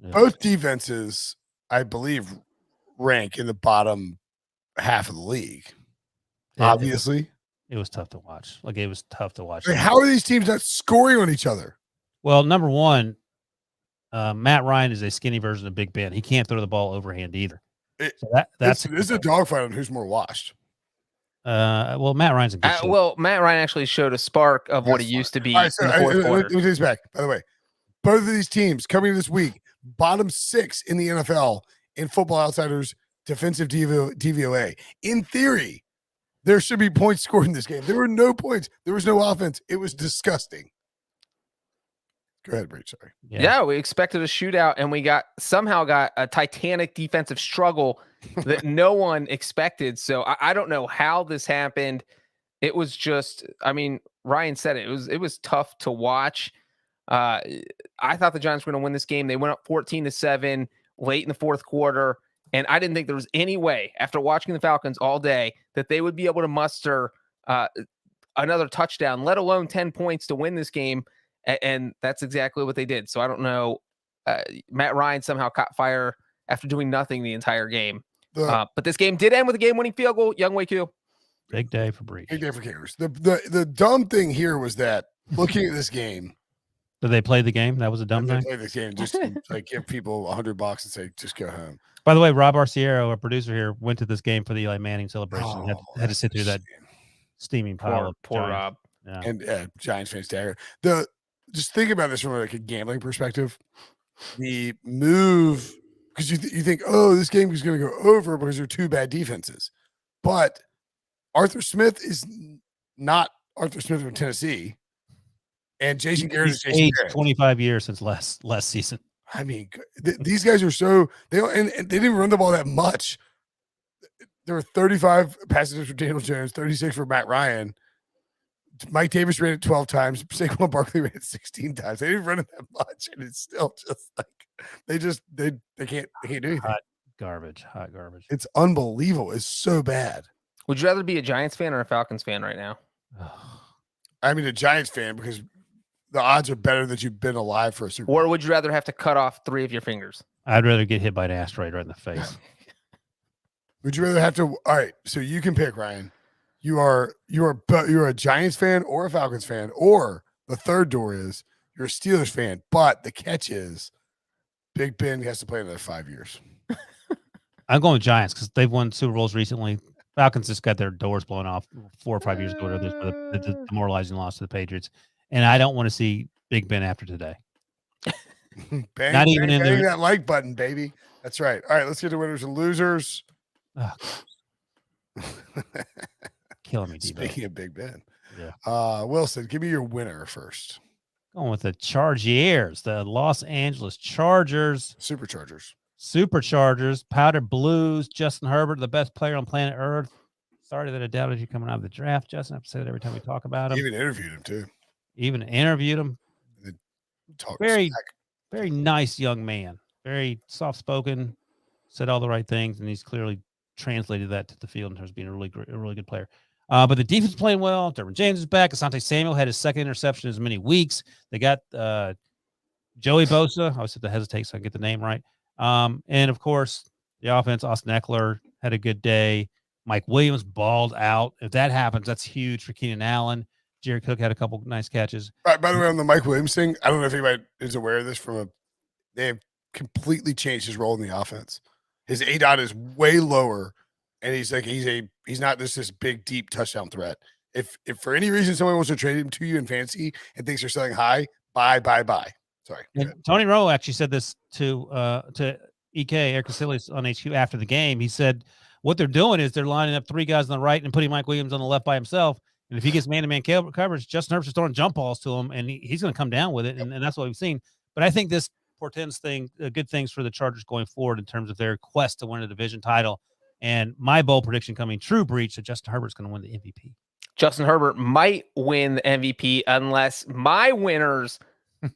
Yeah. Both defenses, I believe, rank in the bottom half of the league. Obviously.
It was tough to watch. Like, it was tough to watch.
Like, how are these teams not scoring on each other?
Well, number one, Matt Ryan is a skinny version of Big Ben. He can't throw the ball overhand either. That's
a dogfight on who's more washed.
Well, Matt Ryan's a good shape.
Well, Matt Ryan actually showed a spark of what he used to be in the fourth quarter.
Let me take this back. By the way, both of these teams coming this week, bottom 6 in the NFL in Football Outsiders defensive DVOA. In theory, there should be points scored in this game. There were no points. There was no offense. It was disgusting. Go ahead, Breech. Sorry.
Yeah, we expected a shootout, and we somehow got a titanic defensive struggle that no one expected. So I don't know how this happened. It was just, I mean, Ryan said it. It was tough to watch. I thought the Giants were going to win this game. They went up 14-7 late in the fourth quarter, and I didn't think there was any way, after watching the Falcons all day, that they would be able to muster another touchdown, let alone 10 points to win this game. And that's exactly what they did. So I don't know Matt Ryan somehow caught fire after doing nothing the entire game.
The
But this game did end with a game-winning field goal. Younghoe Koo.
Big day for Breech.
big day for kickers. The dumb thing here was that looking at this game,
Did they play the game? That was a dumb
they
thing.
play this game just to, like give people $100 and say just go home.
By the way, Rob Arciero, our producer here, went to this game for the Eli Manning celebration. Had to
that's
sit through that steaming pile of
Poor
Giants.
Rob.
Yeah.
And Giants fans dagger. Just think about this from like a gambling perspective. The move, because you think, oh, this game is going to go over because there are two bad defenses, but Arthur Smith is not Arthur Smith from Tennessee, and Jason Garrett is Jason
aged
Garrett.
25 years since last season.
I mean, these guys are so and they didn't even run the ball that much. There were 35 passes for Daniel Jones, 36 for Matt Ryan. Mike Davis ran it 12 times. Saquon Barkley ran it 16 times. They didn't run it that much, and it's still just like they can't do anything.
Hot garbage.
It's unbelievable. It's so bad.
Would you rather be a Giants fan or a Falcons fan right now?
I mean, a Giants fan because the odds are better that you've been alive for a Super Bowl.
Or would you rather have to cut off 3 of your fingers?
I'd rather get hit by an asteroid right in the face.
Would you rather have to? All right, so you can pick, Ryan. You're a Giants fan or a Falcons fan, or the third door is you're a Steelers fan. But the catch is, Big Ben has to play another 5 years.
I'm going with Giants because they've won Super Bowls recently. Falcons just got their doors blown off 4 or 5 years ago. The demoralizing loss to the Patriots, and I don't want to see Big Ben after today.
Bang,
Not even in
bang
there.
that like button, baby. That's right. All right, let's get to winners and losers.
Oh, killing me, Debo.
Speaking of Big Ben,
Yeah.
Wilson, give me your winner first.
Going with the Chargers, the Los Angeles Chargers, Superchargers, Powder Blues, Justin Herbert, the best player on planet Earth. Sorry that I doubted you coming out of the draft, Justin. I have to say that every time we talk about him.
Even interviewed him too.
Even interviewed him. Very nice young man. Very soft-spoken. Said all the right things, and he's clearly translated that to the field in terms of being a really good player. But the defense is playing well. Derwin James is back. Asante Samuel had his second interception in as many weeks. They got Joey Bosa. I always have to hesitate so I can get the name right. And, of course, the offense, Austin Eckler had a good day. Mike Williams balled out. If that happens, that's huge for Keenan Allen. Jared Cook had a couple nice catches.
By the way, on the Mike Williams thing, I don't know if anybody is aware of this. They have completely changed his role in the offense. His ADOT is way lower, and he's not just this big, deep touchdown threat. If for any reason someone wants to trade him to you in fantasy and thinks they're selling high, buy. Sorry.
And Tony Romo actually said this to EK, Eric Casillas on HQ after the game. He said what they're doing is they're lining up 3 guys on the right and putting Mike Williams on the left by himself. And if he gets man-to-man coverage, Justin Herbert's throwing jump balls to him, and he's going to come down with it, and that's what we've seen. But I think this portends good things for the Chargers going forward in terms of their quest to win a division title. And my bold prediction coming true, Breech, that Justin Herbert's going to win the MVP.
Justin Herbert might win the MVP unless my winners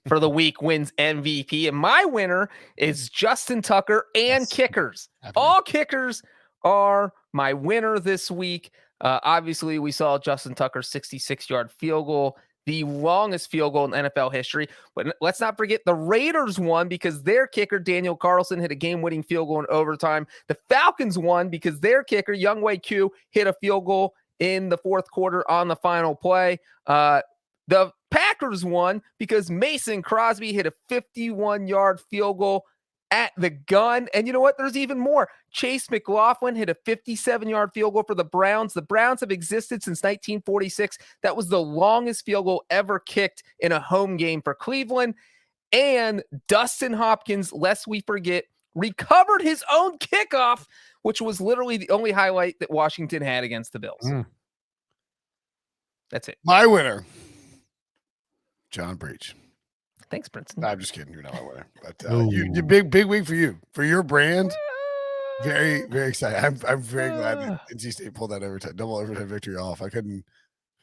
for the week wins MVP. And my winner is Justin Tucker and kickers. All kickers are my winner this week. Obviously, we saw Justin Tucker's 66-yard field goal, the longest field goal in NFL history. But let's not forget the Raiders won because their kicker, Daniel Carlson, hit a game-winning field goal in overtime. The Falcons won because their kicker, Younghoe Koo, hit a field goal in the fourth quarter on the final play. The Packers won because Mason Crosby hit a 51-yard field goal at the gun. And you know what? There's even more. Chase McLaughlin hit a 57-yard field goal for the Browns. The Browns have existed since 1946. That was the longest field goal ever kicked in a home game for Cleveland. And Dustin Hopkins, lest we forget, recovered his own kickoff, which was literally the only highlight that Washington had against the Bills. That's it.
My winner, John Breech.
Thanks, Brinson.
I'm just kidding. You're not my winner, but you big week for you, for your brand. Very, very excited. I'm very glad that NC State pulled that double overtime victory off. I couldn't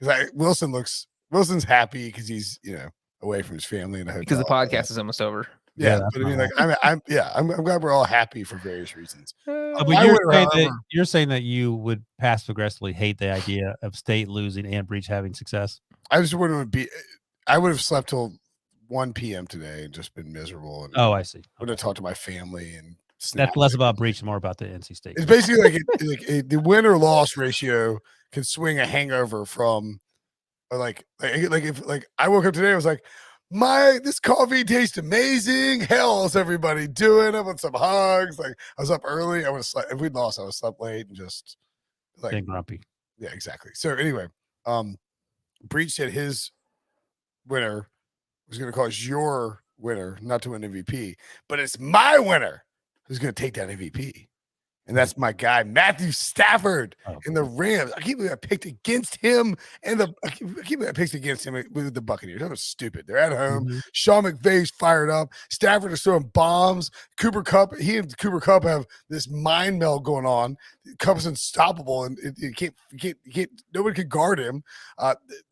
because Wilson's happy because he's away from his family in a hotel
because the podcast is almost over.
Yeah, but I mean, I'm glad we're all happy for various reasons.
But you're saying that you would passive aggressively hate the idea of State losing and Breech having success.
I just wouldn't be. I would have slept till 1 p.m. today and just been miserable. And
Oh, I see.
I'm going to talk to my family and
That's less about Breech and more about the NC State.
It's basically like the win or loss ratio can swing a hangover from like if I woke up today, I was like, this coffee tastes amazing. How's everybody doing? I want some hugs. Like I was up early. I would have slept. If we'd lost, I would have slept late and just like
being grumpy.
Yeah, exactly. So anyway, Breech said his winner was going to cause your winner not to win MVP, but it's my winner who's going to take that MVP. And that's my guy, Matthew Stafford in the Rams. I can't believe I picked against him and I can't believe I picked against him with the Buccaneers. That was stupid. They're at home.
Mm-hmm.
Sean McVay's fired up. Stafford is throwing bombs. Cooper Kupp, he and Cooper Kupp have this mind meld going on. Kupp's unstoppable, and you can't. Nobody could guard him.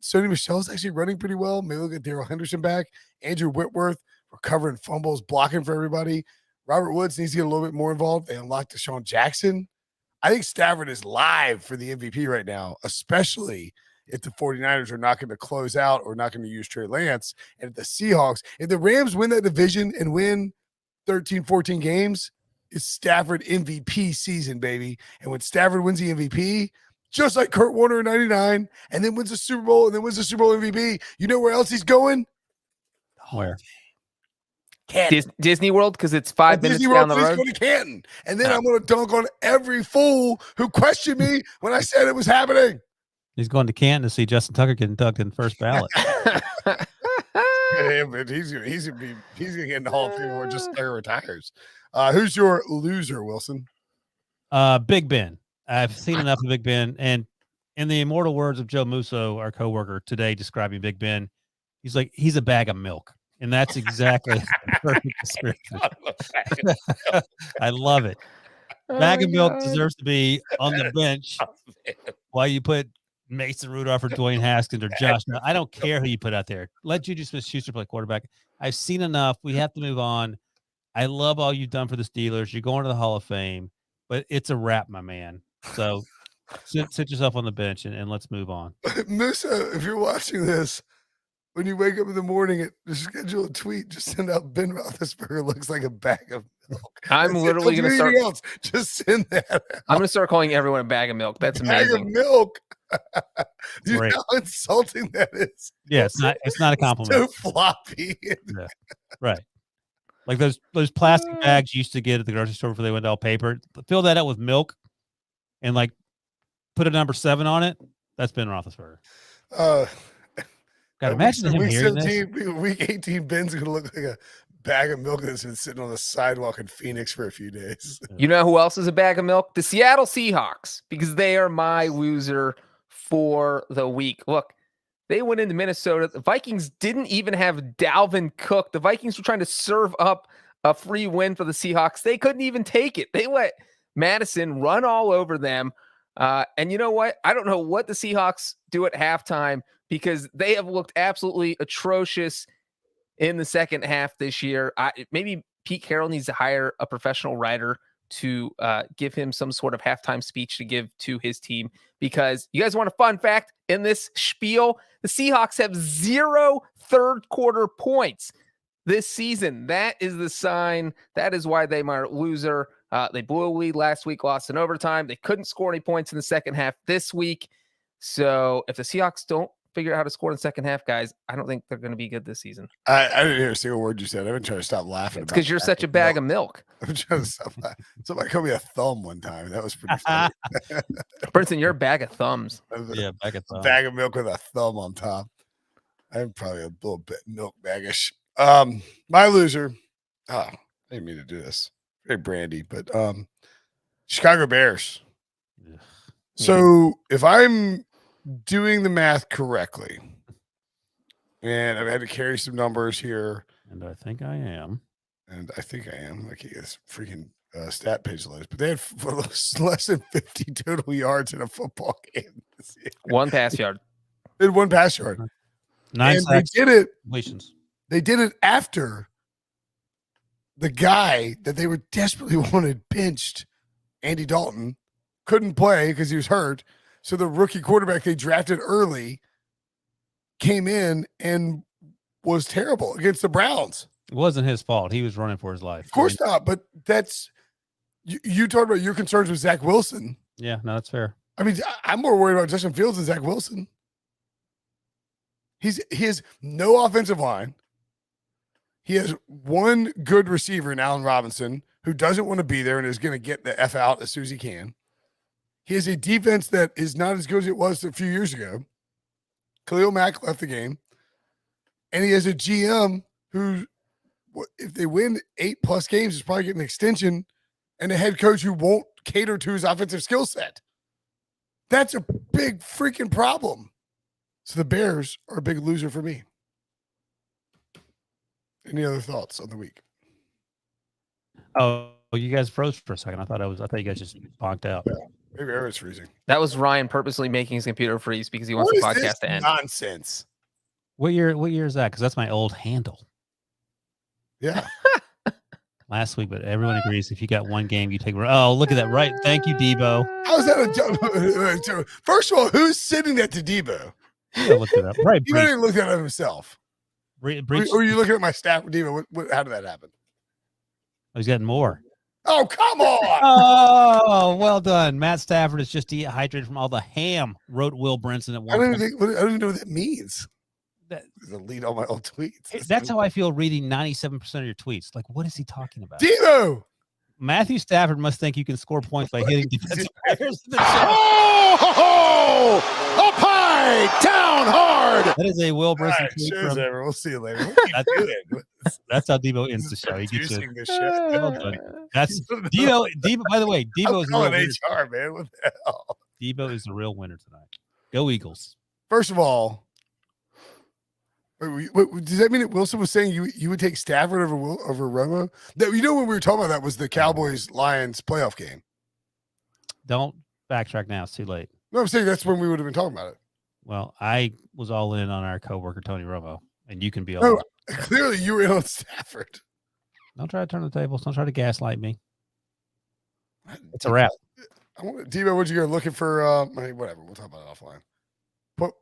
Sony Michel's actually running pretty well. Maybe look at Darrell Henderson back. Andrew Whitworth recovering fumbles, blocking for everybody. Robert Woods needs to get a little bit more involved. They unlocked Deshaun Jackson. I think Stafford is live for the MVP right now, especially if the 49ers are not going to close out or not going to use Trey Lance. And if the Seahawks, if the Rams win that division and win 13, 14 games, it's Stafford MVP season, baby. And when Stafford wins the MVP, just like Kurt Warner in 99, and then wins the Super Bowl and then wins the Super Bowl MVP, you know where else he's going?
Where?
Disney World, because it's 5 minutes down the road.
Go to Canton, and then I'm going to dunk on every fool who questioned me when I said it was happening.
He's going to Canton to see Justin Tucker getting dunked in the first ballot.
Yeah, but he's gonna get in the Hall of Fame before just retires. Who's your loser, Wilson?
Big Ben. I've seen enough of Big Ben, and in the immortal words of Joe Musso, our coworker today, describing Big Ben, he's like he's a bag of milk. And that's exactly the perfect description. I love it. Bag of milk deserves to be on the bench while you put Mason Rudolph or Dwayne Haskins or Josh. Now, I don't care who you put out there. Let Juju Smith-Schuster play quarterback. I've seen enough. We have to move on. I love all you've done for the Steelers. You're going to the Hall of Fame, but it's a wrap, my man. So sit yourself on the bench and let's move on.
Musa, if you're watching this, when you wake up in the morning, just schedule a tweet. Just send out Ben Roethlisberger looks like a bag of milk.
I'm literally going to start.
Else. Just send that out.
I'm going to start calling everyone a bag of milk. That's amazing.
Bag of milk. You know how insulting that is.
Yeah, it's not a compliment.
It's so floppy.
Yeah. Right. Like those plastic bags you used to get at the grocery store before they went all paper. Fill that out with milk and like put a number 7 on it. That's Ben Roethlisberger. God, imagine him hearing this.
Week 18, Ben's going to look like a bag of milk that's been sitting on the sidewalk in Phoenix for a few days.
You know who else is a bag of milk? The Seattle Seahawks, because they are my loser for the week. Look, they went into Minnesota. The Vikings didn't even have Dalvin Cook. The Vikings were trying to serve up a free win for the Seahawks. They couldn't even take it. They let Madison run all over them. And you know what? I don't know what the Seahawks do at halftime, because they have looked absolutely atrocious in the second half this year. Maybe Pete Carroll needs to hire a professional writer to give him some sort of halftime speech to give to his team, because you guys want a fun fact in this spiel? The Seahawks have 0 third quarter points this season. That is the sign. That is why they are loser. They blew a lead last week, lost in overtime. They couldn't score any points in the second half this week. So if the Seahawks don't figure out how to score in the second half, guys, I don't think they're going to be good this season.
I didn't hear a single word you said. I've been trying to stop laughing.
It's because you're such a bag of milk.
I've been trying to stop laughing. Somebody called me a thumb one time. That was pretty funny.
Brinson, you're a bag of thumbs.
Yeah, bag of thumbs.
Bag of milk with a thumb on top. I'm probably a little bit milk baggish. My loser. I didn't mean to do this. Very brandy, but Chicago Bears.
Ugh.
So if I'm doing the math correctly, and I've had to carry some numbers here,
And I think I am.
Like this freaking stat page list, but they had less than 50 total yards in a football game this year.
1 pass yard.
They had 1 pass yard.
9
and
sacks.
they did it.
Completions.
They did it after the guy that they were desperately wanted benched, Andy Dalton, couldn't play because he was hurt. So the rookie quarterback they drafted early came in and was terrible against the Browns.
It wasn't his fault. He was running for his life.
Of course not, but that's you talked about your concerns with Zach Wilson.
Yeah, no, that's fair.
I mean, I'm more worried about Justin Fields than Zach Wilson. He has no offensive line. He has one good receiver in Allen Robinson who doesn't want to be there and is going to get the F out as soon as he can. He has a defense that is not as good as it was a few years ago. Khalil Mack left the game. And he has a GM who, if they win 8+ games, is probably getting an extension, and a head coach who won't cater to his offensive skill set. That's a big freaking problem. So the Bears are a big loser for me. Any other thoughts on the week?
Oh, you guys froze for a second. I thought you guys just bonked out.
Yeah, maybe I was freezing.
That was Ryan purposely making his computer freeze because he wants the podcast to end.
Nonsense.
What year is that? Because that's my old handle.
Yeah.
Last week, but everyone agrees if you got one game, you take. Oh, look at that! Right, thank you, Debo.
How's that? First of all, who's sitting that to Debo?
Yeah, look it up. Right,
He didn't look at it himself.
Breech.
Or are you looking at my staff, Debo? How did that happen?
He's getting more.
Oh, come on!
Oh, well done. Matt Stafford is just dehydrated from all the ham. Wrote Will Brinson at one.
I don't even know what that means.
That,
delete all my old tweets.
That's how I feel reading 97% of your tweets. Like, what is he talking about?
Debo!
Matthew Stafford must think you can score points by hitting defensive players.
Oh! Up high, down hard.
That is a Will Brinson
Right,
tweet.
we'll see you later.
That's how Debo ends the show. He gets it.
This shit.
Well done. That's Debo. By the way, Debo is the real winner.
HR, man. What the hell?
Debo is the real winner tonight. Go Eagles.
First of all, wait, does that mean that Wilson was saying you would take Stafford over Romo? That, you know, when we were talking about that was the Cowboys-Lions playoff game.
Don't backtrack now. It's too late.
No, I'm saying that's when we would have been talking about it.
Well, I was all in on our coworker Tony Romo, and you can be all
No,
in.
clearly you were in on Stafford.
Don't try to turn the tables. Don't try to gaslight me. It's a wrap.
Debo, what you go looking for? Whatever. We'll talk about it offline. But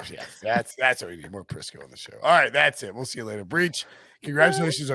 yeah, that's what we need. More Prisco on the show. All right, that's it. We'll see you later. Breech, congratulations